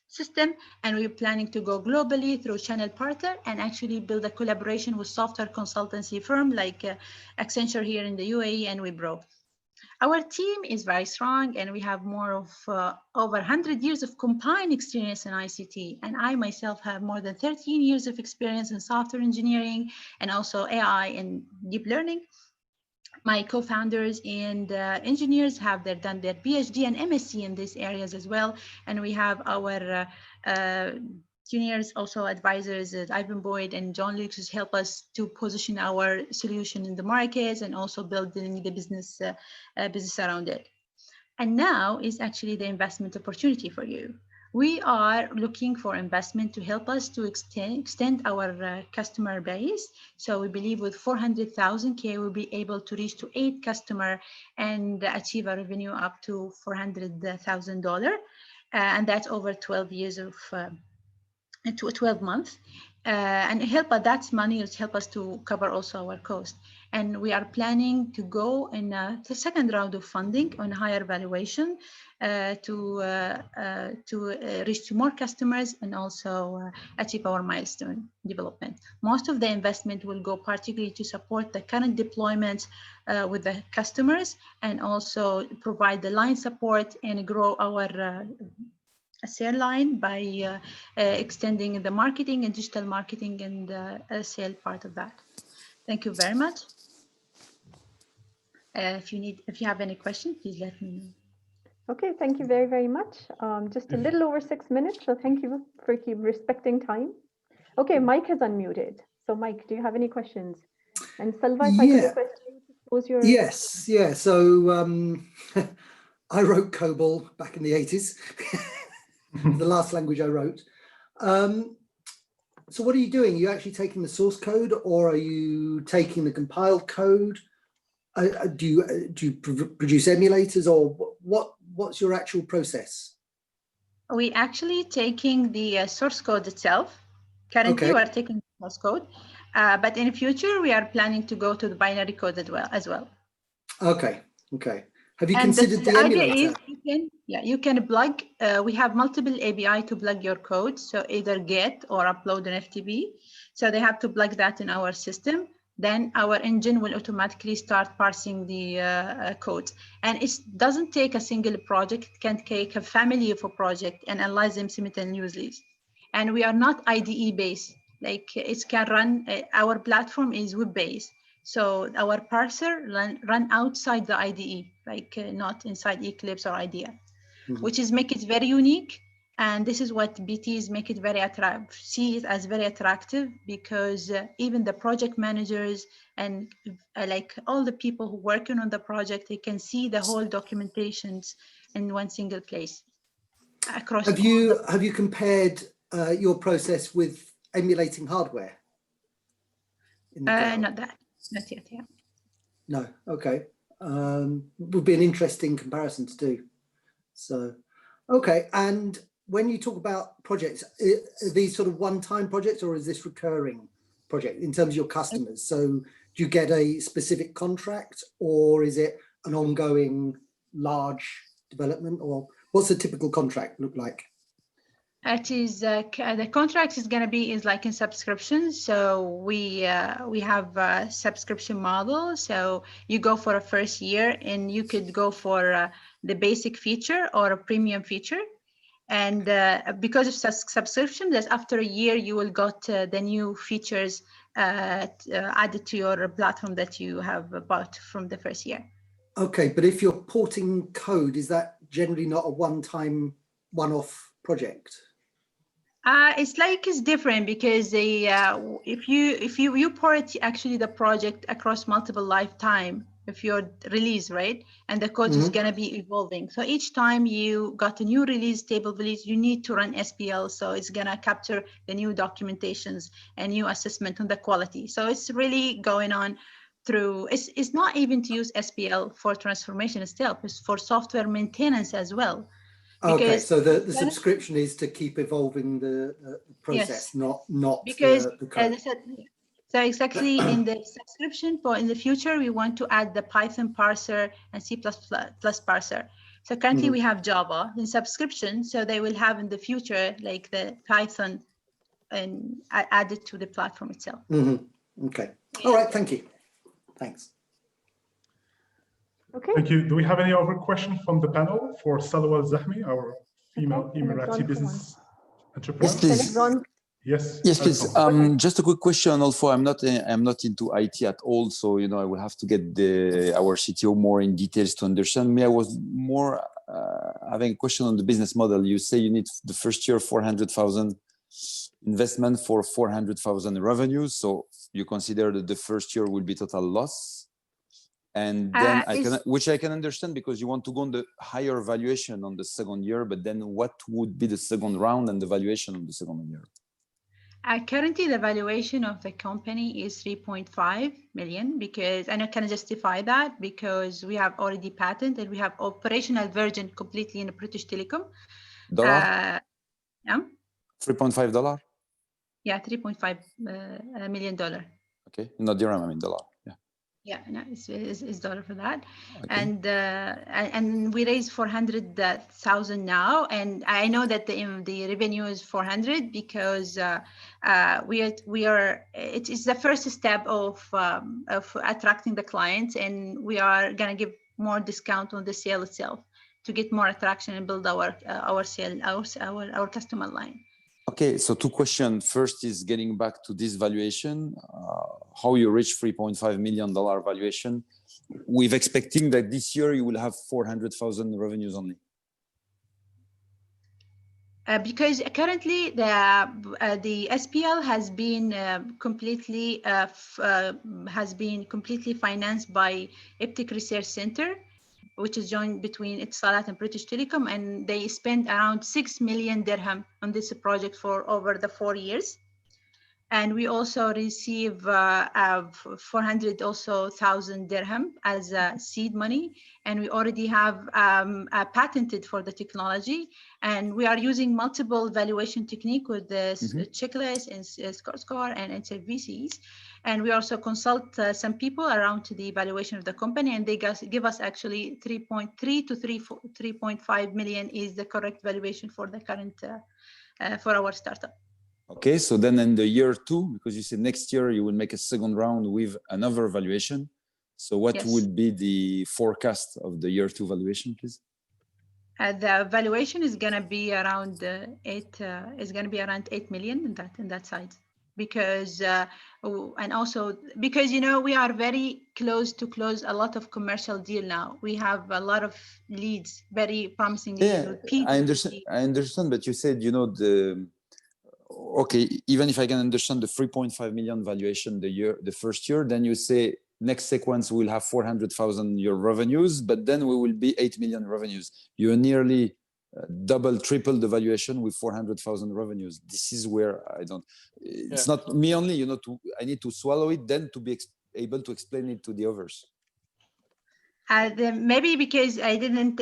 system. And we're planning to go globally through channel partner and actually build a collaboration with software consultancy firm like Accenture here in the UAE and Wipro. Our team is very strong and we have more of over 100 years of combined experience in ICT. And I myself have more than 13 years of experience in software engineering and also AI and deep learning. My co-founders and engineers have done their PhD and MSc in these areas as well. And we have our juniors, also advisors, Ivan Boyd and John Lucas, help us to position our solution in the markets and also building the business around it. And now is actually the investment opportunity for you. We are looking for investment to help us to extend our customer base. So we believe with 400,000 K, we'll be able to reach to 8 customers and achieve a revenue up to $400,000. And that's over 12 years of 12 months. And that money will help us to cover also our cost. And we are planning to go in the second round of funding on higher valuation to reach to more customers and also achieve our milestone development. Most of the investment will go particularly to support the current deployments with the customers and also provide the line support and grow our sale line by extending the marketing and digital marketing and sale part of that. Thank you very much. If you have any questions, please let me know. Okay, thank you very, very much. Just a little over 6 minutes, so thank you for respecting time. Okay, Mike has unmuted. So Mike, do you have any questions? And Salva, if I could request you to close your... Yes, yeah. So I wrote COBOL back in the 80s. The last language I wrote. So what are you doing? Are you actually taking the source code or are you taking the compiled code? Do you produce emulators or what's your actual process? We actually taking the source code itself. Currently, we're taking the source code, but in the future, we are planning to go to the binary code as well. Okay, okay. Have you considered the emulator? You can plug. We have multiple API to plug your code. So either get or upload an FTP. So they have to plug that in our system. Then our engine will automatically start parsing the code. And it doesn't take a single project. It can take a family of a project and analyze them simultaneously. And we are not IDE based. Like it can run, our platform is web based. So our parser run outside the IDE, like not inside Eclipse or IDEA, which is make it very unique. And this is what BTs make it very attractive, see it as very attractive, because even the project managers and like all the people who working on the project, they can see the whole documentations in one single place across. Have you compared your process with emulating hardware? Not yet. Yeah. No. Okay. Would be an interesting comparison to do. So, okay. And when you talk about projects, are these sort of one-time projects, or is this recurring project in terms of your customers? So do you get a specific contract, or is it an ongoing large development, or what's a typical contract look like? It is the contract is going to be like in subscriptions. So we have a subscription model. So you go for a first year, and you could go for the basic feature or a premium feature. And because of subscription, that after a year you will got the new features added to your platform that you have bought from the first year. Okay, but if you're porting code, is that generally not a one-time, one-off project? It's different, because if you port actually the project across multiple lifetime, if you're release, right, and the code is going to be evolving. So each time you got a new release, stable release, you need to run SPL. So it's going to capture the new documentations and new assessment on the quality. So it's really going on through, it's not even to use SPL for transformation itself, it's for software maintenance as well. Okay, so the subscription is to keep evolving the process, yes, not because the code. As I said, so exactly in the subscription, but in the future we want to add the Python parser and C++ parser. So currently we have Java in subscription, so they will have in the future like the Python and added to the platform itself. Okay. All right. Thank you. Thanks. Okay. Thank you. Do we have any other questions from the panel for Salwa Al-Zahmi, our female Emirati business entrepreneur? Yes, please. Yes. Yes, please. Just a quick question. Also, I'm not into IT at all, so I will have to get our CTO more in details to understand me. I was more having a question on the business model. You say you need the first year 400,000 investment for 400,000 revenues. So you consider that the first year will be total loss, and then which I can understand, because you want to go on the higher valuation on the second year. But then, what would be the second round and the valuation of the second year? Currently, the valuation of the company is 3.5 million, because, and I can justify that because we have already patent and we have operational version completely in British Telecom. $3.5? Yeah, $3.5 million. Okay, not dirham, I mean dollar. Yeah. Yeah, no, it's dollar for that. Okay. And we raised 400,000 now, and I know that the revenue is 400 because we are it is the first step of attracting the clients, and we are gonna give more discount on the sale itself to get more attraction and build our customer line. Okay, so two questions. First is getting back to this valuation, how you reach $3.5 million valuation, with expecting that this year you will have 400,000 revenues only. Because currently the SPL has been completely financed by Iptic Research Center, which is joined between Etisalat and British Telecom, and they spent around 6 million dirham on this project for over the 4 years. And we also receive 400,000 dirham as seed money, and we already have patented for the technology, and we are using multiple valuation technique with the checklist and score and VCs. And we also consult some people around to the evaluation of the company, and they give us actually 3.3 to 3.5 million is the correct valuation for the current for our startup. Okay, so then in the year 2, because you said next year you will make a second round with another valuation. So what will be the forecast of the year 2 valuation, please? The valuation is going to be around 8 million in that side, because and also because we are very close to close a lot of commercial deal now. We have a lot of leads, very promising leads. Yeah, With people. I understand, but you said, you know, okay, even if I can understand the 3.5 million valuation the first year, then you say next sequence we'll have 400,000 your revenues, but then we will be 8 million revenues. You nearly double, triple the valuation with 400,000 revenues. This is where it's not me only, you know, I need to swallow it then to be able to explain it to the others. Maybe because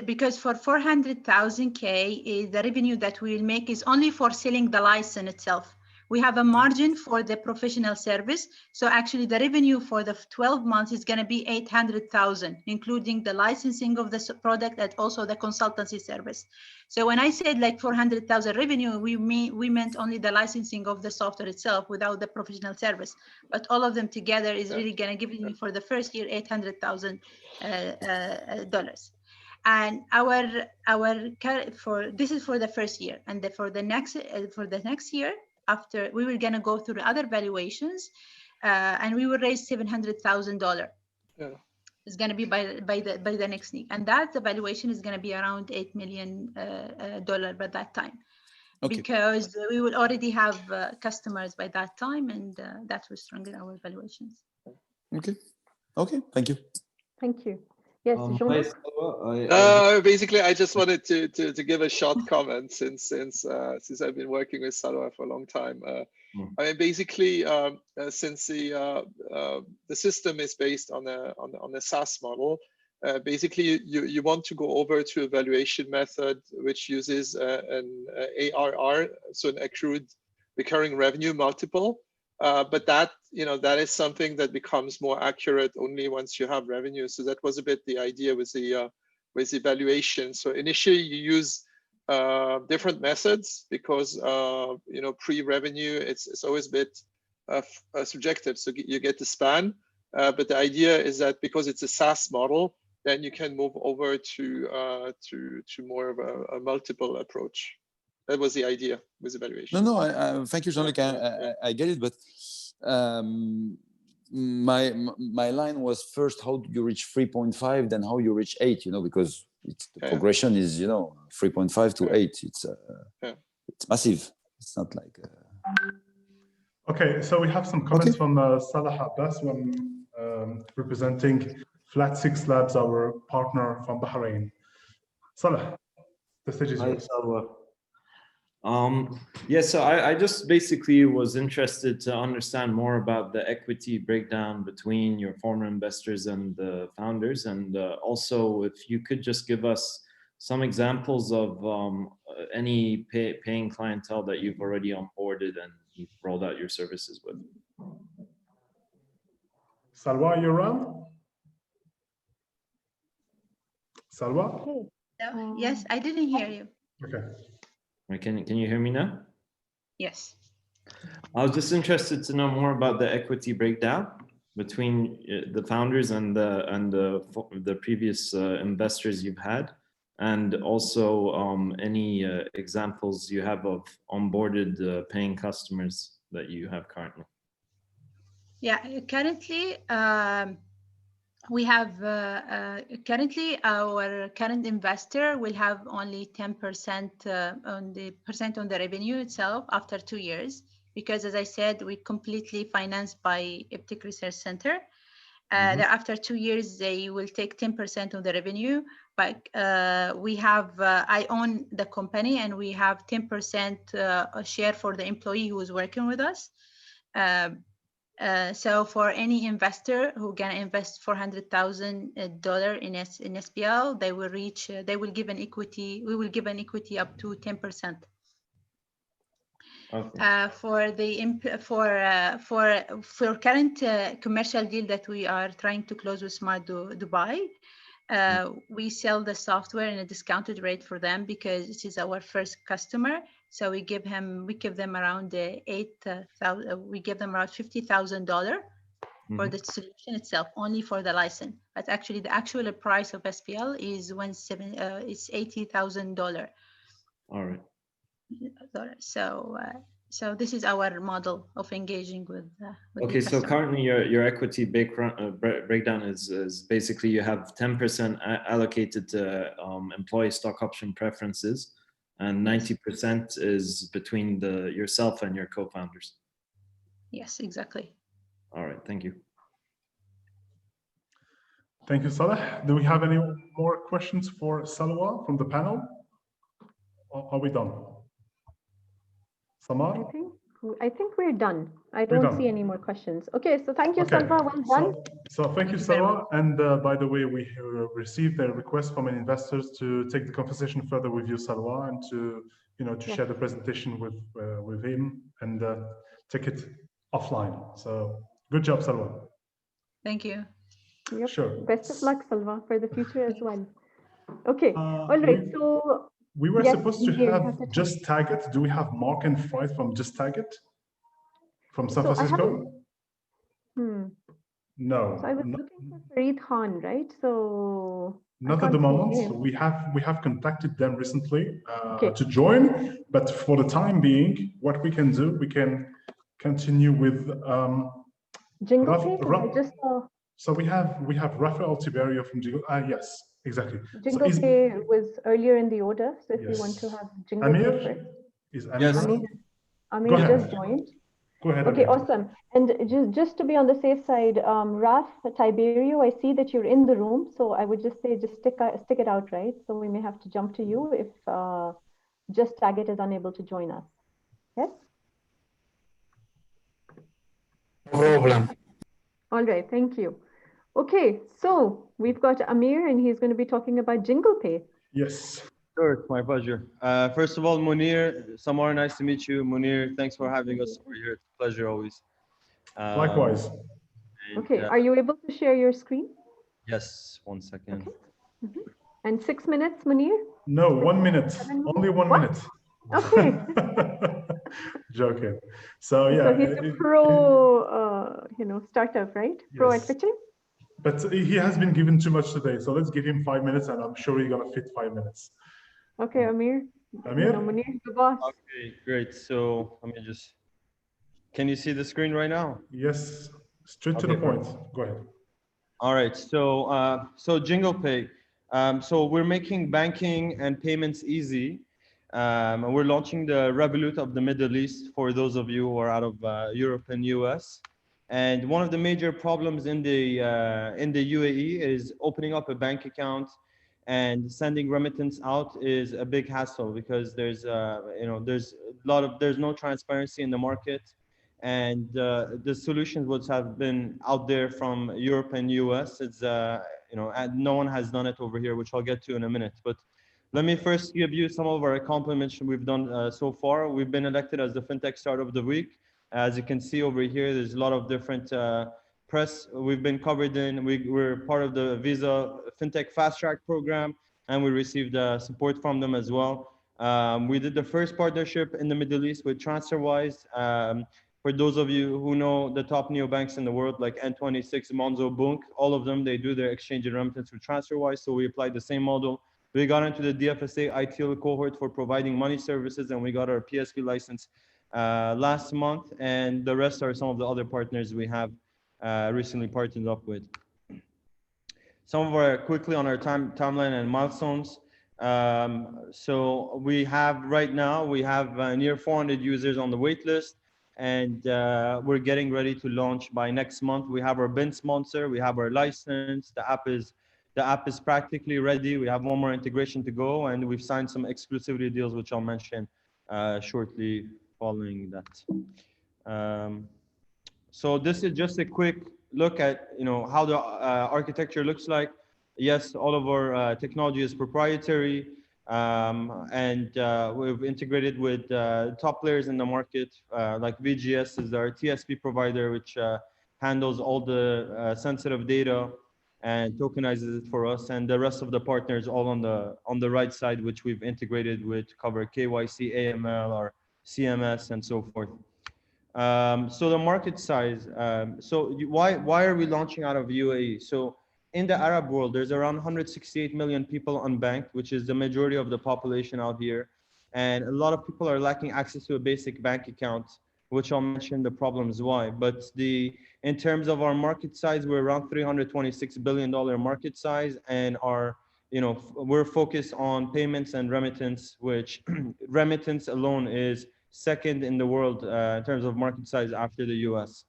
because for 400,000 K, the revenue that we will make is only for selling the license itself. We have a margin for the professional service. So actually the revenue for the 12 months is going to be 800,000, including the licensing of the product and also the consultancy service. So when I said like 400,000 revenue, we meant only the licensing of the software itself without the professional service. But all of them together is really going to give me for the first year $800,000. And this is for the first year, and for the next year after, we were going to go through other valuations, and we will raise $700,000. It's going to be by the next year, and that the valuation is going to be around $8 million by that time. Okay. Because we will already have customers by that time, and that will strengthen our valuations. Okay. Thank you. Thank you. Yes, basically, I just wanted to give a short comment since I've been working with Salwa for a long time. I mean, basically, since the system is based on a SaaS model, basically you want to go over to a valuation method which uses an ARR, so an accrued recurring revenue multiple. But that is something that becomes more accurate only once you have revenue. So that was a bit the idea with the valuation. So initially you use different methods because pre-revenue it's always a bit subjective. So you get the span, but the idea is that because it's a SaaS model, then you can move over to more of a multiple approach. That was the idea with evaluation. No, thank you, Jean-Luc. I get it, but my line was first how do you reach 3.5, then how you reach 8, because the progression is 3.5 to 8. It's massive. It's not like. Okay, so we have some comments from Salah Abbas, representing Flat 6 Labs, our partner from Bahrain. Salah, the stage is yours. So I just basically was interested to understand more about the equity breakdown between your former investors and the founders, and also if you could just give us some examples of any paying clientele that you've already onboarded and you've rolled out your services with. Salwa, you're on? Salwa? Yes, I didn't hear you. Okay. Can you hear me now? Yes. I was just interested to know more about the equity breakdown between the founders and the previous investors you've had, and also any examples you have of onboarded paying customers that you have currently. Yeah, currently we have currently our current investor will have only 10% on the revenue itself after 2 years, because as I said, we completely financed by Iptic Research Center. After 2 years, they will take 10% of the revenue. But we have I own the company, and we have 10% a share for the employee who is working with us. So for any investor who can invest $400,000 in SPL, they will give an equity. We will give an equity up to 10%. Okay. For current commercial deal that we are trying to close with Smart Dubai, we sell the software in a discounted rate for them because it is our first customer. So we give them around $50,000 for the solution itself, only for the license. But actually, the actual price of SPL is $80,000. All right. So this is our model of engaging with Okay, the so customer. currently your equity breakdown is basically you have 10% allocated to employee stock option preferences, and 90% is between yourself and your co-founders. Yes, exactly. All right, thank you. Thank you, Saleh. Do we have any more questions for Salwa from the panel? Or are we done? Samar? I think we're done. I don't see any more questions. Okay, so thank you, Salwa. Well done. So thank you, Salwa. And by the way, we received a request from an investors to take the conversation further with you, Salwa, and to share the presentation with him and take it offline. So good job, Salwa. Thank you. Yep. Sure. Best of luck, Salwa, for the future as well. Okay. All right. So we were yes, supposed to you have Just Tag It. Do we have Mark and Fried from Just Tag It from San Francisco? No. So I was looking for Fareed Khan, right? So not at the moment. So we have contacted them recently to join, but for the time being, what we can do, we can continue with Jingle Pay. Just so we have Rafael Tiberio from Jingle. Yes, exactly. Jingle Pay was earlier in the order. So if you want to have Jingle Pay first. Is Amir? Amir just joined. Go ahead. Okay, awesome. And just to be on the safe side, Raf, Tiberio, I see that you're in the room. So I would just say, just stick it out, right? So we may have to jump to you if Just Tag It is unable to join us. Yes? No problem. All right, thank you. Okay, so we've got Amir and he's going to be talking about Jingle Pay. Yes. Sure, it's my pleasure. First of all, Munir, Samar, nice to meet you. Munir, thanks for having us over here. It's a pleasure always. Likewise. Okay, are you able to share your screen? Yes, 1 second. Okay. And 6 minutes, Munir? No, 1 minute. Only 1 minute. Okay. Joking. So yeah. So he's a pro, startup, right? Pro at pitching? But he has been given too much today. So let's give him 5 minutes and I'm sure he's going to fit 5 minutes. Okay, Amir. Amir? Munir, the boss. Okay, great. So let me just, can you see the screen right now? Yes, straight to the point. Go ahead. All right, so Jingle Pay. So we're making banking and payments easy. We're launching the Revolut of the Middle East for those of you who are out of Europe and US. And one of the major problems in the UAE is opening up a bank account and sending remittance out is a big hassle because there's there's no transparency in the market, and the solutions which have been out there from Europe and US, it's and no one has done it over here, which I'll get to in a minute. But let me first give you some of our accomplishments we've done so far. We've been elected as the FinTech Startup of the Week. As you can see over here, there's a lot of different press we've been covered in. We're part of the Visa FinTech Fast Track program, and we received support from them as well. We did the first partnership in the Middle East with TransferWise. For those of you who know the top neobanks in the world, like N26, Monzo, Bunk, all of them, they do their exchange and remittance with TransferWise. So we applied the same model. We got into the DFSA ITIL cohort for providing money services, and we got our PSP license last month. And the rest are some of the other partners we have recently partnered up with. Some of our, quickly on our timeline and milestones. So we have right now, we have near 400 users on the wait list, and we're getting ready to launch by next month. We have our BIN sponsor, we have our license, the app is practically ready. We have one more integration to go, and we've signed some exclusivity deals, which I'll mention shortly following that. So this is just a quick look at how the architecture looks like. Yes, all of our technology is proprietary, and we've integrated with top players in the market, like VGS is our TSP provider, which handles all the sensitive data and tokenizes it for us, and the rest of the partners all on the right side, which we've integrated with, cover KYC, AML, or CMS, and so forth. So the market size. Why are we launching out of UAE? So in the Arab world, there's around 168 million people unbanked, which is the majority of the population out here. and a lot of people are lacking access to a basic bank account, which I'll mention the problems why. But in terms of our market size, we're around $326 billion market size, and we're focused on payments and remittance, which remittance alone is second in the world in terms of market size after the US.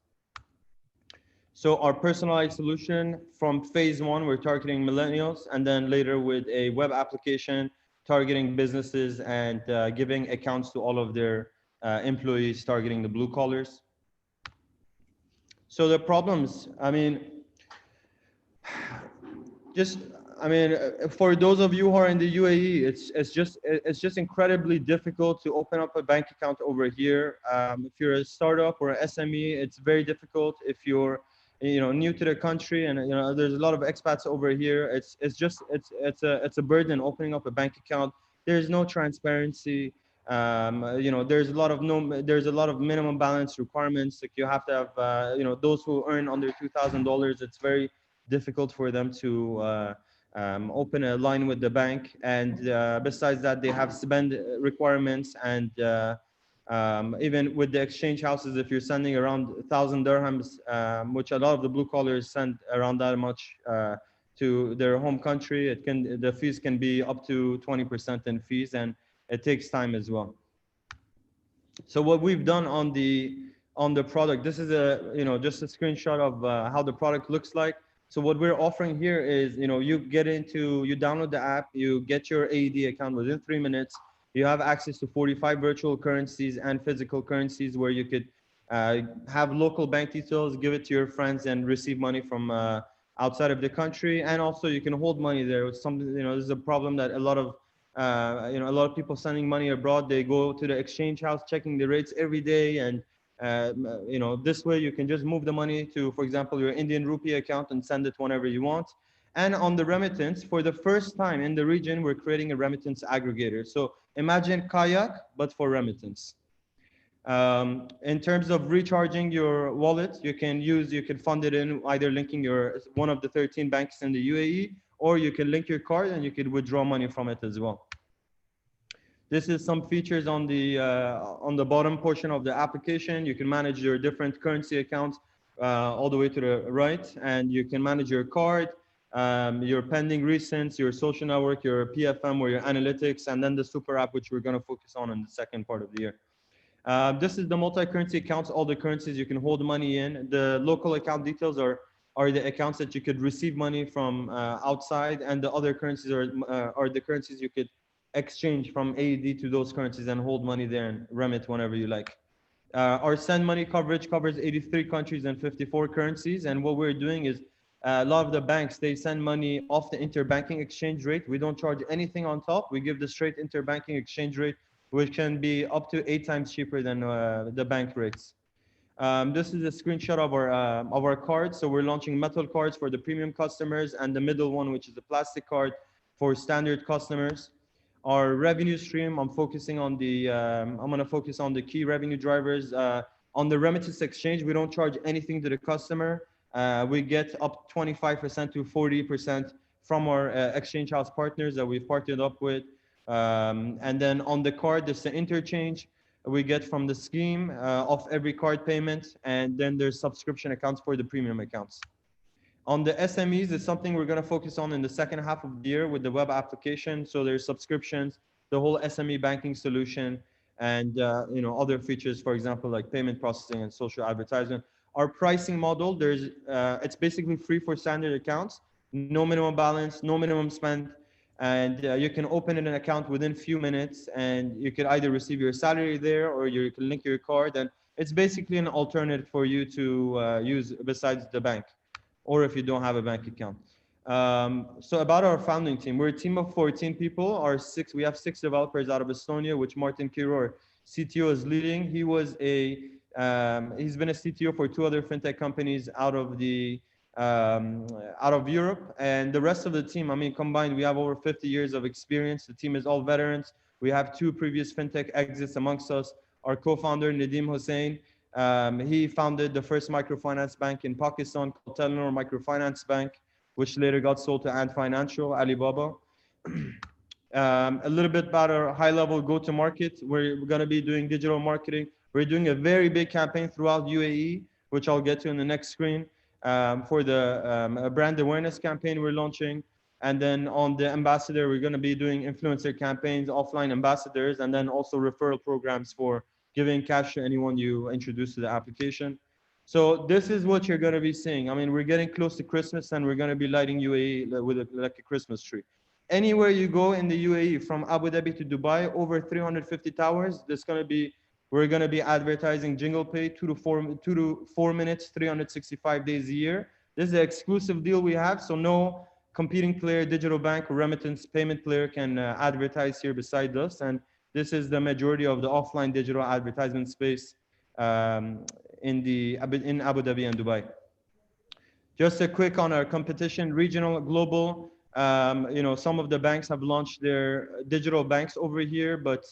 So our personalized solution from phase one, we're targeting millennials, and then later with a web application targeting businesses and giving accounts to all of their employees, targeting the blue collars. So the problems, for those of you who are in the UAE, it's just incredibly difficult to open up a bank account over here. If you're a startup or an SME, it's very difficult. If you're new to the country, and there's a lot of expats over here, it's a burden opening up a bank account. There's no transparency. There's a lot of minimum balance requirements. Like you have to have those who earn under $2,000, it's very difficult for them to open a line with the bank. And besides that, they have spend requirements, and even with the exchange houses, if you're sending around 1,000 dirhams, which a lot of the blue collars send around that much to their home country, the fees can be up to 20% in fees, and it takes time as well. So what we've done on the product, this is just a screenshot of how the product looks like. So what we're offering here is, you download the app, you get your AED account within 3 minutes. You have access to 45 virtual currencies and physical currencies where you could have local bank details, give it to your friends, and receive money from outside of the country. And also you can hold money there. It's something, this is a problem that a lot of people sending money abroad, they go to the exchange house checking the rates every day, and this way you can just move the money to, for example, your Indian rupee account and send it whenever you want. And on the remittance, for the first time in the region, we're creating a remittance aggregator. So imagine Kayak, but for remittance. In terms of recharging your wallet, you can fund it in either linking one of the 13 banks in the UAE, or you can link your card and you can withdraw money from it as well. This is some features on the bottom portion of the application. You can manage your different currency accounts all the way to the right, and you can manage your card, your pending recents, your social network, your PFM, or your analytics, and then the super app, which we're going to focus on in the second part of the year. This is the multi-currency accounts, all the currencies you can hold money in. The local account details are the accounts that you could receive money from outside, and the other currencies are the currencies you could exchange from AED to those currencies and hold money there and remit whenever you like. Our send money coverage covers 83 countries and 54 currencies. And what we're doing is a lot of the banks, they send money off the interbanking exchange rate. We don't charge anything on top. We give the straight interbanking exchange rate, which can be up to 8 times cheaper than the bank rates. This is a screenshot of our cards. So we're launching metal cards for the premium customers, and the middle one, which is a plastic card for standard customers. Our revenue stream, I'm going to focus on the key revenue drivers. On the remittance exchange, we don't charge anything to the customer. We get up 25% to 40% from our exchange house partners that we've partnered up with. And then on the card, there's the interchange we get from the scheme of every card payment. And then there's subscription accounts for the premium accounts. On the SMEs, it's something we're going to focus on in the second half of the year with the web application. So there's subscriptions, the whole SME banking solution, and other features, for example, like payment processing and social advertisement. Our pricing model, it's basically free for standard accounts, no minimum balance, no minimum spend, and you can open an account within a few minutes, and you can either receive your salary there, or you can link your card, and it's basically an alternative for you to use besides the bank, or if you don't have a bank account. So about our founding team, we're a team of 14 people. We have 6 developers out of Estonia, which Martin Kiro, our CTO, is leading. He's been a CTO for 2 other fintech companies out of Europe. And the rest of the team, combined, we have over 50 years of experience. The team is all veterans. We have 2 previous fintech exits amongst us. Our co-founder, Nadeem Hussain, he founded the first microfinance bank in Pakistan called Telenor Microfinance Bank, which later got sold to Ant Financial, Alibaba. A little bit about our high-level go-to-market. We're going to be doing digital marketing. We're doing a very big campaign throughout UAE, which I'll get to in the next screen, for the brand awareness campaign we're launching. And then on the ambassador, we're going to be doing influencer campaigns, offline ambassadors, and then also referral programs for giving cash to anyone you introduce to the application. So this is what you're going to be seeing. I mean, we're getting close to Christmas, and we're going to be lighting UAE with like a Christmas tree. Anywhere you go in the UAE, from Abu Dhabi to Dubai, over 350 towers, we're going to be advertising Jingle Pay 2 to 4 minutes, 365 days a year. This is an exclusive deal we have, so no competing player, digital bank, or remittance payment player can advertise here beside us. And this is the majority of the offline digital advertisement space in Abu Dhabi and Dubai. Just a quick on our competition, regional, global. Some of the banks have launched their digital banks over here, but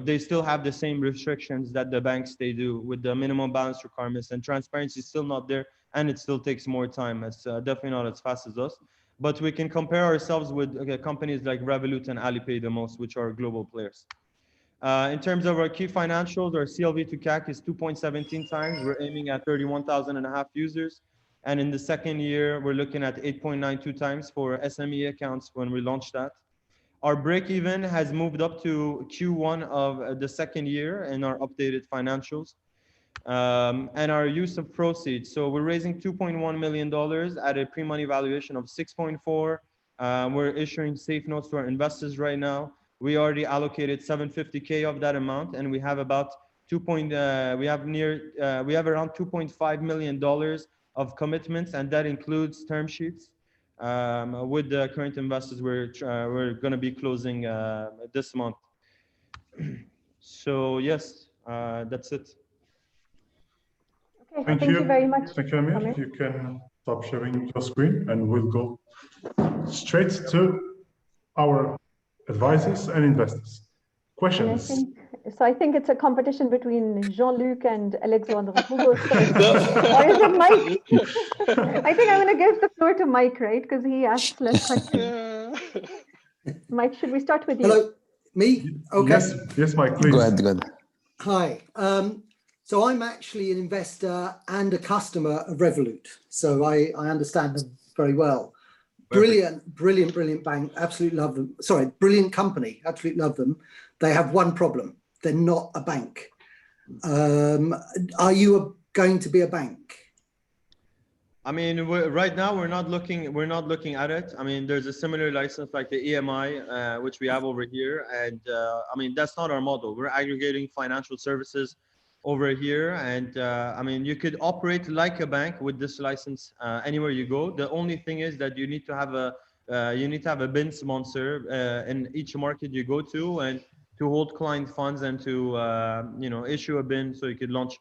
they still have the same restrictions that the banks they do with the minimum balance requirements, and transparency is still not there, and it still takes more time. It's definitely not as fast as us, but we can compare ourselves with companies like Revolut and Alipay the most, which are global players. In terms of our key financials, our CLV to CAC is 2.17 times. We're aiming at 31,500 users. And in the second year, we're looking at 8.92 times for SME accounts when we launch that. Our break even has moved up to Q1 of the second year in our updated financials. And our use of proceeds. So we're raising $2.1 million at a pre-money valuation of 6.4. We're issuing safe notes to our investors right now. We already allocated 750K of that amount, and we have about around $2.5 million of commitments, and that includes term sheets with the current investors we're going to be closing this month. So yes, that's it. Okay, Thank thank you very much. Thank you, Amir. You can stop sharing your screen, and we'll go straight to our advisors and investors. Questions? I think it's a competition between Jean-Luc and Alexandre. Who goes first? Or is it Mike? I think I'm going to give the floor to Mike, right? Because he asks less questions. Mike, should we start with you? Hello, me? Okay. Yes, Mike, please. Go ahead. Hi. So I'm actually an investor and a customer of Revolut. So I understand them very well. Brilliant bank. Absolutely love them. Sorry, brilliant company. Absolutely love them. They have one problem. They're not a bank. Are you going to be a bank? I mean, right now we're not looking at it. I mean, there's a similar license like the EMI, which we have over here, and I mean that's not our model. We're aggregating financial services over here, and I mean you could operate like a bank with this license anywhere you go. The only thing is that you need to have a BIN sponsor in each market you go to, and to hold client funds and to issue a BIN so you could launch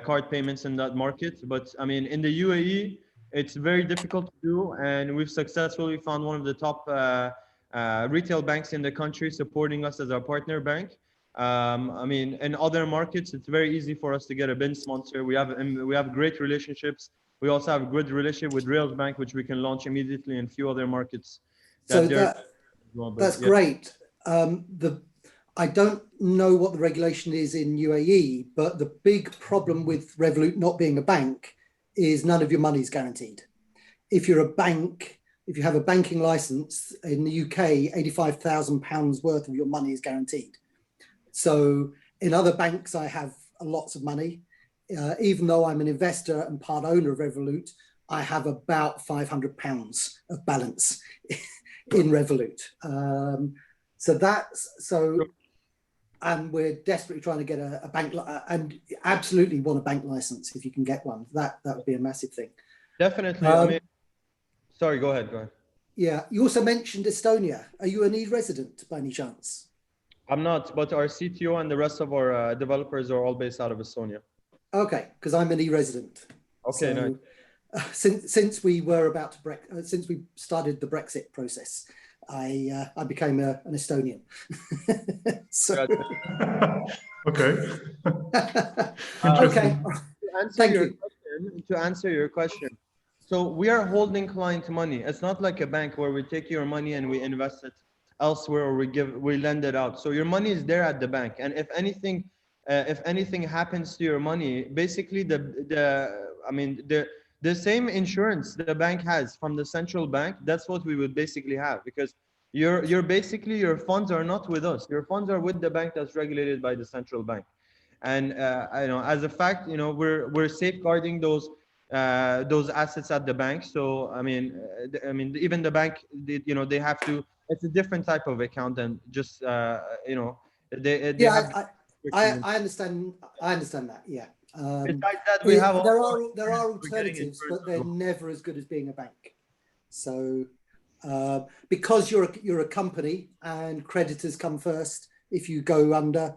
card payments in that market. But I mean, in the UAE, it's very difficult to do, and we've successfully found one of the top retail banks in the country supporting us as our partner bank. I mean, in other markets, it's very easy for us to get a BIN sponsor. We have great relationships. We also have a good relationship with Rails Bank, which we can launch immediately in a few other markets. That's great. I don't know what the regulation is in UAE, but the big problem with Revolut not being a bank is none of your money is guaranteed. If you're a bank, if you have a banking license in the UK, £85,000 worth of your money is guaranteed. So in other banks, I have lots of money. Even though I'm an investor and part owner of Revolut, I have about £500 of balance in Revolut. And we're desperately trying to get a bank, and absolutely want a bank license if you can get one. That would be a massive thing. Definitely. I mean, sorry, go ahead. Yeah, you also mentioned Estonia. Are you an e-resident by any chance? I'm not, but our CTO and the rest of our developers are all based out of Estonia. Okay, because I'm an e-resident. Okay, so, nice. Since we were about to since we started the Brexit process, I became an Estonian. So, okay. Okay. To answer your question, So we are holding client money. It's not like a bank where we take your money and we invest it elsewhere, or we lend it out. So your money is there at the bank, and if anything happens to your money, basically the same insurance the bank has from the central bank, that's what we would basically have, because you're basically, your funds are not with us. Your funds are with the bank that's regulated by the central bank. And as a fact, we're safeguarding those assets at the bank. So even the bank, they have to. It's a different type of account than just they have. I understand. I understand that. Yeah. Besides that, we have there are alternatives, but they're never as good as being a bank. So because you're a company and creditors come first, if you go under,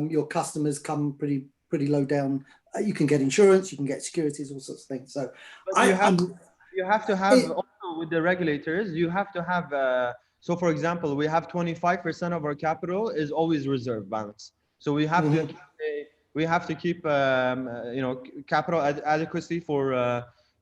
your customers come pretty low down. You can get insurance, you can get securities, all sorts of things. So you have to have also with the regulators. You have to have. So, for example, we have 25% of our capital is always reserve balance. So we have to keep capital adequacy for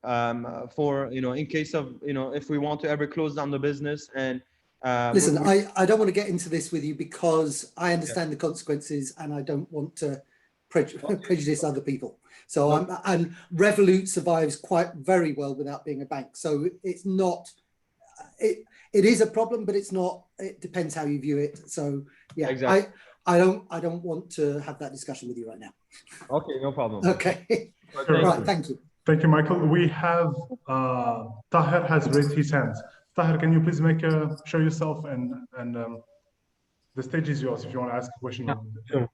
in case of if we want to ever close down the business. And listen, I don't want to get into this with you because I understand the consequences and I don't want to prejudice other people. So and Revolut survives very well without being a bank. So it's not. It is a problem, but it's not. It depends how you view it. So yeah, exactly. I don't want to have that discussion with you right now. Okay, no problem. Okay. Right, thank you. Thank you, Michael. We have Tahir has raised his hands. Tahir, can you please show yourself and the stage is yours if you want to ask a question. Yeah, sure.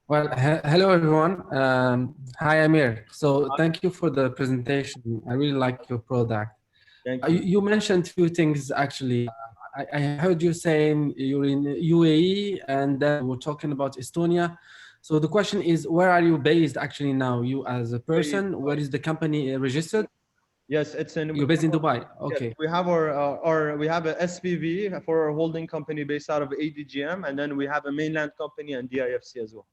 Well, hello everyone. Hi Amir. So thank you for the presentation. I really like your product. Thank you. You mentioned few things actually. I heard you saying you're in UAE and then we're talking about Estonia. So the question is, where are you based actually now? You as a person, where is the company registered? Yes, it's in. You're based in Dubai. Okay. Yes, we have we have a SPV for our holding company based out of ADGM, and then we have a mainland company and DIFC as well.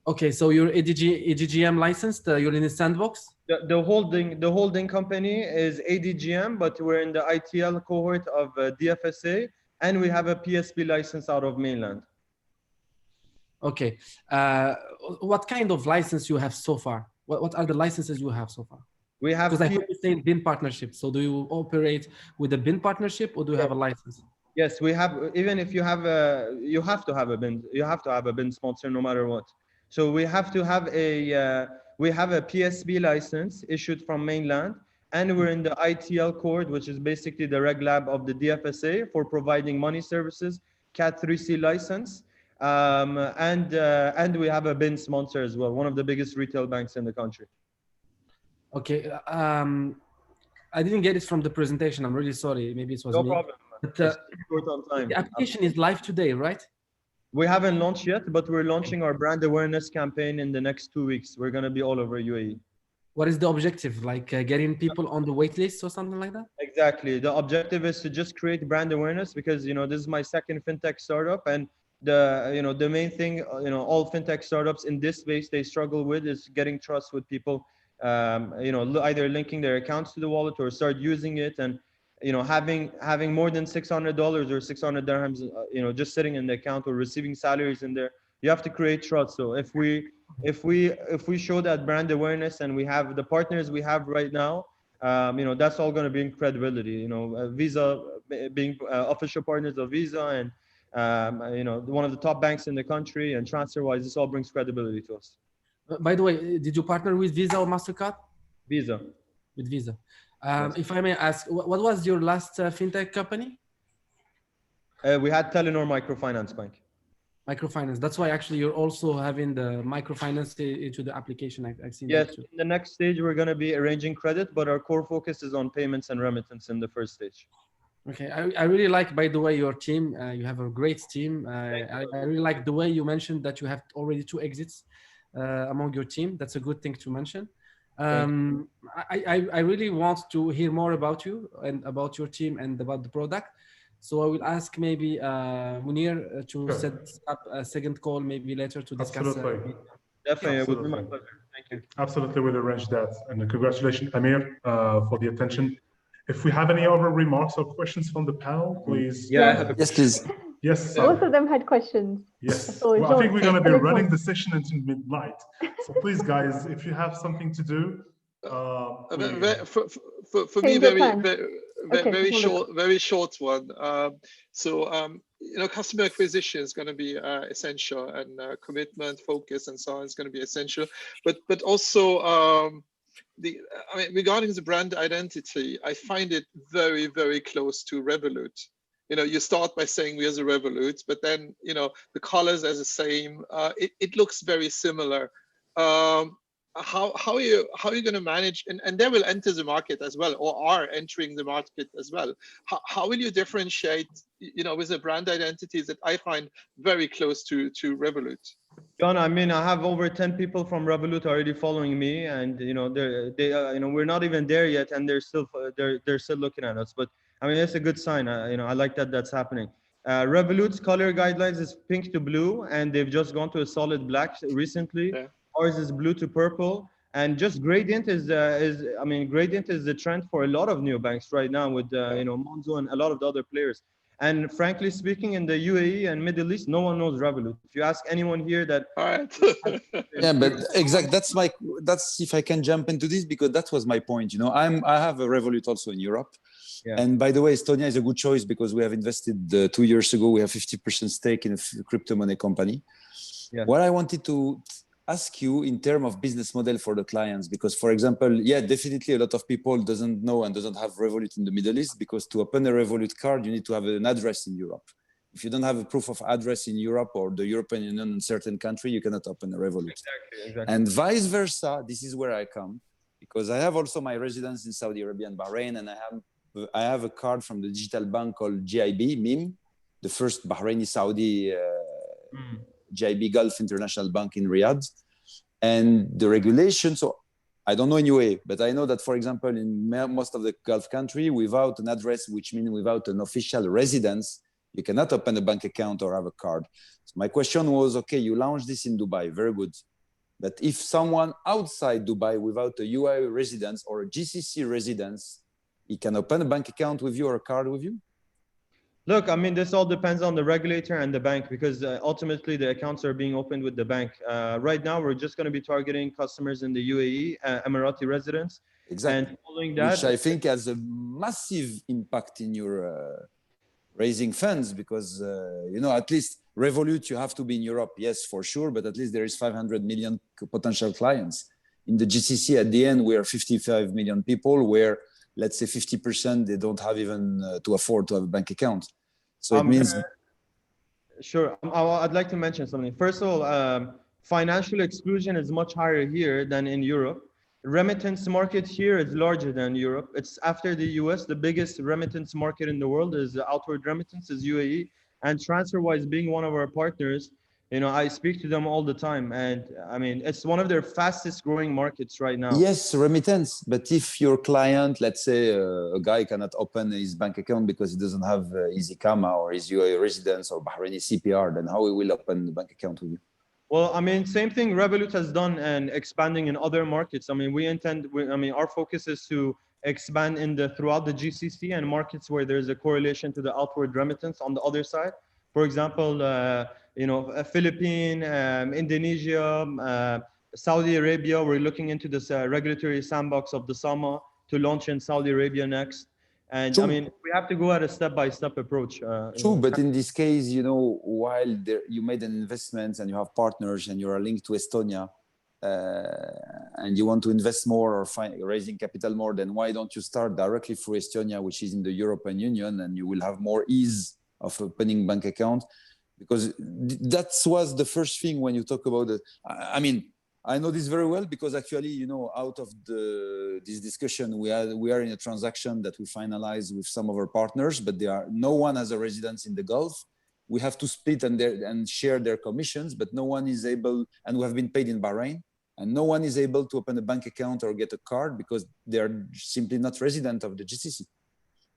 Okay, so you're ADGM licensed. You're in the sandbox. The holding company is ADGM, but we're in the ITL cohort of DFSA, and we have a PSP license out of mainland. Okay, what kind of license you have so far? What are the licenses you have so far? We have, because I heard you saying BIN partnership. So do you operate with a BIN partnership or do you have a license? Yes, we have. Even if you have you have to have a BIN. You have to have a BIN sponsor no matter what. So we have to have we have a PSB license issued from mainland, and we're in the ITL cohort, which is basically the reg lab of the DFSA for providing money services, Cat 3C license, and we have a BIN sponsor as well, one of the biggest retail banks in the country. Okay, I didn't get it from the presentation. I'm really sorry. Maybe it was no me. problem. But, short on time. The application is live today, right? We haven't launched yet, but we're launching our brand awareness campaign in the next 2 weeks. We're going to be all over UAE. What is the objective? Like getting people on the wait list or something like that? Exactly. The objective is to just create brand awareness because, this is my second fintech startup, and the main thing, all fintech startups in this space, they struggle with is getting trust with people, either linking their accounts to the wallet or start using it, and having more than $600 or 600 dirhams, just sitting in the account or receiving salaries in there. You have to create trust. So if we show that brand awareness and we have the partners we have right now, that's all going to bring credibility. Visa being official partners of Visa, and one of the top banks in the country, and TransferWise, this all brings credibility to us. By the way, did you partner with Visa or MasterCard? Visa. With Visa. If I may ask, what was your last fintech company? We had Telenor Microfinance Bank. Microfinance. That's why actually you're also having the microfinance into the application. I've seen yes, that too. In the next stage, we're going to be arranging credit, but our core focus is on payments and remittance in the first stage. Okay, I really like, by the way, your team. You have a great team. I really like the way you mentioned that you have already 2 exits among your team. That's a good thing to mention. I really want to hear more about you and about your team and about the product. So I will ask maybe Munir to set up a second call maybe later to discuss. Definitely, it would be my pleasure. Absolutely, we'll arrange that. And congratulations, Amir, for the attention. If we have any other remarks or questions from the panel, please. Yeah, I have a Yes, please. Yes. Both of them had questions. Yes. So Well, I think we're going to be Alex running wants- the session until midnight. So please, guys, if you have something to do, for me, Change your plan. Okay, very wonderful. short one. Customer acquisition is going to be essential, and commitment, focus, and so on is going to be essential. But also regarding the brand identity, I find it very, very close to Revolut. You start by saying we are the Revolut, but then the colors are the same. It looks very similar. How are you going to manage, and they will enter the market as well, or are entering the market as well. How will you differentiate with a brand identity that I find very close to Revolut? John, I mean, I have over 10 people from Revolut already following me, and we're not even there yet, and they're still looking at us. But I mean, it's a good sign. I like that that's happening. Revolut's color guidelines is pink to blue, and they've just gone to a solid black recently. Yeah. Ours is blue to purple, and just gradient is the trend for a lot of neobanks right now with Monzo and a lot of the other players. And frankly speaking, in the UAE and Middle East, no one knows Revolut. If you ask anyone here that, all right. Yeah, but exactly, that's if I can jump into this, because that was my point. I have a Revolut also in Europe. Yeah. And by the way, Estonia is a good choice because we have invested 2 years ago. We have 50% stake in a crypto money company. Yeah. What I wanted to ask you in terms of business model for the clients, because for example, yeah, definitely a lot of people doesn't know and doesn't have Revolut in the Middle East, because to open a Revolut card, you need to have an address in Europe. If you don't have a proof of address in Europe or the European Union in certain country, you cannot open a Revolut. Exactly. And vice versa, this is where I come, because I have also my residence in Saudi Arabia and Bahrain, and I have a card from the digital bank called GIB, MIM, the first Bahraini Saudi GIB Gulf International Bank in Riyadh. And the regulation, so I don't know in UAE, but I know that, for example, in most of the Gulf country, without an address, which means without an official residence, you cannot open a bank account or have a card. So my question was, okay, you launched this in Dubai, very good. But if someone outside Dubai without a UAE residence or a GCC residence, he can open a bank account with you or a card with you? Look, I mean, this all depends on the regulator and the bank, because ultimately the accounts are being opened with the bank. Right now, we're just going to be targeting customers in the UAE, Emirati residents. Exactly. And following that, which I think has a massive impact in your raising funds, because, at least Revolut, you have to be in Europe, yes, for sure, but at least there is 500 million potential clients. In the GCC, at the end, we are 55 million people, where let's say 50%, they don't have even to afford to have a bank account. So it means... Sure, I'd like to mention something. First of all, financial exclusion is much higher here than in Europe. Remittance market here is larger than Europe. It's after the US, the biggest remittance market in the world is outward remittance, is UAE. And TransferWise being one of our partners, I speak to them all the time. And I mean, it's one of their fastest growing markets right now. Yes, remittance. But if your client, let's say a guy cannot open his bank account because he doesn't have Easy Kama or his UAE residence or Bahraini CPR, then how he will open the bank account with you? Well, I mean, same thing Revolut has done and expanding in other markets. I mean, our focus is to expand throughout the GCC and markets where there's a correlation to the outward remittance on the other side. For example, Philippines, Indonesia, Saudi Arabia. We're looking into this regulatory sandbox of the SAMA to launch in Saudi Arabia next. And I mean, we have to go at a step-by-step approach. True, but in this case, while you made an investment and you have partners and you are linked to Estonia, and you want to invest more or raising capital more, then why don't you start directly through Estonia, which is in the European Union, and you will have more ease of opening bank account? Because that was the first thing when you talk about it. I mean, I know this very well because actually, out of this discussion, we are in a transaction that we finalized with some of our partners, but no one has a residence in the Gulf. We have to split and share their commissions, but no one is able, and we have been paid in Bahrain, and no one is able to open a bank account or get a card because they are simply not resident of the GCC.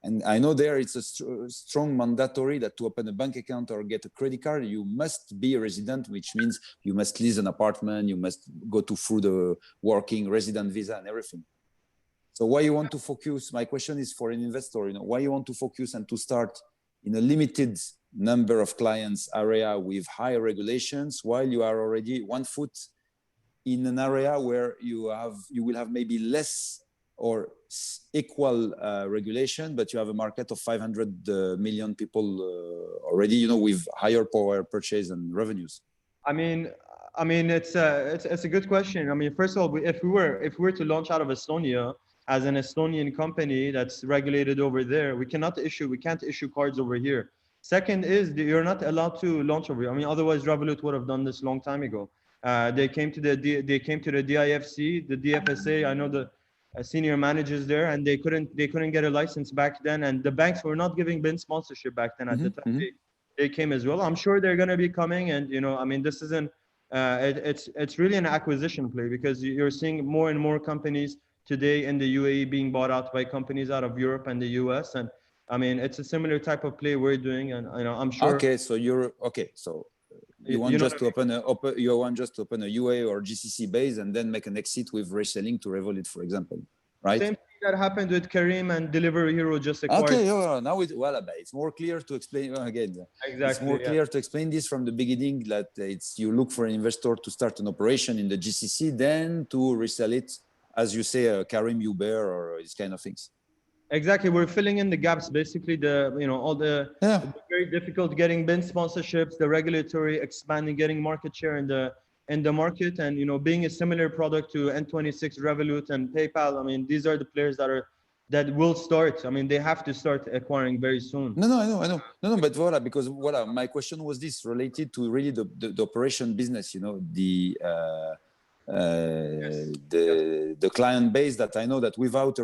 And I know there it's a strong mandatory that to open a bank account or get a credit card, you must be a resident, which means you must lease an apartment, you must go through the working resident visa and everything. So why you want to focus, my question is for an investor, why you want to focus and to start in a limited number of clients area with high regulations while you are already 1 foot in an area where you will have maybe less or equal regulation, but you have a market of 500 million people already, with higher power purchase and revenues. I mean, it's a good question. I mean, first of all, if we were to launch out of Estonia as an Estonian company that's regulated over there, we can't issue cards over here. Second is you're not allowed to launch over here. I mean, otherwise Revolut would have done this long time ago. They came to the DIFC, the DFSA. I know the senior managers there, and they couldn't get a license back then, and the banks were not giving BIN sponsorship back then. At the time they came as well. I'm sure they're going to be coming, and I mean, this isn't it's really an acquisition play, because you're seeing more and more companies today in the UAE being bought out by companies out of Europe and the US, and I mean, it's a similar type of play we're doing, and I'm sure. Okay, so you want just to open a UA or GCC base and then make an exit with reselling to Revolut, for example, right? Same thing that happened with Kareem and Delivery Hero just acquired. Okay, now it's more clear to explain again. Exactly. It's more clear to explain this from the beginning, that you look for an investor to start an operation in the GCC, then to resell it, as you say, Kareem, Uber, or these kind of things. Exactly, we're filling in the gaps. Basically, all the very difficult getting BIN sponsorships, the regulatory expanding, getting market share in the market, and being a similar product to N26, Revolut, and PayPal. I mean, these are the players that will start. I mean, they have to start acquiring very soon. No, I know. No, but because my question was this, related to really the operation business. The client base, that I know that without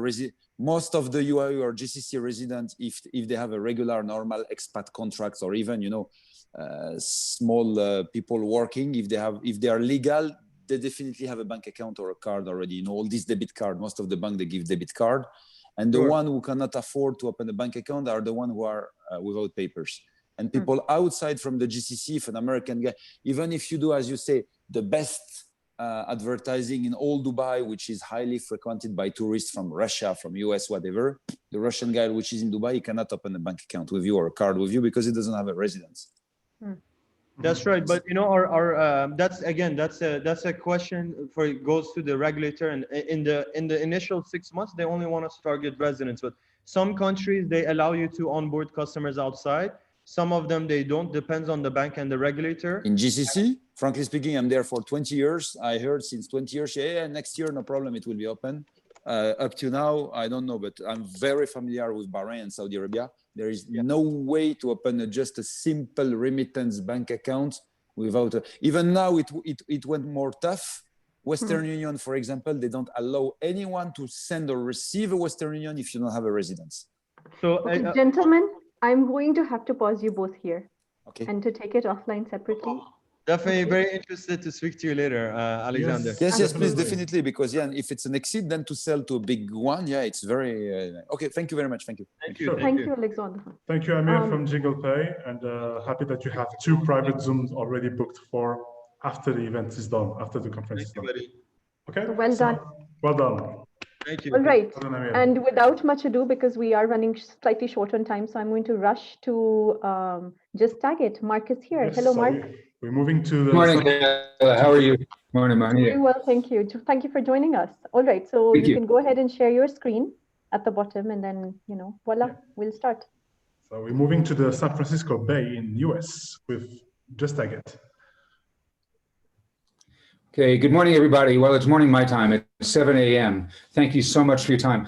most of the UAE or GCC residents, if they have a regular normal expat contracts, or even small people working, if they are legal, they definitely have a bank account or a card already. All these debit card, most of the bank, they give debit card, and the one who cannot afford to open a bank account are the one who are without papers. And people outside from the GCC, if an American guy, even if you do, as you say, the best advertising in all Dubai, which is highly frequented by tourists from Russia, from US, whatever, the Russian guy which is in Dubai, he cannot open a bank account with you or a card with you because he doesn't have a residence. That's right, but that's a question goes to the regulator, and in the initial 6 months they only want us to target residents. But some countries, they allow you to onboard customers outside. Some of them they don't, depends on the bank and the regulator. In GCC, frankly speaking, I'm there for 20 years. I heard since 20 years, next year, no problem, it will be open. Up to now, I don't know, but I'm very familiar with Bahrain and Saudi Arabia. There is no way to open just a simple remittance bank account without even now it went more tough. Western Union, for example, they don't allow anyone to send or receive a Western Union if you don't have a residence. So, gentlemen, I'm going to have to pause you both here, and to take it offline separately. Definitely very interested to speak to you later, Alexander. Yes, please, definitely, because if it's an exit, then to sell to a big one, it's very okay. Thank you very much. Thank you. Thank you, Alexander. Thank you, Amir from Jingle Pay, and happy that you have 2 private Zooms already booked for after the event is done, after the conference is done. Okay. Well done. Well done. Thank you. All right, and without much ado, because we are running slightly short on time, so I'm going to rush to just tag it. Mark is here. Hello, Mark. We're moving to the... Good morning. How are you? Morning. Very well, thank you. Thank you for joining us. All right, so you can go ahead and share your screen at the bottom, and then, voila, we'll start. So we're moving to the San Francisco Bay in US with Just Tag It. Okay, good morning, everybody. Well, it's morning my time. It's 7 a.m. Thank you so much for your time.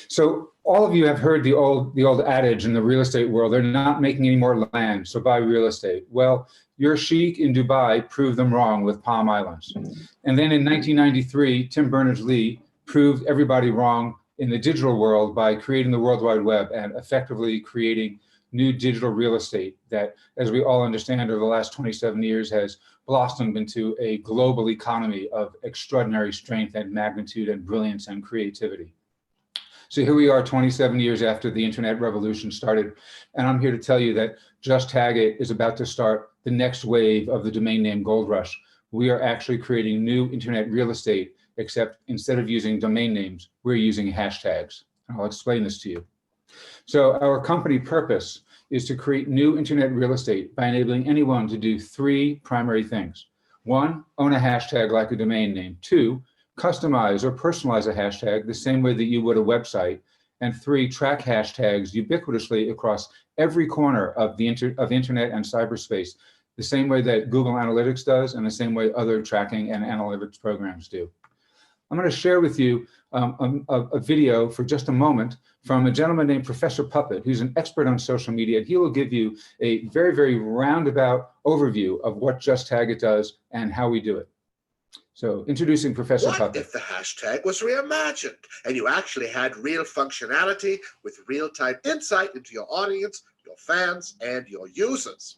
So all of you have heard the old adage in the real estate world, they're not making any more land, so buy real estate. Well, your sheik in Dubai proved them wrong with Palm Islands. And then in 1993, Tim Berners-Lee proved everybody wrong in the digital world by creating the World Wide Web and effectively creating new digital real estate that, as we all understand, over the last 27 years has blossomed into a global economy of extraordinary strength and magnitude and brilliance and creativity. So here we are 27 years after the internet revolution started, and I'm here to tell you that Just Tag It is about to start the next wave of the domain name gold rush. We are actually creating new internet real estate, except instead of using domain names, we're using hashtags. And I'll explain this to you. So our company purpose is to create new internet real estate by enabling anyone to do three primary things. One, own a hashtag like a domain name. Two, customize or personalize a hashtag the same way that you would a website. And three, track hashtags ubiquitously across every corner of the internet and cyberspace, the same way that Google Analytics does and the same way other tracking and analytics programs do. I'm going to share with you a video for just a moment from a gentleman named Professor Puppet, who's an expert on social media, and he will give you a very, very roundabout overview of what Just Tag It does and how we do it. So introducing Professor Puppet. What if the hashtag was reimagined and you actually had real functionality with real-time insight into your audience, your fans, and your users?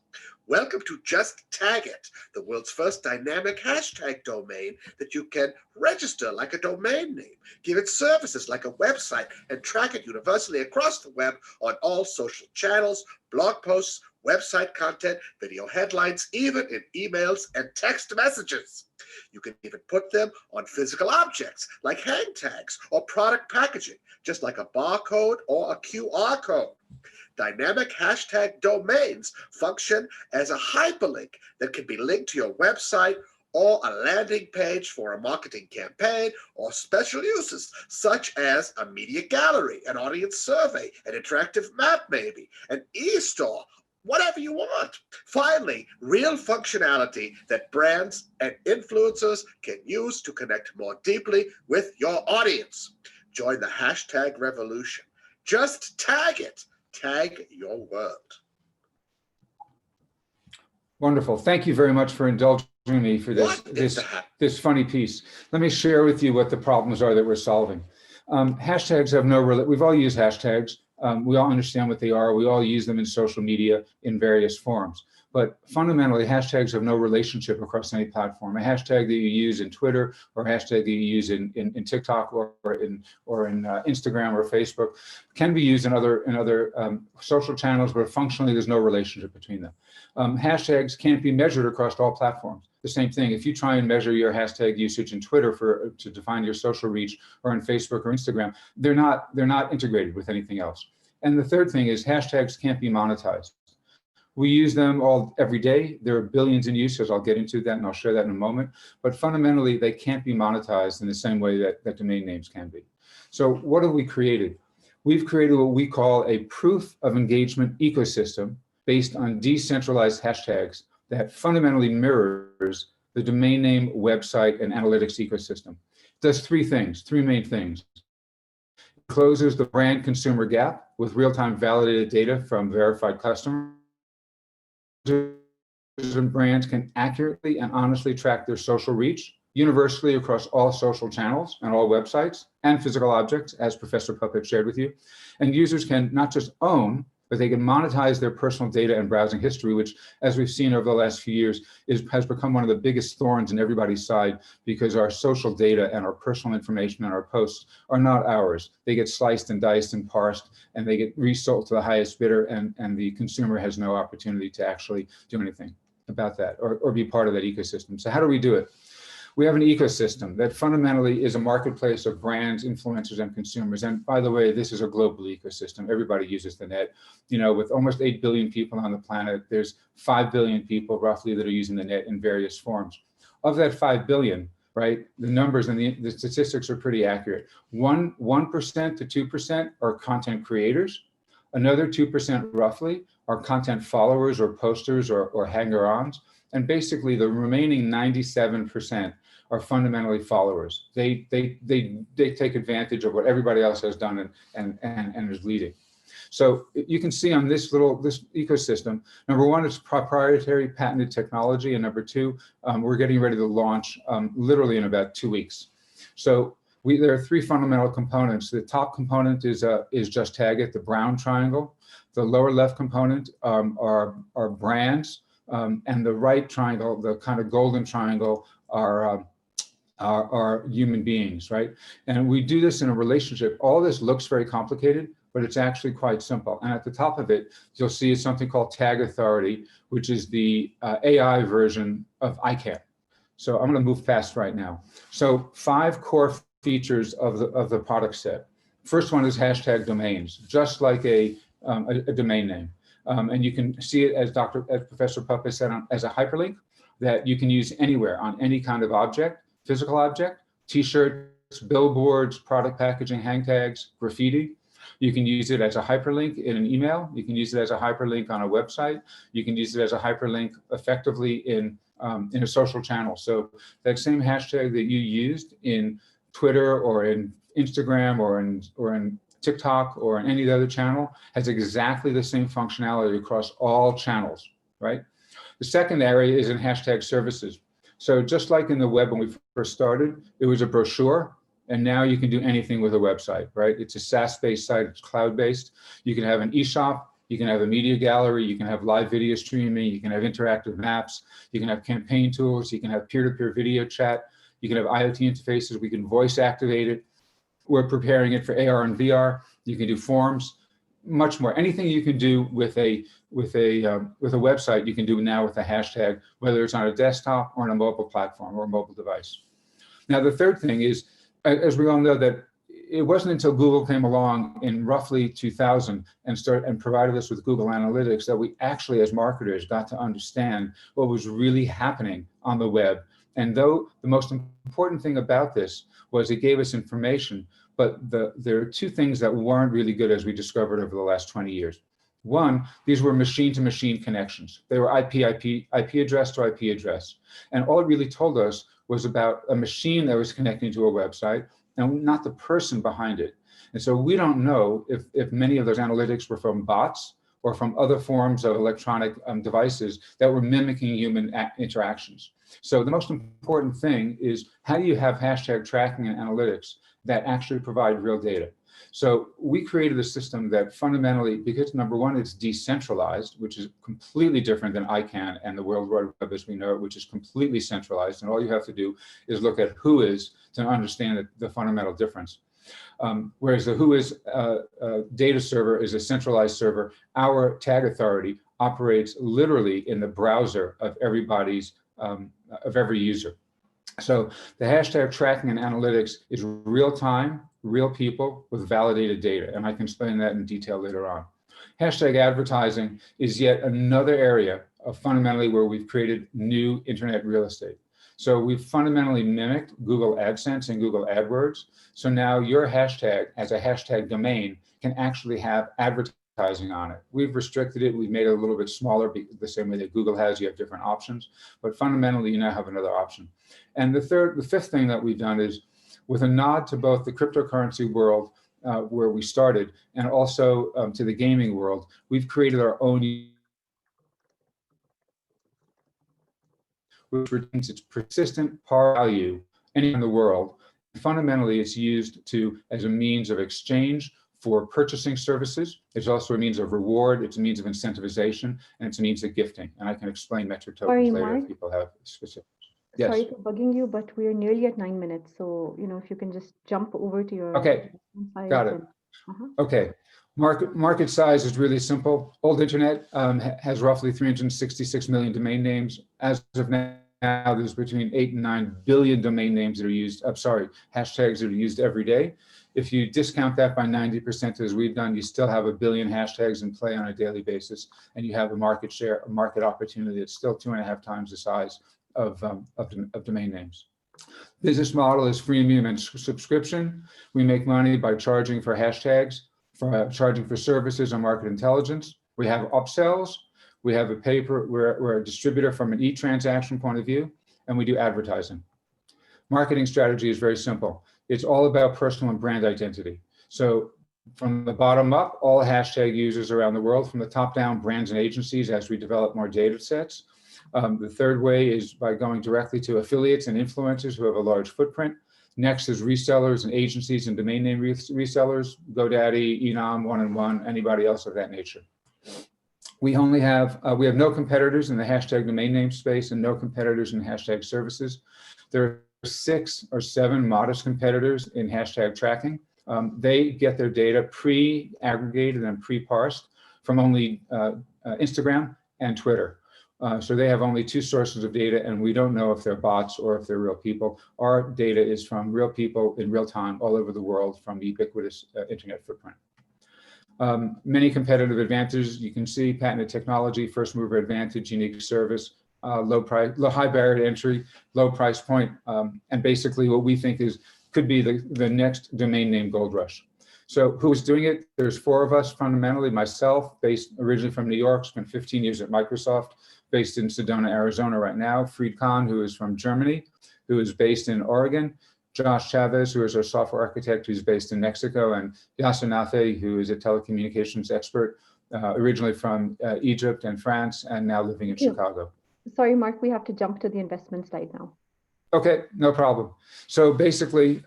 Welcome to Just Tag It, the world's first dynamic hashtag domain that you can register like a domain name, give it services like a website, and track it universally across the web on all social channels, blog posts, website content, video headlines, even in emails and text messages. You can even put them on physical objects like hang tags or product packaging, just like a barcode or a QR code. Dynamic hashtag domains function as a hyperlink that can be linked to your website or a landing page for a marketing campaign or special uses such as a media gallery, an audience survey, an interactive map maybe, an e-store, whatever you want. Finally, real functionality that brands and influencers can use to connect more deeply with your audience. Join the hashtag revolution. Just tag it. Tag your world. Wonderful. Thank you very much for indulging me for this funny piece. Let me share with you what the problems are that we're solving. Hashtags have no, we've all used hashtags. We all understand what they are. We all use them in social media in various forms. But fundamentally, hashtags have no relationship across any platform. A hashtag that you use in Twitter or a hashtag that you use in TikTok or in Instagram or Facebook can be used in other social channels, but functionally there's no relationship between them. Hashtags can't be measured across all platforms. The same thing, if you try and measure your hashtag usage in Twitter to define your social reach, or in Facebook or Instagram, they're not integrated with anything else. And the third thing is hashtags can't be monetized. We use them every day. There are billions in use, I'll get into that and I'll share that in a moment. But fundamentally, they can't be monetized in the same way that domain names can be. So what have we created? We've created what we call a proof of engagement ecosystem based on decentralized hashtags that fundamentally mirrors the domain name, website, and analytics ecosystem. It does three main things. It closes the brand consumer gap with real-time validated data from verified customers. And brands can accurately and honestly track their social reach universally across all social channels and all websites and physical objects, as Professor Puppet shared with you. And users can not just own, but they can monetize their personal data and browsing history, which, as we've seen over the last few years, has become one of the biggest thorns in everybody's side, because our social data and our personal information and our posts are not ours. They get sliced and diced and parsed, and they get resold to the highest bidder, and the consumer has no opportunity to actually do anything about that or be part of that ecosystem. So how do we do it? We have an ecosystem that fundamentally is a marketplace of brands, influencers, and consumers. And by the way, this is a global ecosystem. Everybody uses the net. You know, with almost 8 billion people on the planet, there's 5 billion people roughly that are using the net in various forms. Of that 5 billion, right, the numbers and the statistics are pretty accurate. 1% to 2% are content creators. Another 2% roughly are content followers or posters or hanger-ons. And basically the remaining 97% are fundamentally followers. They take advantage of what everybody else has done and is leading. So you can see on this ecosystem, number one, it's proprietary patented technology, and number two, we're getting ready to launch literally in about 2 weeks. So there are three fundamental components. The top component is Just Tag It, the brown triangle. The lower left component are brands, and the right triangle, the kind of golden triangle, are are human beings, right? And we do this in a relationship. All this looks very complicated, but it's actually quite simple. And at the top of it, you'll see something called Tag Authority, which is the AI version of ICANN. So I'm going to move fast right now. So 5 core features of the product set. First one is hashtag domains, just like a domain name. And you can see it as Professor Puppe said, as a hyperlink that you can use anywhere on any kind of object, physical object, t-shirts, billboards, product packaging, hang tags, graffiti. You can use it as a hyperlink in an email. You can use it as a hyperlink on a website. You can use it as a hyperlink effectively in a social channel. So that same hashtag that you used in Twitter or in Instagram or in TikTok or in any other channel has exactly the same functionality across all channels, right? The second area is in hashtag services. So just like in the web when we first started, it was a brochure, and now you can do anything with a website, right? It's a SaaS-based site, it's cloud-based. You can have an e-shop, you can have a media gallery, you can have live video streaming, you can have interactive maps, you can have campaign tools, you can have peer-to-peer video chat, you can have IoT interfaces, we can voice activate it. We're preparing it for AR and VR. You can do forms, much more. Anything you can do with a website, you can do now with a hashtag, whether it's on a desktop or on a mobile platform or a mobile device. Now, the third thing is, as we all know, that it wasn't until Google came along in roughly 2000 and provided us with Google Analytics that we actually, as marketers, got to understand what was really happening on the web. And though the most important thing about this was it gave us information, but there are 2 things that weren't really good as we discovered over the last 20 years. One, these were machine-to-machine connections. They were IP address to IP address. And all it really told us was about a machine that was connecting to a website and not the person behind it. And so we don't know if many of those analytics were from bots or from other forms of electronic devices that were mimicking human interactions. So the most important thing is, how do you have hashtag tracking and analytics that actually provide real data? So we created a system that fundamentally, because number one, it's decentralized, which is completely different than ICANN and the World Wide Web as we know it, which is completely centralized. And all you have to do is look at WHOIS to understand the fundamental difference. Whereas the WHOIS data server is a centralized server, our Tag Authority operates literally in the browser of everybody's, of every user. So the hashtag tracking and analytics is real time, real people with validated data. And I can explain that in detail later on. Hashtag advertising is yet another area of fundamentally where we've created new internet real estate. So we've fundamentally mimicked Google AdSense and Google AdWords. So now your hashtag as a hashtag domain can actually have advertising on it. We've restricted it. We've made it a little bit smaller, the same way that Google has. You have different options, but fundamentally you now have another option. And the fifth thing that we've done is, with a nod to both the cryptocurrency world where we started and also to the gaming world, we've created our own, which retains its persistent par value anywhere in the world. Fundamentally, it's used as a means of exchange for purchasing services. It's also a means of reward, it's a means of incentivization, and it's a means of gifting. And I can explain metric tokens later if people have specifics. Yes. Sorry for bugging you, but we're nearly at 9 minutes. So, if you can just jump over to your Okay, got it. Okay, market size is really simple. Old internet has roughly 366 million domain names. As of now, there's between 8 and 9 billion domain names that are used, hashtags that are used every day. If you discount that by 90%, as we've done, you still have 1 billion hashtags in play on a daily basis, and you have a market share, a market opportunity that's still 2.5 times the size of domain names. Business model is freemium and subscription. We make money by charging for hashtags, charging for services on market intelligence. We have upsells. We have we're a distributor from an e-transaction point of view, and we do advertising. Marketing strategy is very simple. It's all about personal and brand identity. So from the bottom up, all hashtag users around the world, from the top down, brands and agencies as we develop more data sets. The third way is by going directly to affiliates and influencers who have a large footprint. Next is resellers and agencies and domain name resellers, GoDaddy, Enam, 1&1, anybody else of that nature. We have no competitors in the hashtag domain name space and no competitors in hashtag services. There are 6 or 7 modest competitors in hashtag tracking. They get their data pre-aggregated and pre-parsed from only Instagram and Twitter. So they have only 2 sources of data, and we don't know if they're bots or if they're real people. Our data is from real people in real time all over the world from the ubiquitous internet footprint. Many competitive advantages you can see: patented technology, first mover advantage, unique service, high barrier to entry, low price point, and basically what we think could be the next domain name gold rush. So who's doing it? There's 4 of us fundamentally. Myself, based originally from New York, spent 15 years at Microsoft, based in Sedona, Arizona right now. Fried Kahn, who is from Germany, who is based in Oregon. Josh Chavez, who is our software architect, who's based in Mexico, and Yasser Nafe, who is a telecommunications expert, originally from Egypt and France, and now living in Chicago. Sorry, Mark, we have to jump to the investment slide now. Okay, no problem. So basically,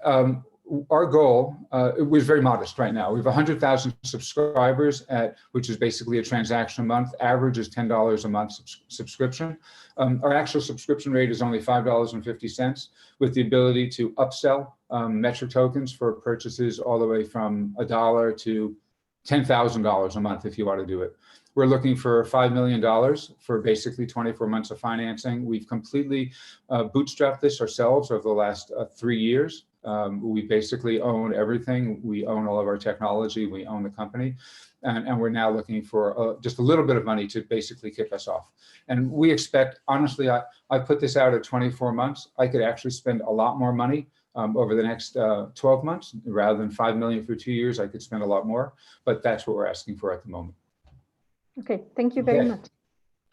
our goal, it was very modest right now. We have 100,000 subscribers which is basically a transaction a month. Average is $10 a month subscription. Our actual subscription rate is only $5.50 with the ability to upsell metric tokens for purchases all the way from $1 to $10,000 a month if you want to do it. We're looking for $5 million for basically 24 months of financing. We've completely bootstrapped this ourselves over the last 3 years. We basically own everything. We own all of our technology. We own the company. And we're now looking for just a little bit of money to basically kick us off. And we expect, honestly, I put this out at 24 months. I could actually spend a lot more money over the next 12 months. Rather than $5 million for 2 years, I could spend a lot more. But that's what we're asking for at the moment. Okay, thank you very much.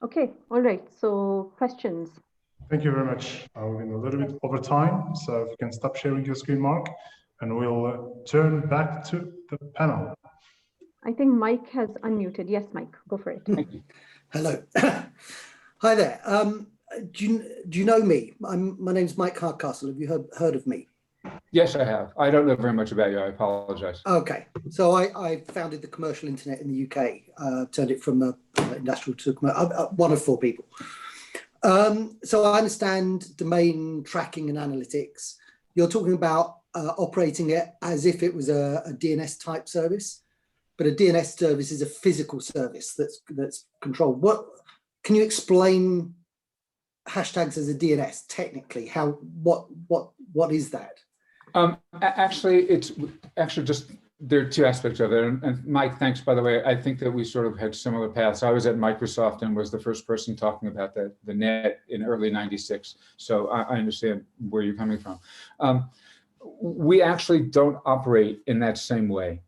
Okay, all right, so questions. Thank you very much. We're in a little bit over time, so if you can stop sharing your screen, Mark, and we'll turn back to the panel. I think Mike has unmuted. Yes, Mike, go for it. Hello. Hi there. Do you know me? My name's Mike Hardcastle. Have you heard of me? Yes, I have. I don't know very much about you. I apologize. Okay. So I founded the commercial internet in the UK, turned it from industrial to commercial, one of 4 people. So I understand domain tracking and analytics. You're talking about operating it as if it was a DNS type service, but a DNS service is a physical service that's controlled. Can you explain hashtags as a DNS technically? What is that? Actually, it's actually just, there are 2 aspects of it. And Mike, thanks, by the way. I think that we sort of had similar paths. I was at Microsoft and was the first person talking about the net in early '96. So I understand where you're coming from. We actually don't operate in that same way.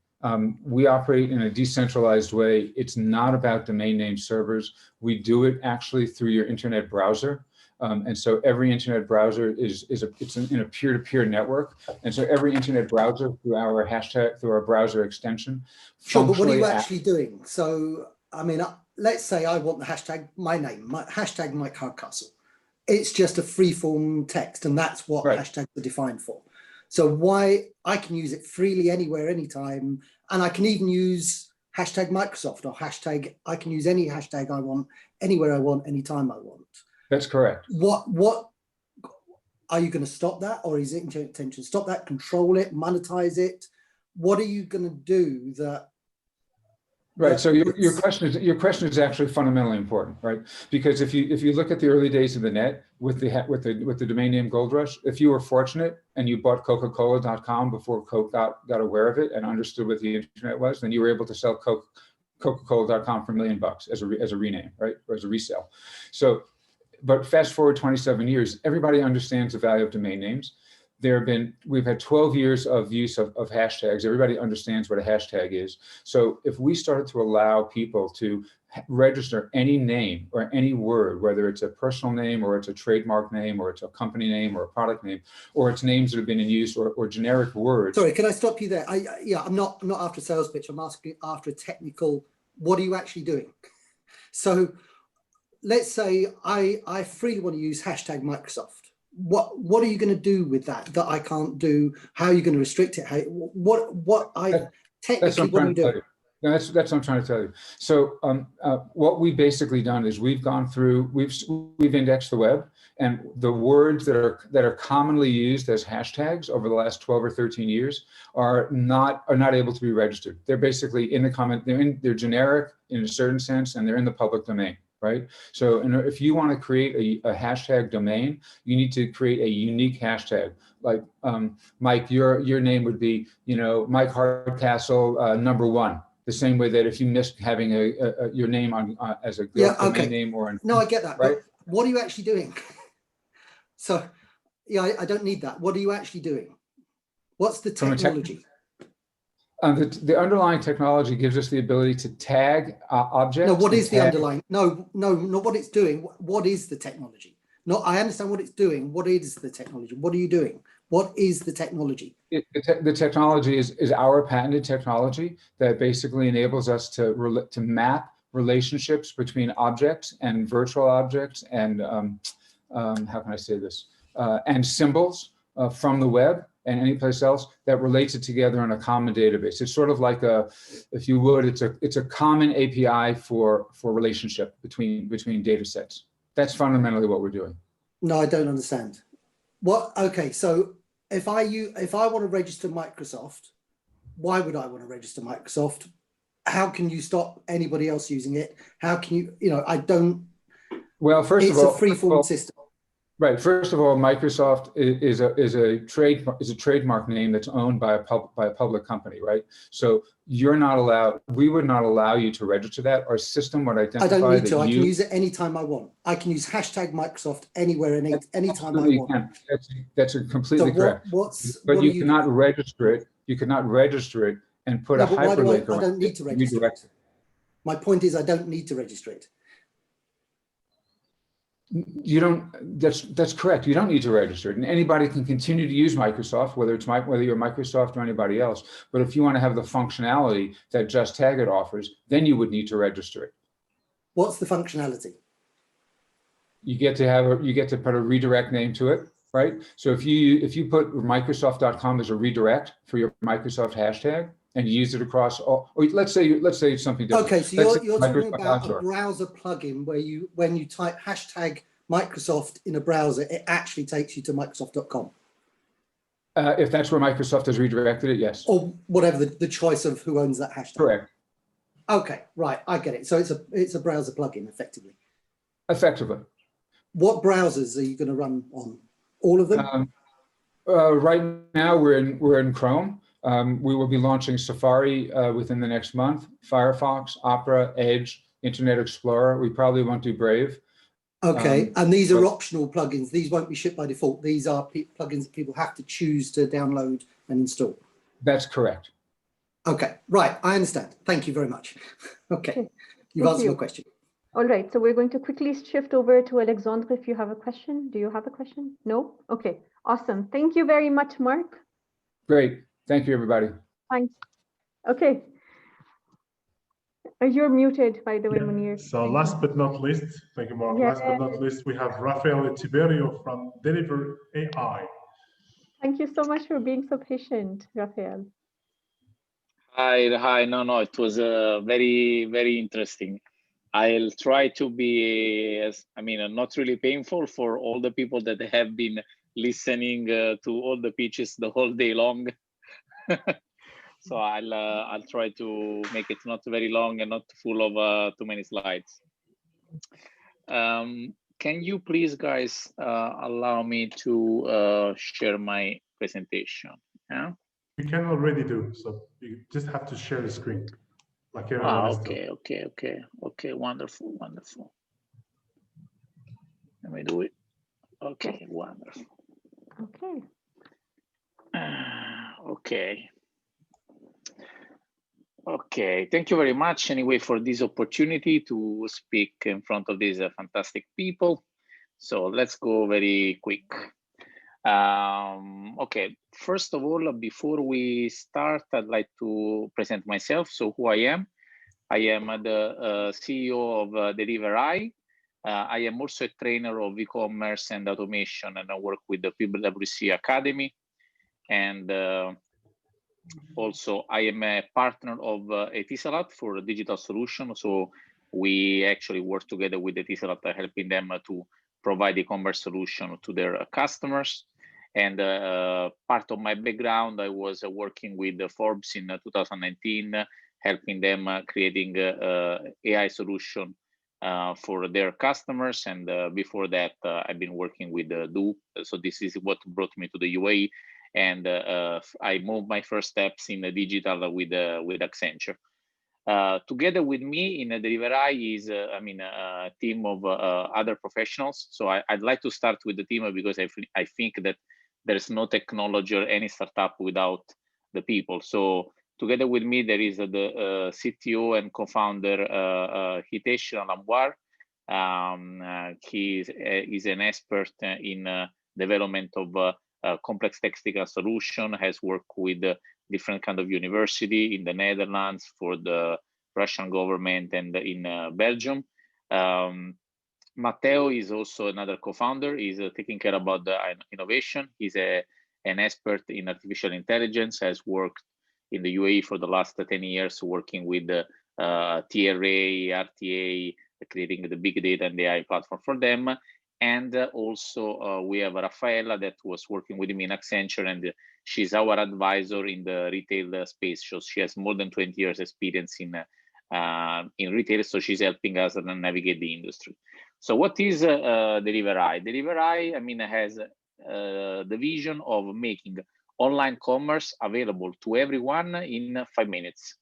We operate in a decentralized way. It's not about domain name servers. We do it actually through your internet browser. And so every internet browser it's in a peer-to-peer network. And so every internet browser through our browser extension. Sure, but what are you actually doing? So, I mean, let's say I want the hashtag, hashtag Mike Hardcastle. It's just a free-form text, and that's what hashtags are defined for. So why I can use it freely anywhere, anytime, and I can even use hashtag Microsoft or hashtag, I can use any hashtag I want, anywhere I want, anytime I want. That's correct. What are you going to stop that, or is it intention to stop that, control it, monetize it? What are you going to do that? Right. So your question is actually fundamentally important, right? Because if you look at the early days of the net with the domain name Gold Rush, if you were fortunate and you bought Coca-Cola.com before Coke got aware of it and understood what the internet was, then you were able to sell Coca-Cola.com for $1 million as a rename, right, or as a resale. So, but fast forward 27 years, everybody understands the value of domain names. We've had 12 years of use of hashtags. Everybody understands what a hashtag is. So if we started to allow people to register any name or any word, whether it's a personal name or it's a trademark name or it's a company name or a product name, or it's names that have been in use or generic words. Sorry, can I stop you there? I'm not after a sales pitch. I'm asking after a technical, what are you actually doing? So let's say I freely want to use hashtag Microsoft. What are you going to do with that I can't do? How are you going to restrict it? Technically, what are you doing? That's what I'm trying to tell you. So what we've basically done is we've gone through, we've indexed the web, and the words that are commonly used as hashtags over the last 12 or 13 years are not able to be registered. They're basically in the comment, they're generic in a certain sense, and they're in the public domain, right? So if you want to create a hashtag domain, you need to create a unique hashtag. Like Mike, your name would be, Mike Hardcastle #1. The same way that if you missed having your name on as a domain name or on, no, I get that. Right? But what are you actually doing? So, yeah, I don't need that. What are you actually doing? What's the technology? The underlying technology gives us the ability to tag objects. No, what is the underlying? No, not what it's doing. What is the technology? No, I understand what it's doing. What is the technology? What are you doing? What is the technology? The technology is our patented technology that basically enables us to map relationships between objects and virtual objects and how can I say this? And symbols from the web and any place else that relates it together in a common database. It's sort of like if you would, it's a common API for relationship between data sets. That's fundamentally what we're doing. No, I don't understand. Okay, so if I want to register Microsoft, why would I want to register Microsoft? How can you stop anybody else using it? How can you, I don't. Well, first of all, it's a free-form system. Right. First of all, Microsoft is a trademark name that's owned by a public company, right? So you're not allowed. We would not allow you to register that. Our system would identify. I don't need to. I can use it anytime I want. I can use hashtag Microsoft anywhere and anytime I want. That's completely correct. But you cannot register it. You cannot register it and put a hyperlink around it. I don't need to register it. My point is, I don't need to register it. You don't. That's correct. You don't need to register it, and anybody can continue to use Microsoft, whether you're Microsoft or anybody else. But if you want to have the functionality that Just Tag It offers, then you would need to register it. What's the functionality? You get to put a redirect name to it, right? So if you put Microsoft.com as a redirect for your Microsoft hashtag and you use it across all, or let's say it's something different. Okay, so you're talking about a browser plugin where when you type hashtag Microsoft in a browser, it actually takes you to Microsoft.com. If that's where Microsoft has redirected it, yes. Or whatever the choice of who owns that hashtag. Correct. Okay, right, I get it. So it's a browser plugin, effectively. Effectively. What browsers are you going to run on? All of them? Right now, we're in Chrome. We will be launching Safari within the next month, Firefox, Opera, Edge, Internet Explorer. We probably won't do Brave. Okay, and these are optional plugins. These won't be shipped by default. These are plugins that people have to choose to download and install. That's correct. Okay, right, I understand. Thank you very much. Okay, you've answered your question. All right, so we're going to quickly shift over to Alexandre if you have a question. Do you have a question? No? Okay, awesome. Thank you very much, Mark. Great. Thank you, everybody. Thanks. Okay. You're muted, by the way, Munir. So last but not least, thank you, Mark. Last but not least, we have Rafael Tiberio from Deliver AI. Thank you so much for being so patient, Rafael. Hi. No, it was very, very interesting. I'll try to be, not really painful for all the people that have been listening to all the pitches the whole day long. So I'll try to make it not very long and not full of too many slides. Can you please, guys, allow me to share my presentation? Yeah. We can already do, so you just have to share the screen like everyone else does. Okay, wonderful. Let me do it. Okay, wonderful. Okay, thank you very much anyway for this opportunity to speak in front of these fantastic people. So let's go very quick. Okay, first of all, before we start, I'd like to present myself. So who I am the CEO of Deliver AI. I am also a trainer of e-commerce and automation, and I work with the PwC Academy. And Also, I am a partner of Etisalat for a digital solution. So we actually work together with Etisalat, helping them to provide e-commerce solution to their customers. And part of my background, I was working with Forbes in 2019, helping them creating AI solution for their customers. And before that, I've been working with Do. So this is what brought me to the UAE. And I moved my first steps in the digital with Accenture. Together with me in Delivery is, a team of other professionals. So I'd like to start with the team because I think that there's no technology or any startup without the people. So together with me, there is the CTO and co-founder Hitesh Lamwar. He is an expert in development of complex technical solution, has worked with different kind of university in the Netherlands, for the Russian government, and in Belgium. Matteo is also another co-founder. He's taking care about the innovation. He's an expert in artificial intelligence, has worked in the UAE for the last 10 years, working with TRA, RTA, creating the big data and AI platform for them. And also we have Raffaella that was working with me in Accenture, and she's our advisor in the retail space. So she has more than 20 years experience in retail, so she's helping us navigate the industry. So what is Delivery? Delivery, has the vision of making online commerce available to everyone in 5 minutes.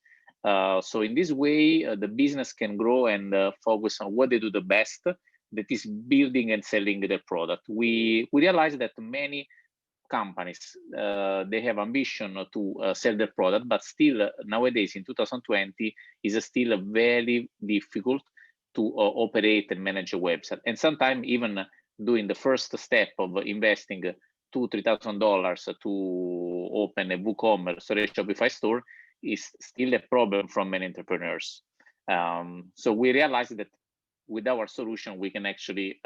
So in this way, the business can grow and focus on what they do the best, that is building and selling their product. We realize that many companies, they have ambition to sell their product, but still nowadays in 2020 is still very difficult to operate and manage a website. And sometimes even doing the first step of investing $2,000-$3,000 to open a WooCommerce or a Shopify store is still a problem from many entrepreneurs. So we realized that with our solution, we can actually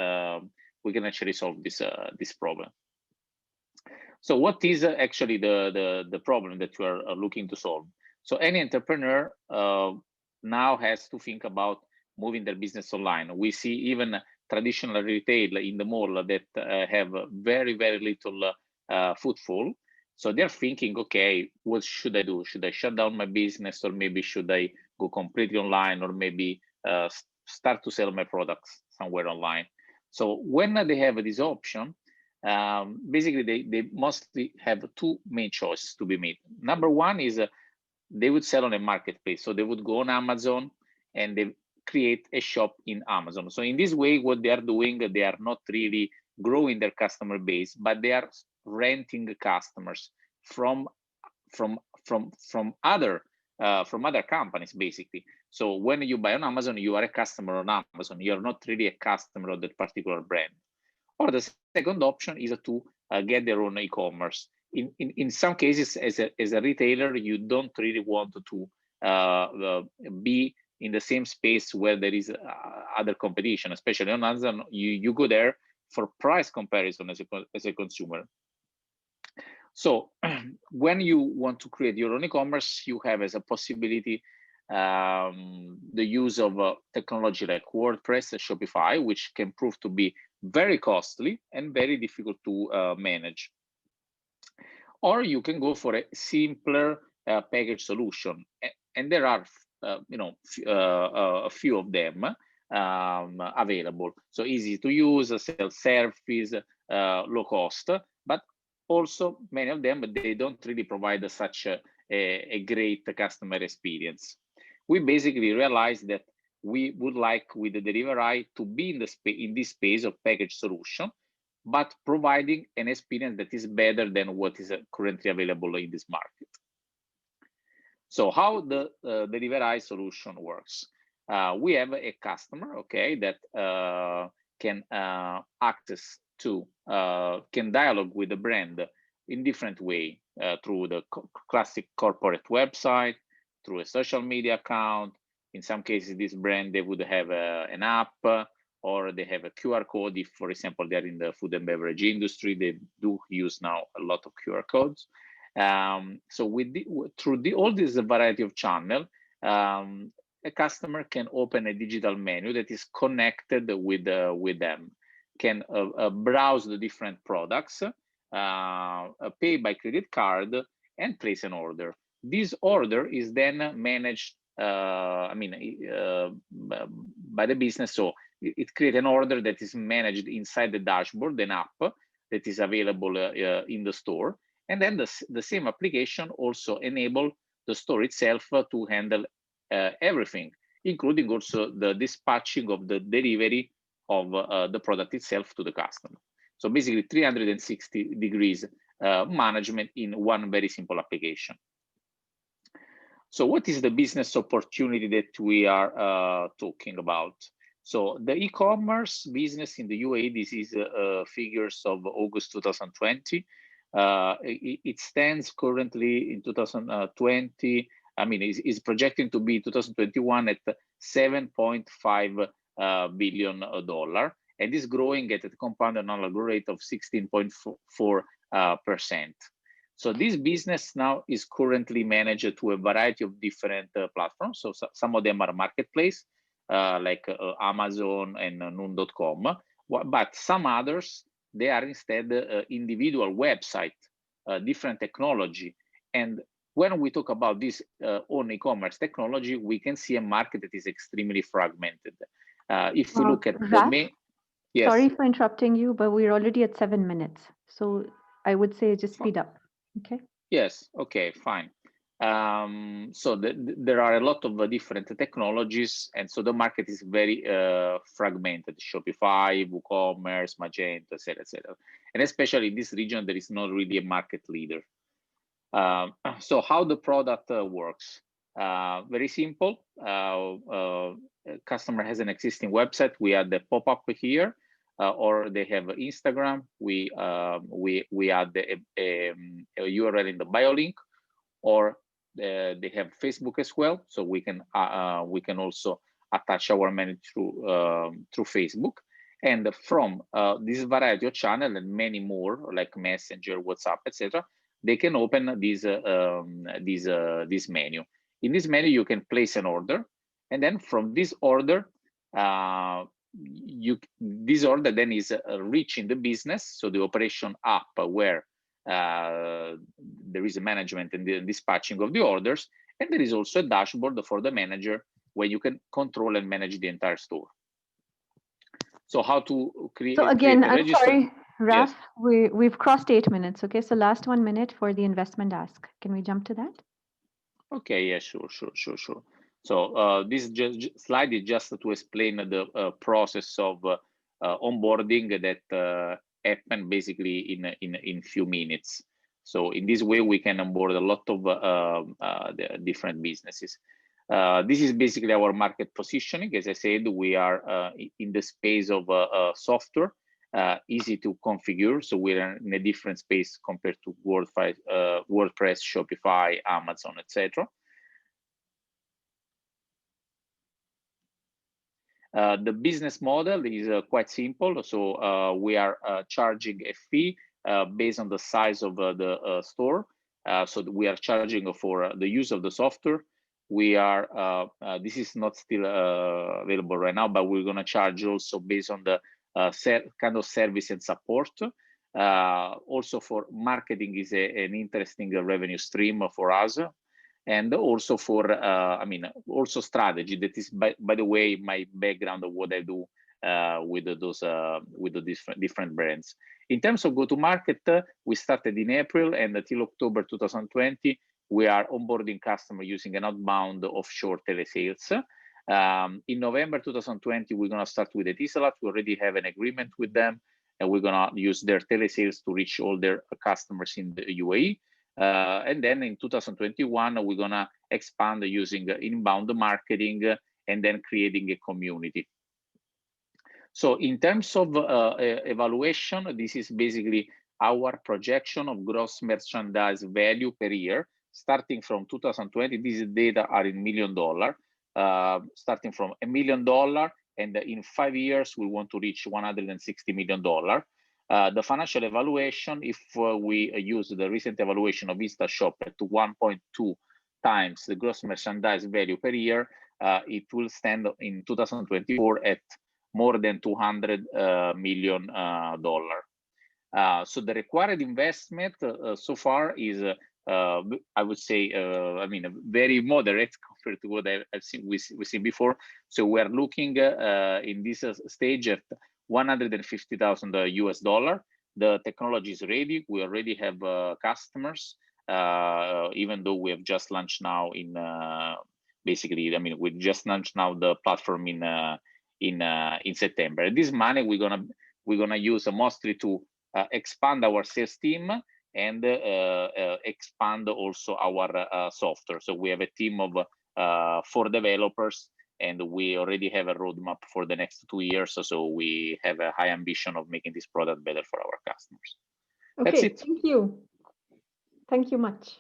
solve this problem. So what is actually the problem that you are looking to solve? So any entrepreneur now has to think about moving their business online. We see even traditional retail in the mall that have very, very little footfall. So they're thinking, okay, what should I do? Should I shut down my business, or maybe should I go completely online, or maybe start to sell my products somewhere online? So when they have this option, basically they mostly have two main choices to be made. Number one is they would sell on a marketplace. So they would go on Amazon and they create a shop in Amazon. So in this way, what they are doing, they are not really growing their customer base, but they are renting customers from other companies, basically. So when you buy on Amazon, you are a customer on Amazon. You are not really a customer of that particular brand. Or the second option is to get their own e-commerce. In some cases, as a retailer, you don't really want to be in the same space where there is other competition, especially on Amazon. You go there for price comparison as a consumer. So when you want to create your own e-commerce, you have as a possibility the use of technology like WordPress and Shopify, which can prove to be very costly and very difficult to manage. Or you can go for a simpler package solution, and there are a few of them available. So easy to use, self-service, low cost, but also many of them, but they don't really provide such a great customer experience. We basically realized that we would like with the Delivery to be in this space of package solution, but providing an experience that is better than what is currently available in this market. So how the Delivery solution works? We have a customer, okay, that can access to, can dialogue with the brand in different way, through the classic corporate website, through a social media account. In some cases, this brand, they would have an app, or they have a QR code. If, for example, they're in the food and beverage industry, they do use now a lot of QR codes. So through all this variety of channel, a customer can open a digital menu that is connected with them, can browse the different products, pay by credit card, and place an order. This order is then managed, by the business. So it creates an order that is managed inside the dashboard, an app that is available in the store. And then the same application also enable the store itself to handle everything, including also the dispatching of the delivery of the product itself to the customer. So basically 360 degrees management in one very simple application. So what is the business opportunity that we are talking about? So the e-commerce business in the UAE, this is figures of August 2020. It stands currently in 2020, is projecting to be 2021 at $7.5 billion, and is growing at a compound annual growth rate of 16.4%. So this business now is currently managed to a variety of different platforms. So some of them are marketplace, like Amazon and Noon.com, but some others, they are instead individual website, different technology. And when we talk about this own e-commerce technology, we can see a market that is extremely fragmented. If we look at the main, yes. Sorry for interrupting you, but we're already at 7 minutes. So I would say just speed up. Okay. Yes. Okay. Fine. So there are a lot of different technologies, and so the market is very fragmented. Shopify, WooCommerce, Magento, etc., etc. And especially in this region, there is not really a market leader. So how the product works? Very simple. Customer has an existing website. We add the pop-up here, or they have Instagram. We add a URL in the bio link, or they have Facebook as well. So we can also attach our menu through Facebook. And from this variety of channel and many more, like Messenger, WhatsApp, etc., they can open this menu. In this menu, you can place an order, and then from this order, this order then is reaching the business, so the operation app where there is a management and the dispatching of the orders, and there is also a dashboard for the manager where you can control and manage the entire store. So how to create? So again, I'm register? sorry, Raf, Yes. we've crossed 8 minutes. Okay, so last 1 minute for the investment ask. Can we jump to that? Okay, yeah, sure. So this slide is just to explain the process of onboarding that happen basically in few minutes. So in this way, we can onboard a lot of the different businesses. This is basically our market positioning. As I said, we are in the space of software, easy to configure. So we're in a different space compared to WordPress, Shopify, Amazon, etc. The business model is quite simple. So we are charging a fee based on the size of the store. So we are charging for the use of the software. We are, this is not still available right now, but we're going to charge also based on the kind of service and support. Also for marketing is an interesting revenue stream for us. And also for, also strategy. That is, by the way, my background of what I do with the different brands. In terms of go-to-market, we started in April, and until October 2020, we are onboarding customers using an outbound offshore telesales. In November 2020, we're going to start with Etisalat. We already have an agreement with them, and we're going to use their telesales to reach all their customers in the UAE. And then in 2021, we're going to expand using inbound marketing and then creating a community. So in terms of evaluation, this is basically our projection of gross merchandise value per year, starting from 2020. These data are in $1 million, starting from $1 million, and in 5 years, we want to reach $160 million. The financial evaluation, if we use the recent evaluation of InstaShop at 1.2 times the gross merchandise value per year, it will stand in 2024 at more than $200 million. So the required investment so far is, I would say, very moderate compared to what I've seen we've seen before. So we are looking in this stage at $150,000 US. The technology is ready. We already have customers, even though we have just launched now in basically. I mean, we just launched now the platform in September. And this money we're gonna use mostly to expand our sales team and expand also our software. So we have a team of 4 developers, and we already have a roadmap for the next 2 years. So we have a high ambition of making this product better for our customers. Okay, That's it. thank you. Thank you much.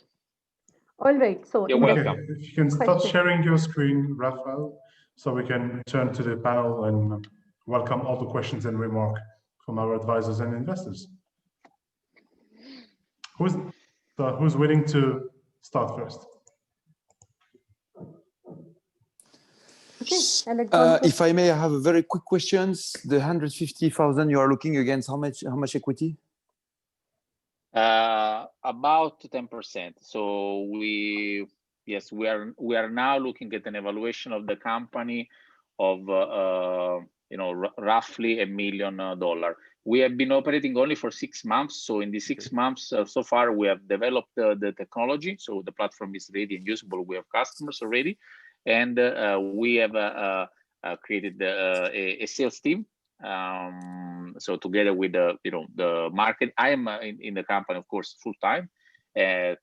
All right, so you're welcome. If you can start sharing your screen, Rafael, so we can turn to the panel and welcome all the questions and remarks from our advisors and investors. Who's willing to start first? Okay, if I may, I have a very quick questions. The 150,000 you are looking against, how much equity? About 10%. So we are now looking at an evaluation of the company of roughly $1 million. We have been operating only for 6 months. So in the 6 months so far, we have developed the technology. So the platform is ready and usable. We have customers already, and we have created a sales team. So together with the market, I am in the company, of course, full time.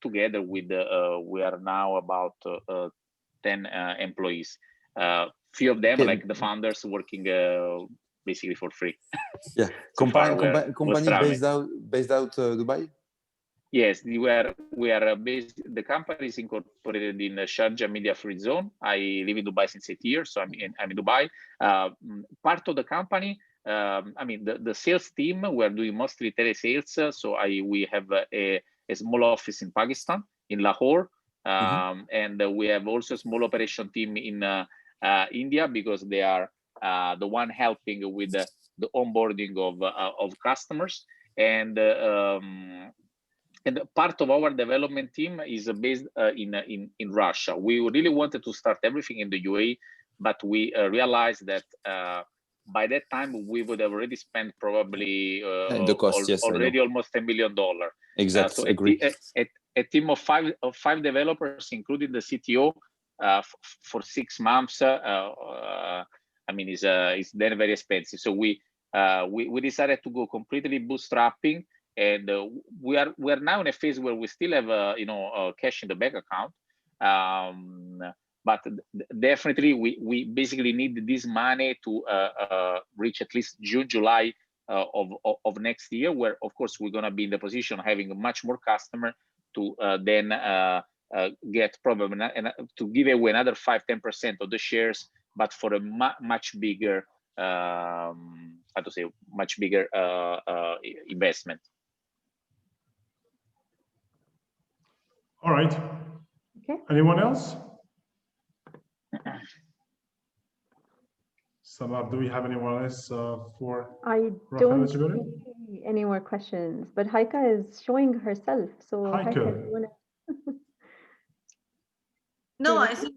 Together with we are now about 10 employees. Few of them, like the founders, working basically for free. Yeah, company based out Dubai. Yes, we are based. The company is incorporated in the Sharjah Media Free Zone. I live in Dubai since 8 years, so I'm in Dubai. Part of the company, the sales team, we are doing mostly telesales. So we have a small office in Pakistan, in Lahore, and we have also a small operation team in India, because they are the one helping with the onboarding of customers. And part of our development team is based in Russia. We really wanted to start everything in the UAE, but we realized that by that time we would have already spent probably the cost, already almost $1 million. Exactly. So agree. A team of five developers, including the CTO, for 6 months. Is then very expensive. So we decided to go completely bootstrapping. And we are now in a phase where we still have cash in the bank account, but definitely we basically need this money to reach at least June, July of next year, where of course we're going to be in the position of having much more customer to then get probably to give away another 5-10% of the shares, but for a much bigger investment. All right. Okay. Anyone else? Samar, do we have anyone else for? I don't see any more questions, but Heike is showing herself. So Heike, no, I think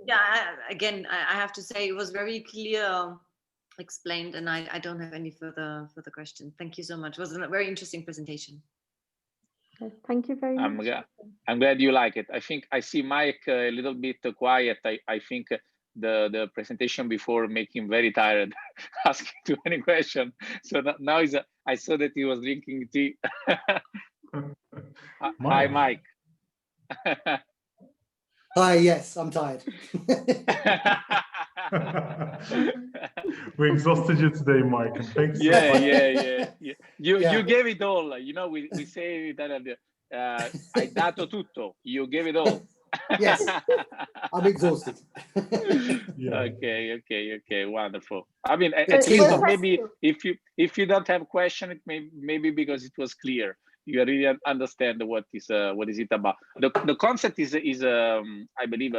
again, I have to say it was very clear explained, and I don't have any further questions. Thank you so much. It was a very interesting presentation. Thank you very much. I'm glad you like it. I think I see Mike a little bit quiet. I think the presentation before made him very tired asking too many questions. So now I saw that he was drinking tea. Hi, Mike. Hi, yes, I'm tired. We exhausted you today, Mike. And thanks. Yeah. You gave it all. We say that hai dato tutto. You gave it all. Yes, I'm exhausted. Okay, wonderful. I mean, Yeah, at least Tina. maybe if you don't have question, it maybe because it was clear. You really understand what is it about. The concept is I believe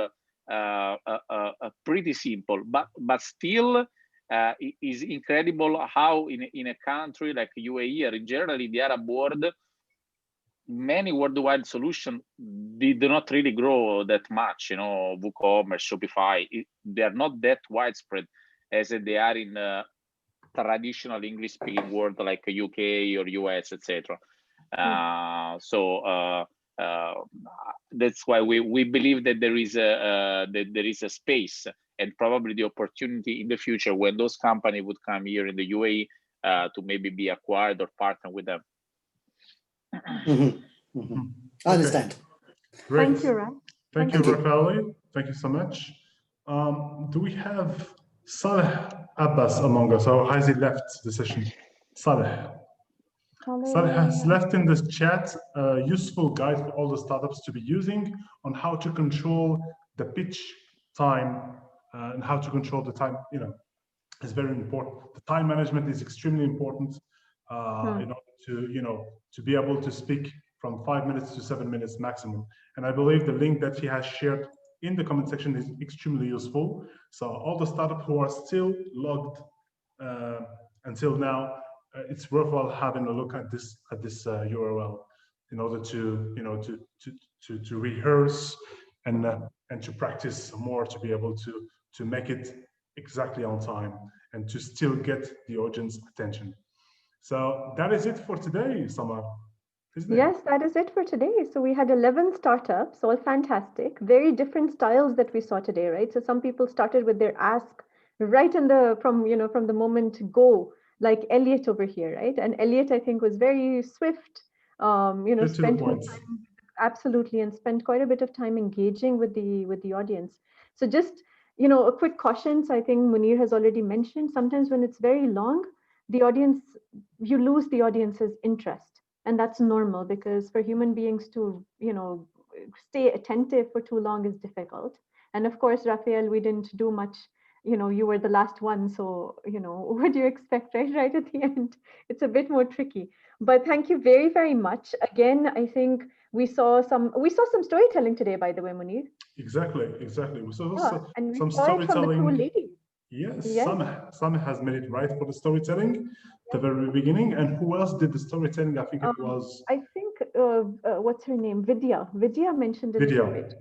pretty simple, but still it is incredible how in a country like UAE or in general in the Arab world, many worldwide solutions did not really grow that much. You know, WooCommerce, Shopify, they are not that widespread as they are in traditional English-speaking world like UK or US, etc. So that's why we believe that there is a space and probably the opportunity in the future when those companies would come here in the UAE to maybe be acquired or partner with them. I understand. Great. Thank you, Ran. Thank you, Rafali. Thank you so much. Do we have Saleh Abbas among us, or has he left the session? Saleh. Saleh has left in this chat a useful guide for all the startups to be using on how to control the pitch time and how to control the time. You know, is very important. The time management is extremely important in order to be able to speak from 5 minutes to 7 minutes maximum. And I believe the link that he has shared in the comment section is extremely useful. So all the startups who are still logged until now, it's worthwhile having a look at this URL in order to rehearse and to practice more, to be able to make it exactly on time and to still get the audience attention. So that is it for today, Samar. Yes, that is it for today. So we had 11 startups, all fantastic, very different styles that we saw today, right? So some people started with their ask right from the moment go, like Elliot over here, right? And Elliot, I think, was very swift, spent more time, absolutely, and spent quite a bit of time engaging with the audience. So just, a quick caution. So I think Munir has already mentioned, sometimes when it's very long, you lose the audience's interest. And that's normal, because for human beings to, stay attentive for too long is difficult. And of course, Raphael, we didn't do much. You were the last one. So, what do you expect, right? Right at the end, it's a bit more tricky. But thank you very, very much. Again, I think we saw some storytelling today, by the way, Munir. Exactly. We saw and we some saw it from the two ladies. Yes, Sameh has made it right for the storytelling, the very beginning. And who else did the storytelling? I think it was. I think what's her name? Vidya. Vidya mentioned a little bit.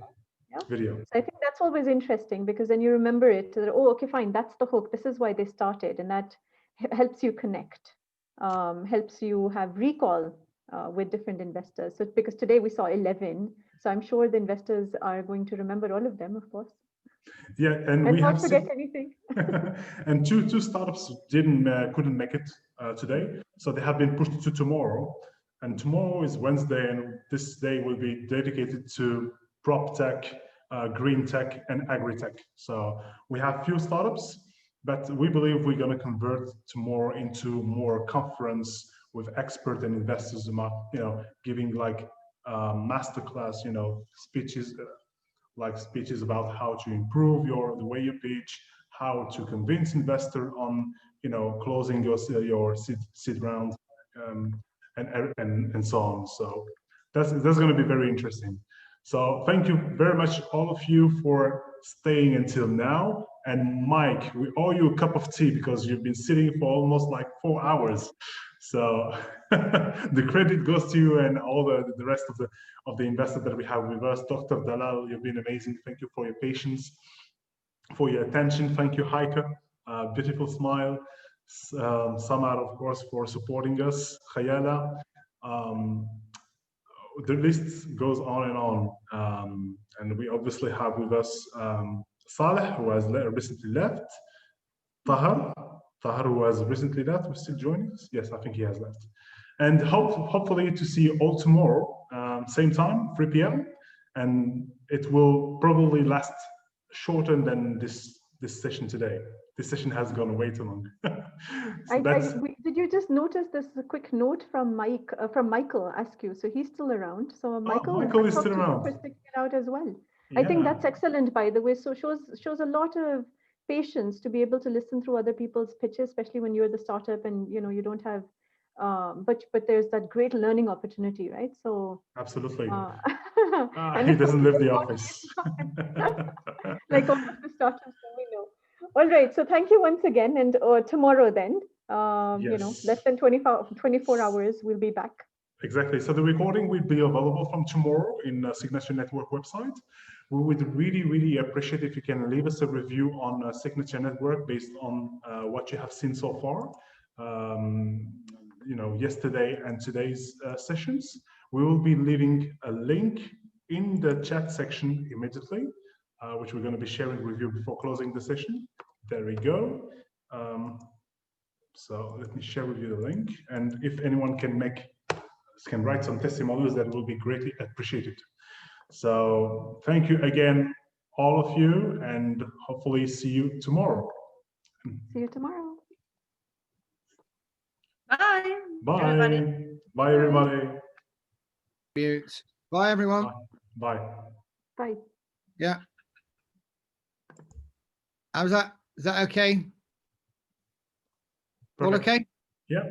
Yeah. Video. So I think that's always interesting, because then you remember it. That, oh, okay, fine. That's the hook. This is why they started, and that helps you connect, helps you have recall with different investors. So because today we saw 11, so I'm sure the investors are going to remember all of them, of course. Yeah, and we not have forget anything. And two startups couldn't make it today, so they have been pushed to tomorrow. And tomorrow is Wednesday, and this day will be dedicated to prop tech, green tech, and agri-tech. So we have few startups, but we believe we're going to convert tomorrow into more conference with expert and investors, giving like masterclass, speeches. Like speeches about how to improve the way you pitch, how to convince investor on closing your seed round, and so on. So that's going to be very interesting. So thank you very much, all of you, for staying until now. And Mike, we owe you a cup of tea because you've been sitting for almost like 4 hours. So the credit goes to you and all the rest of the investors that we have with us. Dr. Dalal, you've been amazing. Thank you for your patience, for your attention. Thank you, Heike. Beautiful smile. Samar, of course, for supporting us. Khayala. The list goes on and on. And we obviously have with us Saleh, who has recently left. Tahar, who has recently left, will still join us. Yes, I think he has left. And hopefully to see you all tomorrow, same time, 3 p.m. And it will probably last shorter than this session today. This session has gone way too long. Did you just notice this quick note from Michael Askwho? So he's still around. So Michael is still around. For sticking it out as well. I think that's excellent, by the way. So shows a lot of patience to be able to listen through other people's pitches, especially when you're the startup and you don't have. But there's that great learning opportunity, right? So absolutely. And He doesn't leave the office. like all of the startups that we know. All right. So thank you once again. And tomorrow then, less than 24 hours, we'll be back. Exactly. So the recording will be available from tomorrow in Signature Network website. We would really, really appreciate if you can leave us a review on Signature Network based on what you have seen so far. Yesterday and today's sessions. We will be leaving a link in the chat section immediately, which we're going to be sharing with you before closing the session. There we go. So let me share with you the link. And if anyone can write some testimonials, that will be greatly appreciated. So thank you again, all of you, and hopefully see you tomorrow. See you tomorrow. Bye. Bye. Everybody. Bye, everybody. Bye, everyone. Bye. Bye. Yeah. How's that? Is that okay? All Perfect. okay? Yeah.